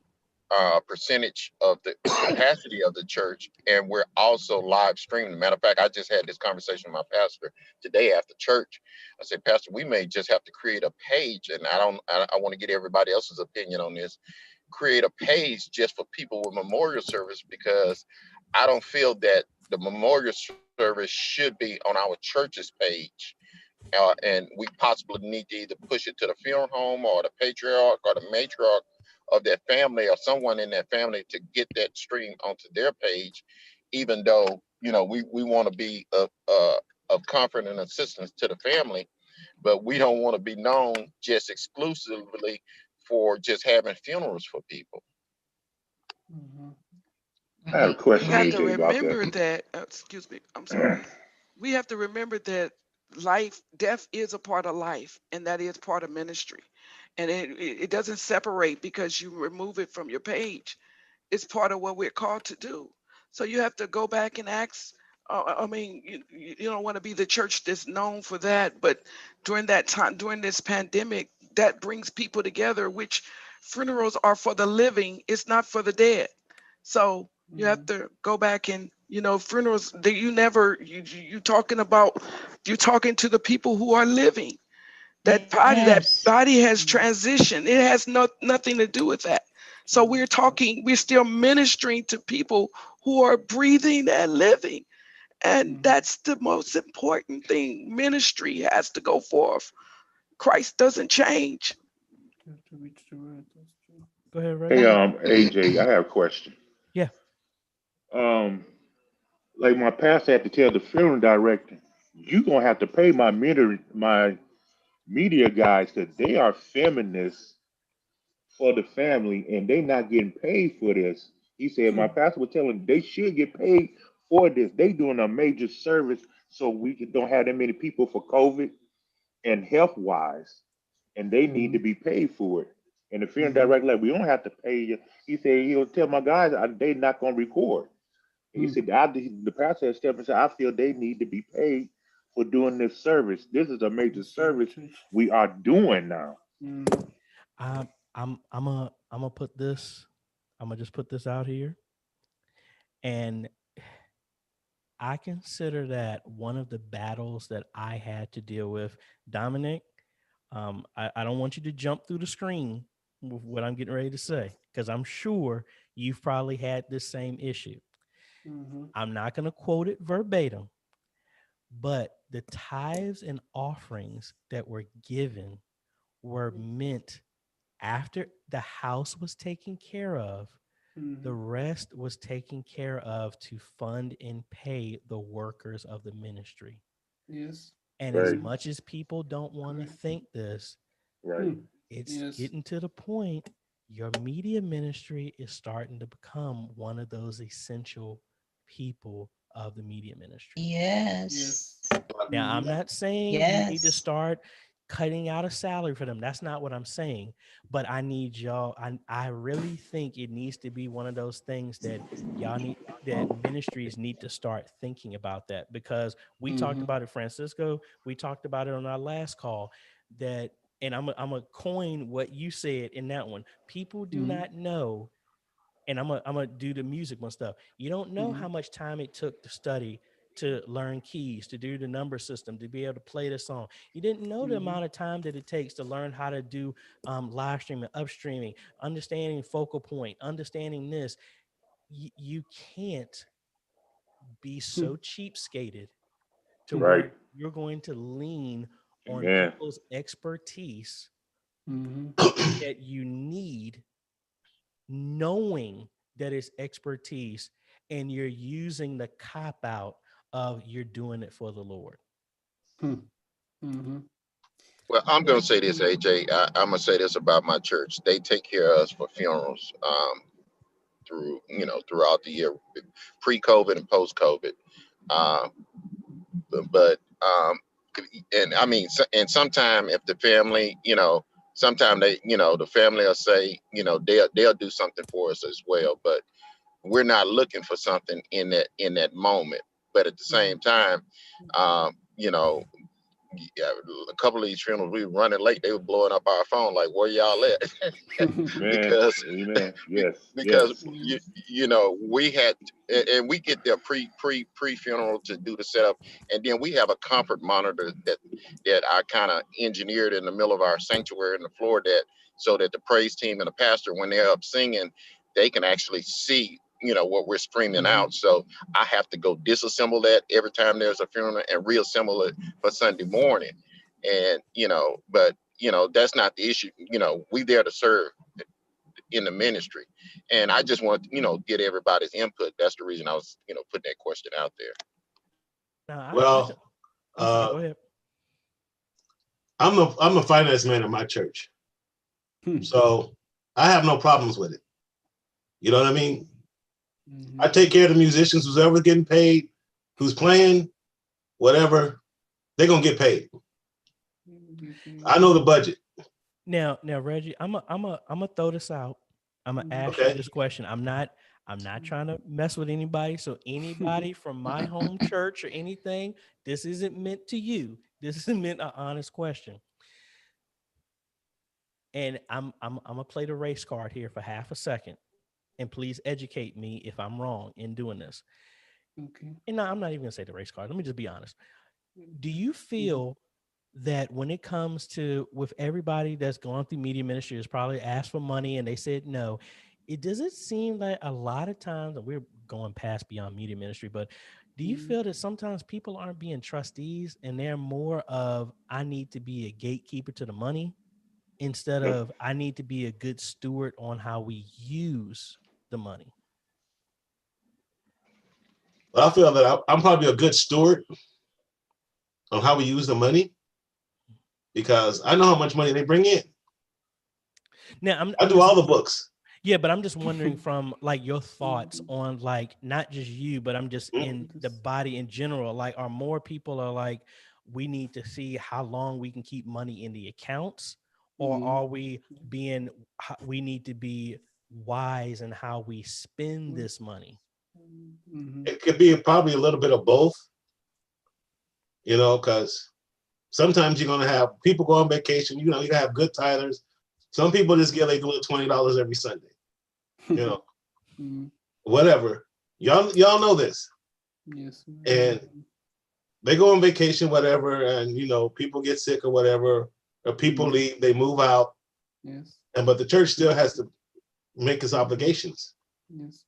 percentage of the capacity of the church, and we're also live streaming. Matter of fact, I just had this conversation with my pastor today after church. I said, Pastor, we may just have to create a page, and I want to get everybody else's opinion on this. Create a page just for people with memorial service, because I don't feel that the memorial service should be on our church's page. And we possibly need to either push it to the funeral home or the patriarch or the matriarch of that family or someone in that family to get that stream onto their page, even though, you know, we want to be of comfort and assistance to the family, but we don't want to be known just exclusively for just having funerals for people. I have a question, We have to AJ, about remember that. that, excuse me, I'm sorry. We have to remember that death is a part of life, and that is part of ministry. And it doesn't separate because you remove it from your page. It's part of what we're called to do. So you have to go back and ask. I mean, you don't want to be the church that's known for that, but during that time, during this pandemic, that brings people together, which funerals are for the living, it's not for the dead. So you have to go back and, you know, funerals that you talking about, you're talking to the people who are living. That body has transitioned. It has nothing to do with that. So we're still ministering to people who are breathing and living. And that's the most important thing. Ministry has to go forth. Christ doesn't change. Go ahead, Ray. Hey, AJ, I have a question. Yeah. Like my pastor had to tell the funeral director, you're gonna have to pay my media guys because they are feminists for the family and they not getting paid for this. He said my pastor was telling them they should get paid for this. They doing a major service so don't have that many people for COVID and health wise, and they need to be paid for it. And the funeral director like, we don't have to pay you. He said he'll tell my guys they not gonna record. He said the pastor has stepped and said I feel they need to be paid for doing this service. This is a major service we are doing now. I'm gonna put this. I'm gonna just put this out here, and I consider that one of the battles that I had to deal with. Dominic, I don't want you to jump through the screen with what I'm getting ready to say, because I'm sure you've probably had this same issue. I'm not going to quote it verbatim, but the tithes and offerings that were given were meant after the house was taken care of. The rest was taken care of to fund and pay the workers of the ministry. Yes. And as much as people don't want to think this, it's getting to the point your media ministry is starting to become one of those essential people of the media ministry. Yes. Now, I'm not saying you need to start cutting out a salary for them. That's not what I'm saying. But I need y'all. I really think it needs to be one of those things that that ministries need to start thinking about that, because we talked about it, Francisco. We talked about it on our last call that, and I'm a coin what you said in that one. People do not know. And I'm gonna do the music one stuff. You don't know how much time it took to study, to learn keys, to do the number system, to be able to play the song. You didn't know the amount of time that it takes to learn how to do live streaming, upstreaming, understanding focal point, understanding this. You can't be so cheapskated to where you're going to lean on people's expertise that you need, knowing that it's expertise, and you're using the cop out of you're doing it for the Lord. Mm-hmm. Well, I'm going to say this, AJ. I'm going to say this about my church. They take care of us for funerals throughout the year, pre-COVID and post-COVID. But and I mean, and sometimes if the family, sometimes they, the family will say, they'll do something for us as well. But we're not looking for something in that moment. But at the same time, yeah, a couple of these funerals, we were running late. They were blowing up our phone, like, where y'all at? because Amen. Yes. because Yes. we had, and we get there pre funeral to do the setup, and then we have a comfort monitor that I kind of engineered in the middle of our sanctuary in the floor, so that the praise team and the pastor, when they're up singing, they can actually see what we're streaming out. So I have to go disassemble that every time there's a funeral and reassemble it for Sunday morning. And but that's not the issue. We there to serve in the ministry, and I just want to get everybody's input. That's the reason I was putting that question out there. Well, go ahead. I'm a finance man in my church, so I have no problems with it. You know what I mean? I take care of the musicians, who's ever getting paid, who's playing, whatever, they're gonna get paid. I know the budget. Now, Reggie, I'm gonna throw this out. I'm gonna ask you this question. I'm not trying to mess with anybody. So anybody from my home church or anything, this isn't meant to you. This isn't meant an honest question. And I'm gonna play the race card here for half a second. And please educate me if I'm wrong in doing this. Okay. And no, I'm not even gonna say the race card. Let me just be honest. Do you feel that when it comes to, with everybody that's gone through media ministry has probably asked for money and they said no, does it seem like a lot of times, and we're going past beyond media ministry, but do you feel that sometimes people aren't being trustees and they're more of, I need to be a gatekeeper to the money instead of I need to be a good steward on how we use the money? Well, I feel that I'm probably a good steward on how we use the money, because I know how much money they bring in. Now I do all the books. Yeah, but I'm just wondering from like your thoughts on like not just you, but I'm just in the body in general. Like, are more people are like, we need to see how long we can keep money in the accounts, or are we need to be wise in how we spend this money? It could be probably a little bit of both, because sometimes you're gonna have people go on vacation. You gotta have good tithers. Some people just get like $20 every Sunday. Whatever. Y'all know this. Yes. And they go on vacation, whatever, and people get sick or whatever, or people leave, they move out. Yes. But the church still has to make its obligations. Yes.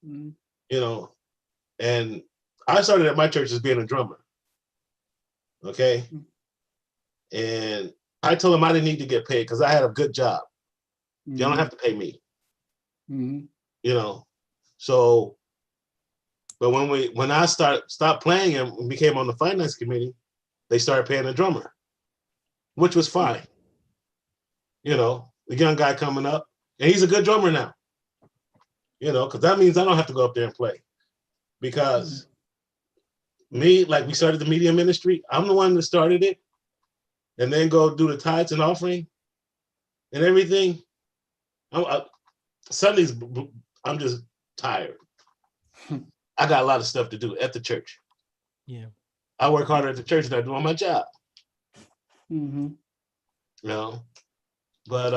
And I started at my church as being a drummer. Okay. And I told them I didn't need to get paid because I had a good job. Y'all don't have to pay me. So, but when I stopped playing and became on the finance committee, they started paying the drummer, which was fine. The young guy coming up, and he's a good drummer now. Because that means I don't have to go up there and play. Because we started the media ministry. I'm the one that started it, and then go do the tithes and offering and everything. Sundays, I'm just tired. I got a lot of stuff to do at the church. Yeah. I work harder at the church than I do on my job. But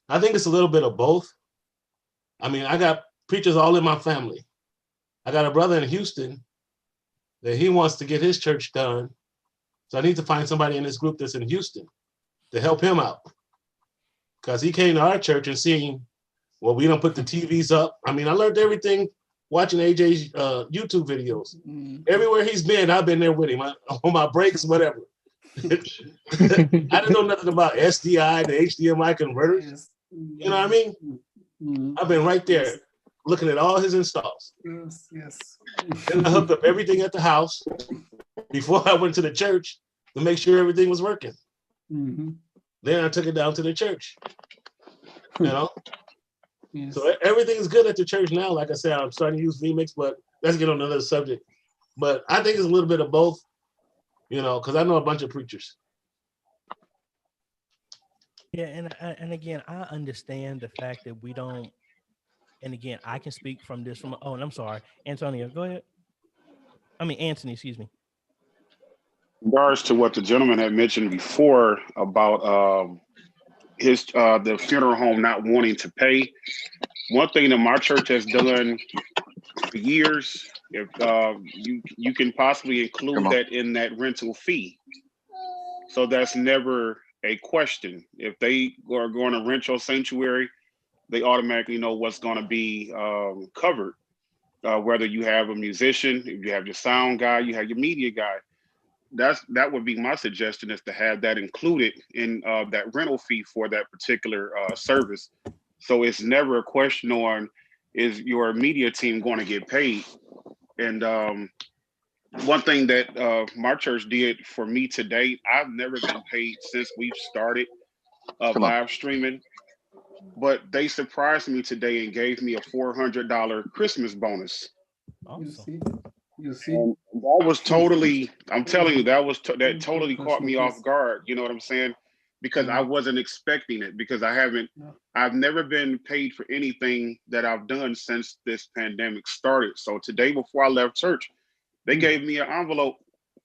I think it's a little bit of both. I mean, I got preachers all in my family. I got a brother in Houston that he wants to get his church done. So I need to find somebody in this group that's in Houston to help him out. Because he came to our church and seen, well, we don't put the TVs up. I mean, I learned everything watching AJ's YouTube videos. Everywhere he's been, I've been there with him on my breaks, whatever. I didn't know nothing about SDI, the HDMI converters. You know what I mean? I've been right there looking at all his installs. Yes. Then I hooked up everything at the house before I went to the church. to make sure everything was working. Mm-hmm. Then I took it down to the church. You know? Yes. So everything is good at the church now. Like I said, I'm starting to use vMix, but let's get on another subject. But I think it's a little bit of both, you know, because I know a bunch of preachers. Yeah, and again, I understand the fact that we don't. And again, I can speak from this from. Oh, and I'm sorry, Antonio, go ahead. I mean, Anthony, excuse me. In regards to what the gentleman had mentioned before about the funeral home not wanting to pay, one thing that my church has done for years, if you can possibly include that in that rental fee, so that's never a question. If they are going to rent your sanctuary, they automatically know what's going to be covered. Whether you have a musician, if you have your sound guy, you have your media guy. That would be my suggestion, is to have that included in that rental fee for that particular service. So it's never a question on, is your media team going to get paid? And one thing that my church did for me to date, I've never been paid since we've started live streaming, but they surprised me today and gave me a $400 Christmas bonus. Awesome. You see, and that was totally, I'm telling you, that totally caught me off guard. You know what I'm saying? Because I wasn't expecting it, because I've never been paid for anything that I've done since this pandemic started. So today, before I left church, they gave me an envelope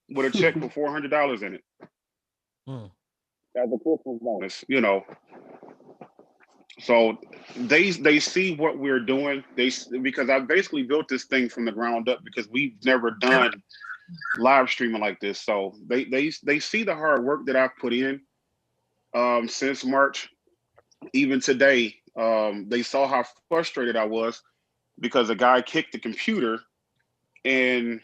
with a check for $400 in it. As a Christmas bonus, you know. So they see what we're doing. Because I basically built this thing from the ground up, because we've never done live streaming like this. So they see the hard work that I've put in since March. Even today, they saw how frustrated I was, because a guy kicked the computer and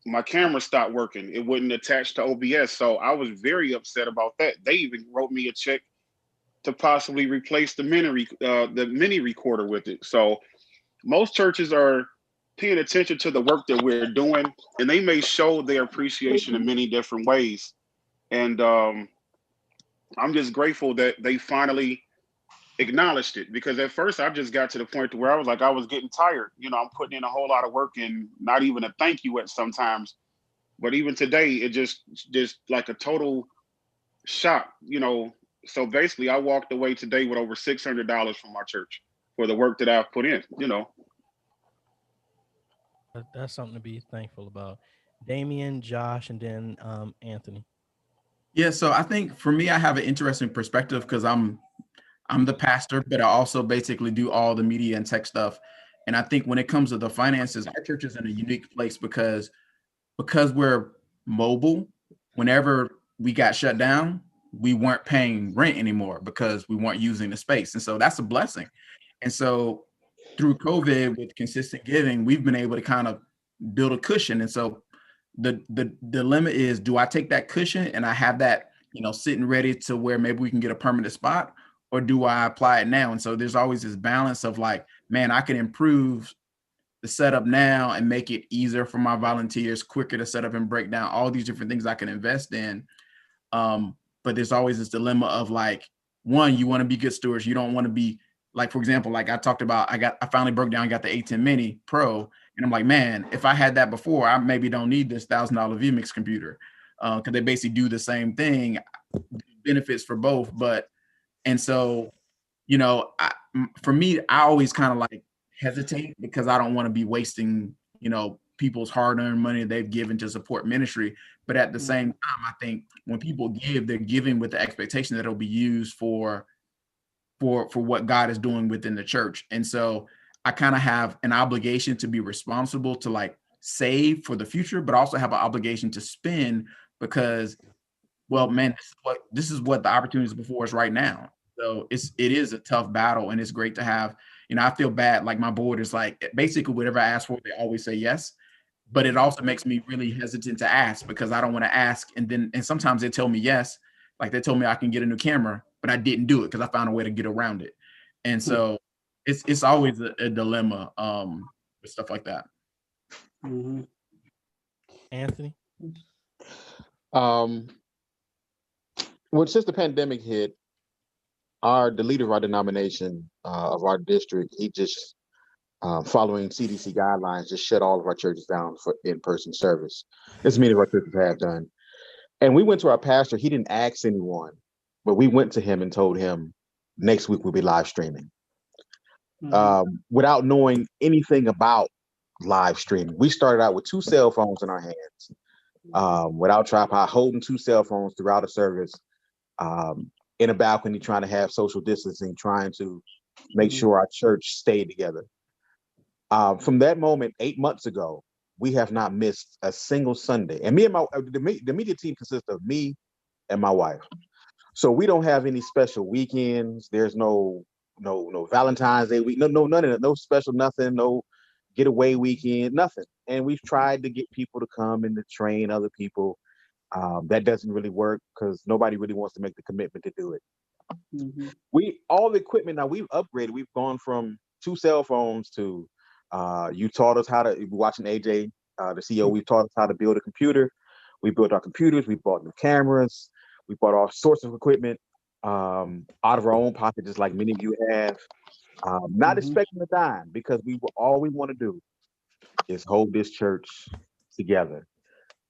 my camera stopped working. It wouldn't attach to OBS. So I was very upset about that. They even wrote me a check to possibly replace the mini recorder with it. So most churches are paying attention to the work that we're doing, and they may show their appreciation in many different ways. And I'm just grateful that they finally acknowledged it, because at first I just got to the point to where I was like, I was getting tired. You know, I'm putting in a whole lot of work and not even a thank you at sometimes. But even today, it just like a total shock, you know. So basically, I walked away today with over $600 from my church for the work that I've put in, you know. That's something to be thankful about. Damien, Josh, and then Anthony. Yeah, so I think for me, I have an interesting perspective, because I'm the pastor, but I also basically do all the media and tech stuff. And I think when it comes to the finances, our church is in a unique place because we're mobile. Whenever we got shut down, we weren't paying rent anymore because we weren't using the space. And so that's a blessing. And so through COVID, with consistent giving, we've been able to kind of build a cushion. And so the dilemma is, do I take that cushion and I have that, you know, sitting ready to where maybe we can get a permanent spot, or do I apply it now? And so there's always this balance of like, man, I can improve the setup now and make it easier for my volunteers, quicker to set up and break down, all these different things I can invest in. But there's always this dilemma of like, one, you want to be good stewards. You don't want to be like, for example, like I talked about, I finally broke down, got the A10 Mini Pro. And I'm like, man, if I had that before, I maybe don't need this $1,000 vMix computer, because they basically do the same thing, benefits for both. And so, you know, for me, I always kind of like hesitate, because I don't want to be wasting, you know, people's hard-earned money they've given to support ministry. But at the same time, I think when people give, they're giving with the expectation that it'll be used for what God is doing within the church. And so I kind of have an obligation to be responsible to like save for the future, but also have an obligation to spend, because, well, man, this is what the opportunities before us right now. So it is a tough battle, and it's great to have, you know, I feel bad. Like my board is like, basically whatever I ask for, they always say yes. But it also makes me really hesitant to ask, because I don't want to ask. And sometimes they tell me yes, like they told me I can get a new camera, but I didn't do it because I found a way to get around it. And so it's always a dilemma with stuff like that. Anthony? Well, since the pandemic hit, the leader of our denomination of our district, he just following CDC guidelines, just shut all of our churches down for in-person service. As many of our churches have done. And we went to our pastor. He didn't ask anyone, but we went to him and told him next week we'll be live streaming. Without knowing anything about live streaming. We started out with 2 cell phones in our hands, without tripod, holding 2 cell phones throughout a service, in a balcony, trying to have social distancing, trying to make sure our church stayed together. From that moment, 8 months ago, we have not missed a single Sunday. And me and the media team consists of me and my wife. So we don't have any special weekends. There's no Valentine's Day week, none of that, no special nothing, no getaway weekend, nothing. And we've tried to get people to come and to train other people. That doesn't really work because nobody really wants to make the commitment to do it. All the equipment now we've upgraded. We've gone from 2 cell phones to you taught us how to, watching AJ, the CEO, we taught us how to build a computer. We built our computers, we bought new cameras, we bought all sorts of equipment out of our own pocket, just like many of you have. Not expecting a dime, because all we want to do is hold this church together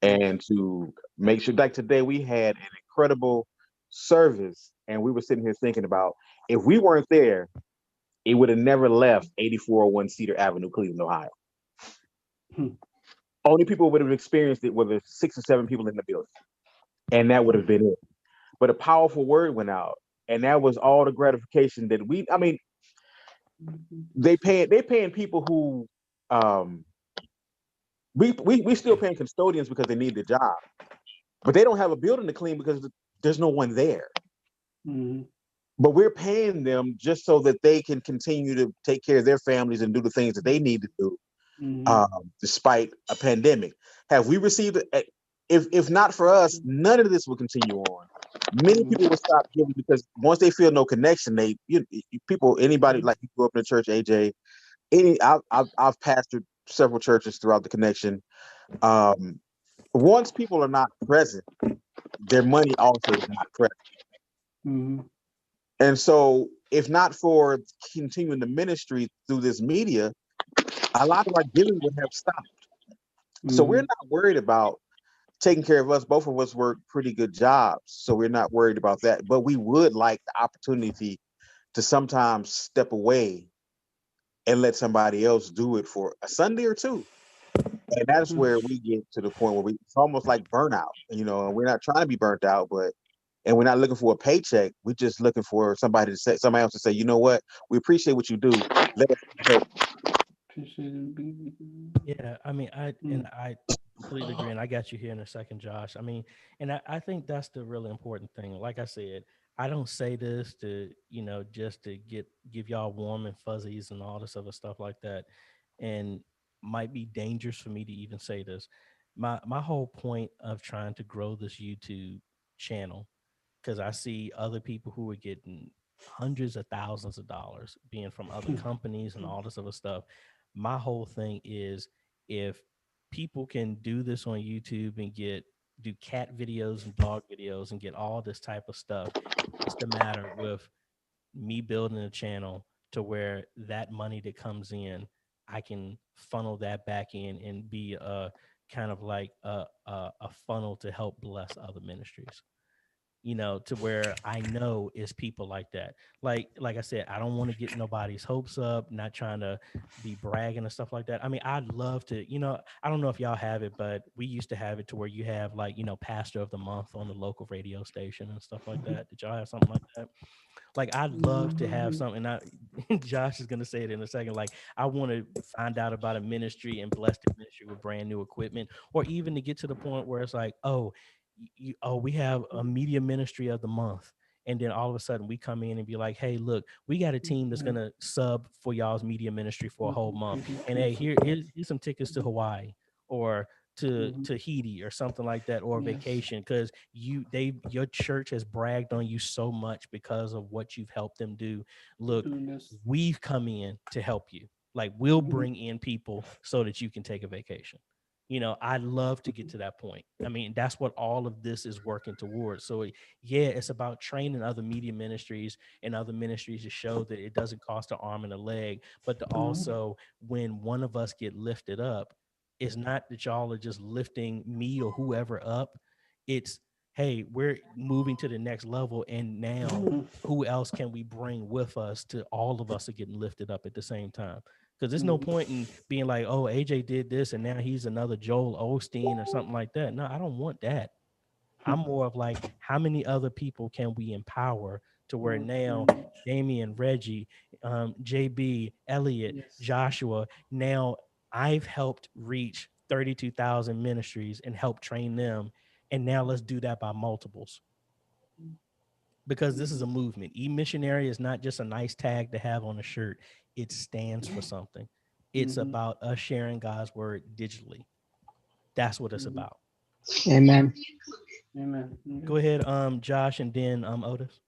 and to make sure. Like today, we had an incredible service, and we were sitting here thinking about, if we weren't there, it would have never left 8401 Cedar Avenue, Cleveland, Ohio. Only people would have experienced it were the 6 or 7 people in the building, and that would have been it. But a powerful word went out, and that was all the gratification that they paying people who we still paying custodians because they need the job, but they don't have a building to clean because there's no one there. But we're paying them just so that they can continue to take care of their families and do the things that they need to do, despite a pandemic. Have we received it? If not for us, none of this will continue on. Many people will stop giving because once they feel no connection, anybody, like you grew up in a church, AJ, I've pastored several churches throughout the connection. Once people are not present, their money also is not present. And so, if not for continuing the ministry through this media, a lot of our giving would have stopped. So we're not worried about taking care of us. Both of us work pretty good jobs, so we're not worried about that. But we would like the opportunity to sometimes step away and let somebody else do it for a Sunday or 2. And that's where we get to the point where it's almost like burnout, and we're not trying to be burnt out, and we're not looking for a paycheck. We're just looking for somebody else to say, you know what, we appreciate what you do. Let us help. Yeah, I completely agree, and I got you here in a second, Josh. And I think that's the really important thing. Like I said, I don't say this to just to give y'all warm and fuzzies and all this other stuff like that, and might be dangerous for me to even say this. My whole point of trying to grow this YouTube channel, because I see other people who are getting hundreds of thousands of dollars being from other companies and all this other stuff. My whole thing is, if people can do this on YouTube and do cat videos and dog videos and get all this type of stuff, what's the matter with me building a channel to where that money that comes in, I can funnel that back in and be a kind of like a funnel to help bless other ministries, to where I know is people like that. Like I said, I don't want to get nobody's hopes up, not trying to be bragging and stuff like that. I'd love to, I don't know if y'all have it, but we used to have it to where you have pastor of the month on the local radio station and stuff like that. Did y'all have something like that? Like, I'd love to have something. Josh is going to say it in a second. Like, I want to find out about a ministry and bless the ministry with brand new equipment, or even to get to the point where it's like, we have a media ministry of the month. And then all of a sudden we come in and be like, hey, look, we got a team that's going to sub for y'all's media ministry for a whole month. And hey, here's some tickets to Hawaii or to Tahiti or something like that, or vacation, because your church has bragged on you so much because of what you've helped them do. Look, we've come in to help you. Like, we'll bring in people so that you can take a vacation. You know, I'd love to get to that point. I mean, that's what all of this is working towards. So yeah, it's about training other media ministries and other ministries to show that it doesn't cost an arm and a leg, but to also, when one of us get lifted up, it's not that y'all are just lifting me or whoever up. It's, hey, we're moving to the next level, and now who else can we bring with us to all of us are getting lifted up at the same time? Because there's no point in being like, oh, AJ did this and now he's another Joel Osteen or something like that. No, I don't want that. I'm more of like, how many other people can we empower to where now Damian, Reggie, JB, Elliot, Joshua, now I've helped reach 32,000 ministries and help train them. And now let's do that by multiples. Because this is a movement. E-missionary is not just a nice tag to have on a shirt. It stands for something. It's about us sharing God's word digitally. That's what it's about. Amen. Amen. Go ahead, Josh, and then Otis.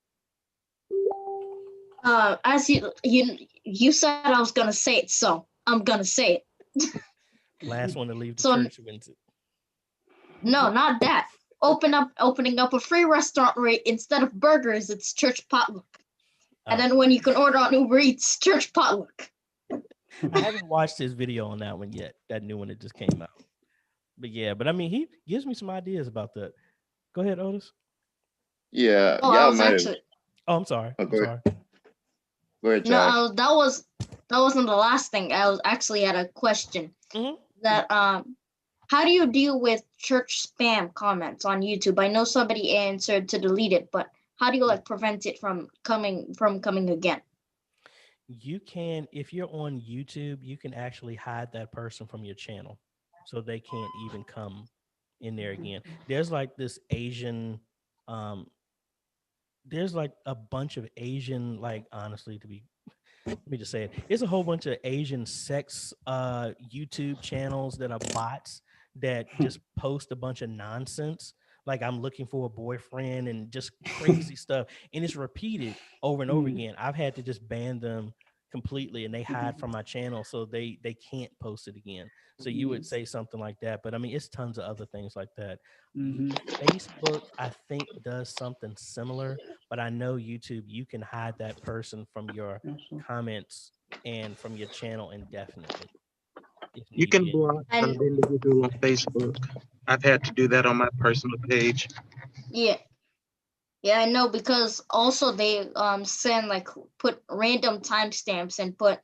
As you said, I was gonna say it, so I'm gonna say it. Last one to leave the So- church wins it. No, not that. Opening up a free restaurant where instead of burgers, it's church potluck. And then when you can order on Uber Eats, church potluck. I haven't watched his video on that one yet, that new one that just came out. But yeah, but I mean, he gives me some ideas about that. Go ahead, Otis. Yeah, Oh, I y'all was might have. actually Oh, I'm sorry. Oh, I'm go sorry. ahead. Go ahead, no, Josh. that wasn't the last thing. I was actually had a question that how do you deal with church spam comments on YouTube? I know somebody answered to delete it, but how do you like prevent it from coming again? You can, if you're on YouTube, you can actually hide that person from your channel so they can't even come in there again. There's like this Asian, there's like a bunch of Asian, like honestly, let me just say it. It's a whole bunch of Asian sex YouTube channels that are bots that just post a bunch of nonsense. Like, I'm looking for a boyfriend and just crazy stuff. And it's repeated over and over again. I've had to just ban them completely, and they hide from my channel so they can't post it again. So you would say something like that. But I mean, it's tons of other things like that. Facebook, I think, does something similar, but I know YouTube, you can hide that person from your comments and from your channel indefinitely. You can block an individual on Facebook. I've had to do that on my personal page. Yeah, I know, because also they send like put random timestamps and put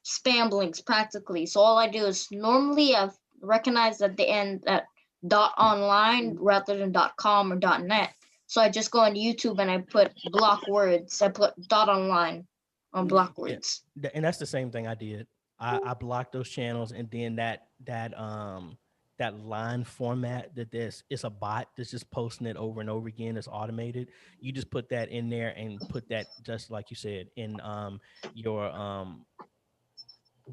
spam links practically. So all I do is normally I've recognized that they end at .online rather than .com or .net. So I just go on YouTube and I put block words. I put .online on block words. Yeah, and that's the same thing I did. I blocked those channels, and then that line format that it's a bot that's just posting it over and over again. It's automated. You just put that in there and put that, just like you said, in your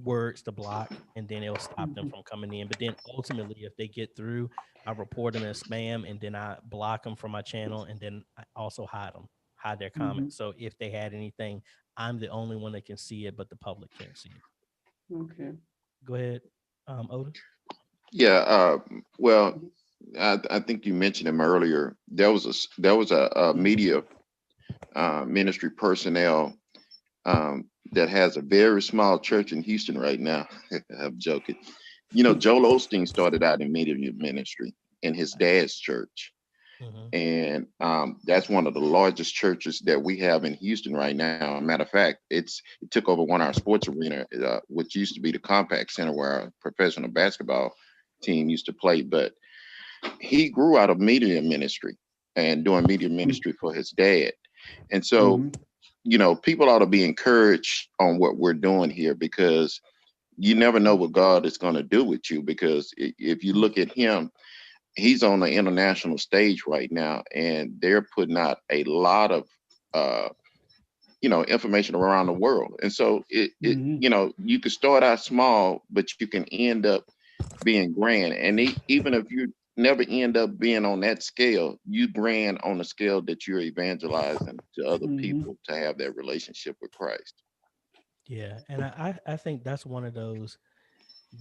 words to block, and then it'll stop them from coming in. But then ultimately, if they get through, I report them as spam, and then I block them from my channel, and then I also hide their comments. So if they had anything, I'm the only one that can see it, but the public can't see it. Okay. Go ahead, Otis. Yeah. Well, I think you mentioned him earlier. There was a media ministry personnel that has a very small church in Houston right now. I'm joking. You know, Joel Osteen started out in media ministry in his dad's church. And that's one of the largest churches that we have in Houston right now. Matter of fact, it took over one of our sports arena, which used to be the Compact Center where our professional basketball team used to play. But he grew out of media ministry and doing media ministry for his dad. And so, you know, people ought to be encouraged on what we're doing here, because you never know what God is going to do with you. Because if you look at him, he's on the international stage right now, and they're putting out a lot of, information around the world. And so you can start out small, but you can end up being grand. And even if you never end up being on that scale, you grand on the scale that you're evangelizing to other people to have that relationship with Christ. Yeah. And I think that's one of those,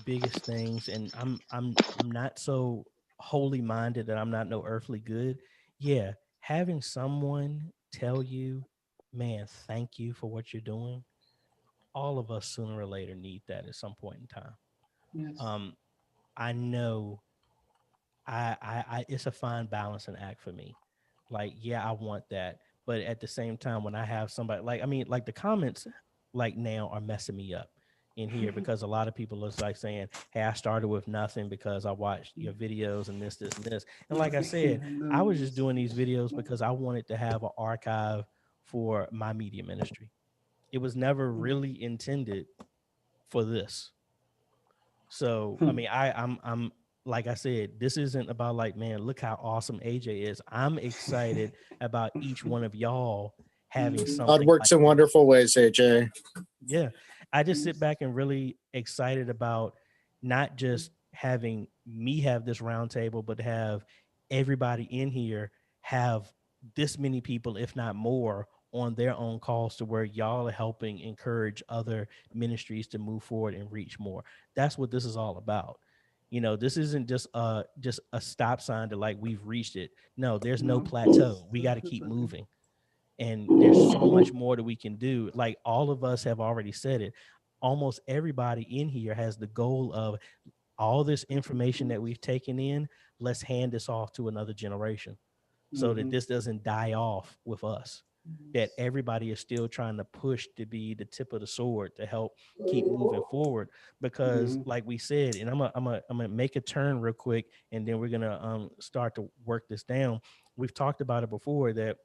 biggest things, and I'm not so holy minded that I'm not no earthly good. Yeah, having someone tell you, man, thank you for what you're doing. All of us sooner or later need that at some point in time. Yes. I know I it's a fine balancing act for me. Like, yeah, I want that, but at the same time, when I have somebody like, I mean, like the comments, like now are messing me up in here because a lot of people is like saying, "Hey, I started with nothing because I watched your videos and this, and this." And like I said, I was just doing these videos because I wanted to have an archive for my media ministry. It was never really intended for this. So I mean, I'm like I said, this isn't about like, man, look how awesome AJ is. I'm excited about each one of y'all having God something like works in this. wonderful ways, AJ. Yeah. I just sit back and really excited about not just having me have this roundtable, but have everybody in here have this many people, if not more, on their own calls to where y'all are helping encourage other ministries to move forward and reach more. That's what this is all about. You know, this isn't just a stop sign to like we've reached it. No, there's no plateau. We got to keep moving, and there's so much more that we can do. Like all of us have already said it. Almost everybody in here has the goal of all this information that we've taken in, let's hand this off to another generation so that this doesn't die off with us. That everybody is still trying to push to be the tip of the sword to help keep moving forward. Because like we said, and I'm gonna make a turn real quick, and then we're gonna start to work this down. We've talked about it before that,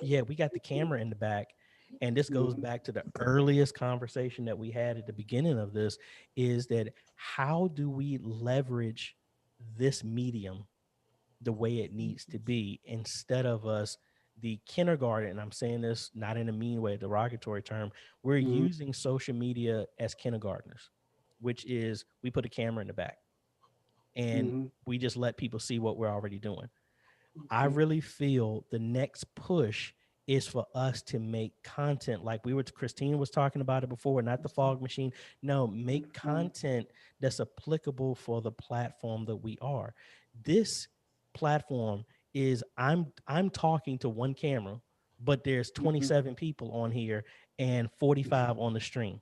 yeah, we got the camera in the back. And this goes back to the earliest conversation that we had at the beginning of this, is that how do we leverage this medium the way it needs to be, instead of us, the kindergarten, and I'm saying this not in a mean way, a derogatory term, we're using social media as kindergartners, which is we put a camera in the back and we just let people see what we're already doing. I really feel the next push is for us to make content like Christine was talking about it before, not the fog machine. No, make content that's applicable for the platform that we are. This platform is I'm talking to one camera, but there's 27 people on here and 45 on the stream,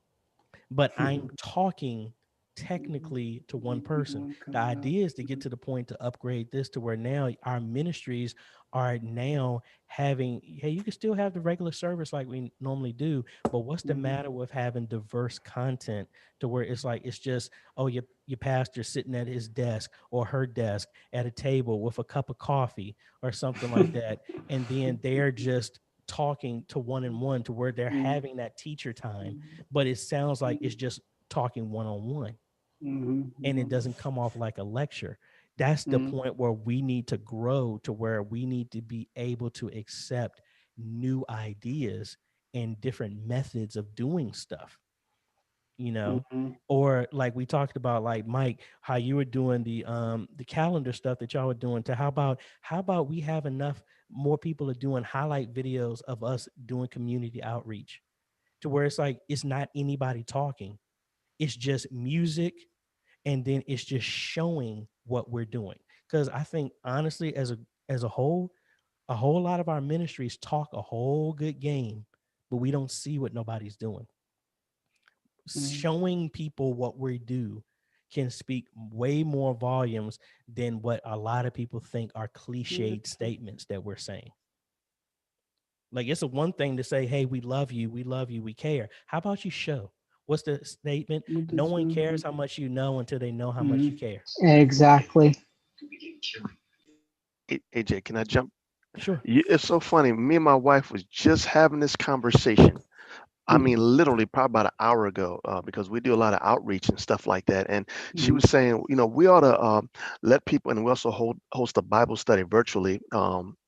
but I'm talking technically to one person. The idea is to get to the point to upgrade this to where now our ministries are now having, hey, you can still have the regular service like we normally do, but what's the matter with having diverse content to where it's like, it's just, oh, your pastor sitting at his desk or her desk at a table with a cup of coffee or something like that, and then they're just talking to one-on-one to where they're having that teacher time, but it sounds like it's just talking one-on-one, and it doesn't come off like a lecture. That's the point where we need to grow to where we need to be able to accept new ideas and different methods of doing stuff, you know. Or like we talked about, like Mike, how you were doing the calendar stuff that y'all were doing, to how about we have enough more people are doing highlight videos of us doing community outreach, to where it's like it's not anybody talking, it's just music, and then it's just showing what we're doing. Because I think honestly, as a whole lot of our ministries talk a whole good game, but we don't see what nobody's doing. Showing people what we do can speak way more volumes than what a lot of people think are cliched statements that we're saying. Like, it's a one thing to say, hey, we love you, we care. How about you show? What's the statement? No one cares how much you know until they know how much you care. Exactly. AJ, can I jump? Sure. It's so funny. Me and my wife was just having this conversation. I mean, literally probably about an hour ago, because we do a lot of outreach and stuff like that. And she was saying, we ought to let people, and we also host a Bible study virtually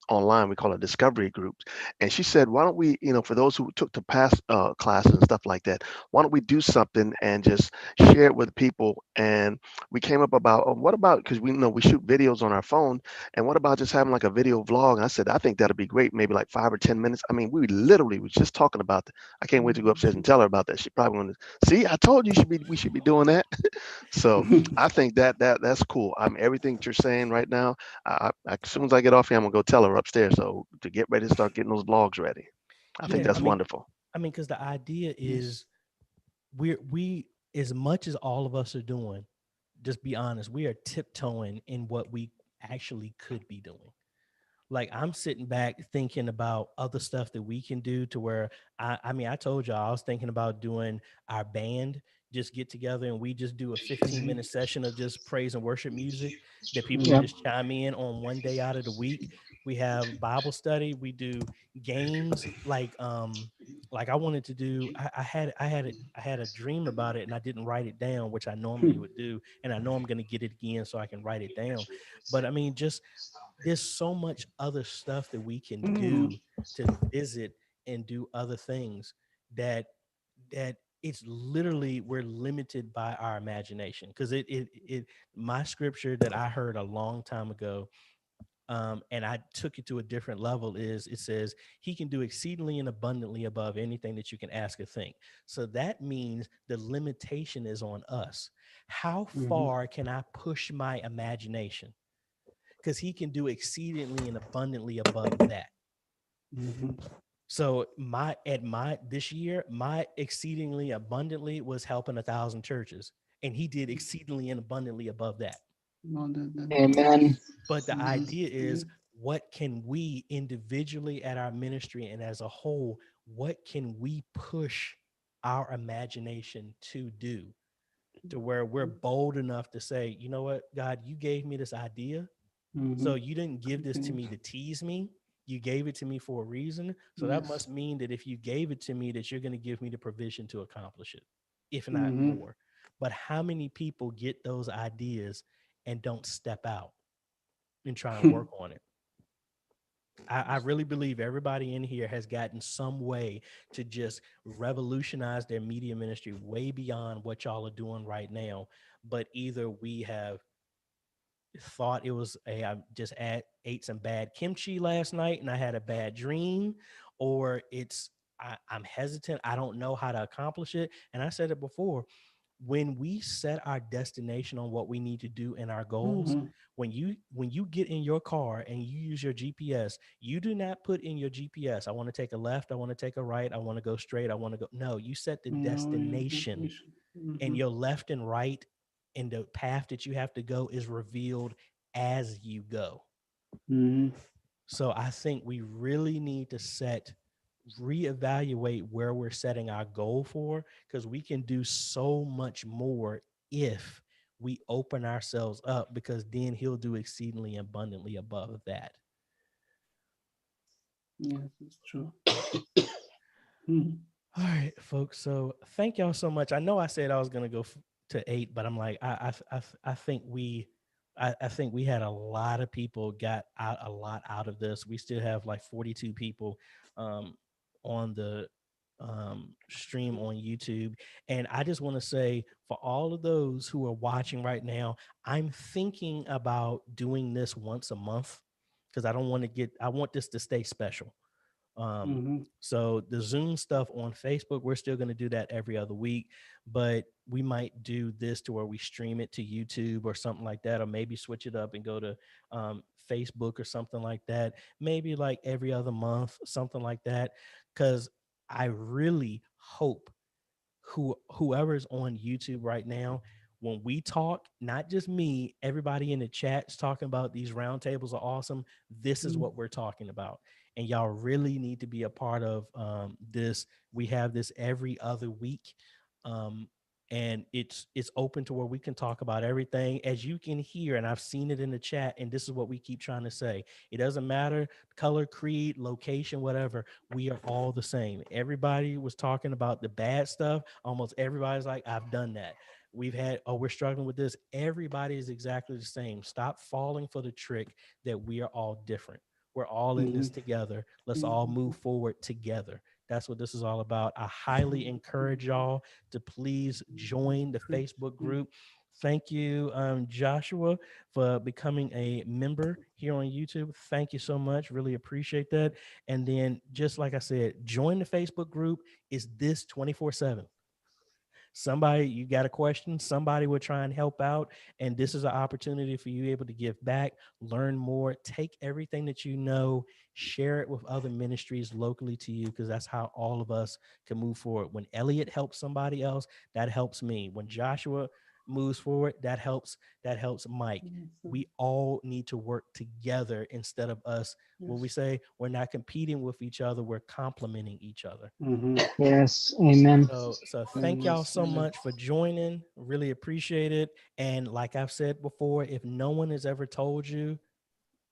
online. We call it discovery groups. And she said, why don't we, for those who took the past classes and stuff like that, why don't we do something and just share it with people? And we came up about, oh, what about, because we know we shoot videos on our phone, and what about just having like a video vlog? And I said, I think that'd be great, maybe like 5 or 10 minutes. I mean, we literally was just talking about that. I can't wait to go upstairs and tell her about that. She probably want to see, I told you we should be doing that. So I think that's cool. Everything that you're saying right now, as soon as I get off here, I'm gonna go tell her upstairs. So to get ready to start getting those vlogs ready. I think that's wonderful. I mean, because the idea is we as much as all of us are doing, just be honest, we are tiptoeing in what we actually could be doing. Like I'm sitting back thinking about other stuff that we can do to where I mean, I told y'all I was thinking about doing our band, just get together and we just do a 15-minute session of just praise and worship music that people can just chime in on one day out of the week. We have Bible study, we do games like I wanted to do. I had a dream about it and I didn't write it down, which I normally would do, and I know I'm going to get it again so I can write it down. But I mean, just there's so much other stuff that we can do to visit and do other things that it's literally we're limited by our imagination. Because it my scripture that I heard a long time ago, and I took it to a different level, is it says he can do exceedingly and abundantly above anything that you can ask or think. So that means the limitation is on us. How far can I push my imagination? Because he can do exceedingly and abundantly above that. So this year, my exceedingly abundantly was helping 1,000 churches, and he did exceedingly and abundantly above that. Amen. But the idea is, what can we individually at our ministry and as a whole, what can we push our imagination to do, to where we're bold enough to say, you know what, God, you gave me this idea. So you didn't give this to me to tease me. You gave it to me for a reason. So that must mean that if you gave it to me, that you're going to give me the provision to accomplish it, if not more. But how many people get those ideas and don't step out and try and work on it? I really believe everybody in here has gotten some way to just revolutionize their media ministry way beyond what y'all are doing right now. But either we have thought it was I just ate some bad kimchi last night and I had a bad dream, or I'm hesitant. I don't know how to accomplish it. And I said it before, when we set our destination on what we need to do and our goals, when you get in your car and you use your GPS, you do not put in your GPS, I want to take a left, I want to take a right, I want to go straight, I want to go. No, you set the destination, and your left and right and the path that you have to go is revealed as you go. So I think we really need to reevaluate where we're setting our goal for, because we can do so much more if we open ourselves up, because then he'll do exceedingly abundantly above that. Yes, it's true. All right, folks. So thank y'all so much. I know I said I was going to go to 8, but I'm like, I think we had a lot of people got a lot out of this. We still have like 42 people on the stream on YouTube. And I just want to say, for all of those who are watching right now, I'm thinking about doing this once a month, because I want this to stay special. So the Zoom stuff on Facebook, we're still going to do that every other week, but we might do this to where we stream it to YouTube or something like that, or maybe switch it up and go to Facebook or something like that, maybe like every other month, something like that. Because I really hope whoever's on YouTube right now, when we talk, not just me, everybody in the chat's talking about these roundtables are awesome. This is what we're talking about. And y'all really need to be a part of this. We have this every other week. And it's open to where we can talk about everything, as you can hear, and I've seen it in the chat, and this is what we keep trying to say. It doesn't matter color, creed, location, whatever. We are all the same. Everybody was talking about the bad stuff. Almost everybody's like, I've done that. We're struggling with this. Everybody is exactly the same. Stop falling for the trick that we are all different. We're all in this together. Let's all move forward together. That's what this is all about. I highly encourage y'all to please join the Facebook group. Thank you, Joshua, for becoming a member here on YouTube. Thank you so much. Really appreciate that. And then, just like I said, join the Facebook group. Is this 24/7? Somebody, you got a question, somebody will try and help out. And this is an opportunity for you able to give back, learn more, take everything that you know, share it with other ministries locally to you, because that's how all of us can move forward. When Elliot helps somebody else, that helps me. When Joshua moves forward, that helps Mike. We all need to work together instead of us, what we say, we're not competing with each other, we're complementing each other. Yes, amen. So thank y'all so much for joining. Really appreciate it. And like I've said before, if no one has ever told you,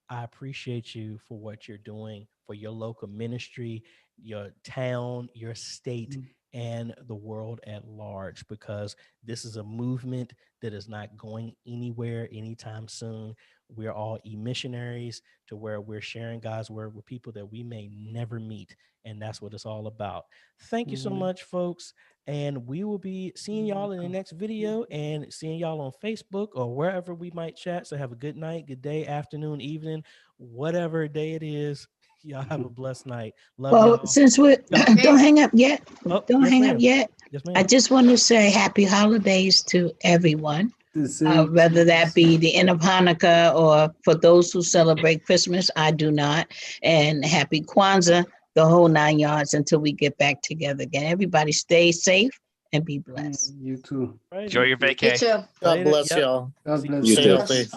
I appreciate you for what you're doing for your local ministry, your town, your state, and the world at large, because this is a movement that is not going anywhere anytime soon. We're all missionaries to where we're sharing God's word with people that we may never meet. And that's what it's all about. Thank you so much, folks. And we will be seeing y'all in the next video and seeing y'all on Facebook or wherever we might chat. So have a good night, good day, afternoon, evening, whatever day it is. Y'all have a blessed night. Love Well, y'all. since we're don't hang up yet. Oh, Don't yes, hang ma'am. up yet. Yes, I ma'am. just want to say happy holidays to everyone. Whether that be the end of Hanukkah or for those who celebrate Christmas, I do not. And happy Kwanzaa, the whole 9 yards until we get back together again. Everybody stay safe and be blessed. You too. Enjoy your vacation. You too. God bless y'all. God bless Stay you. healthy.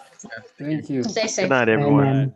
Thank you. Stay safe. Good night, everyone. Amen.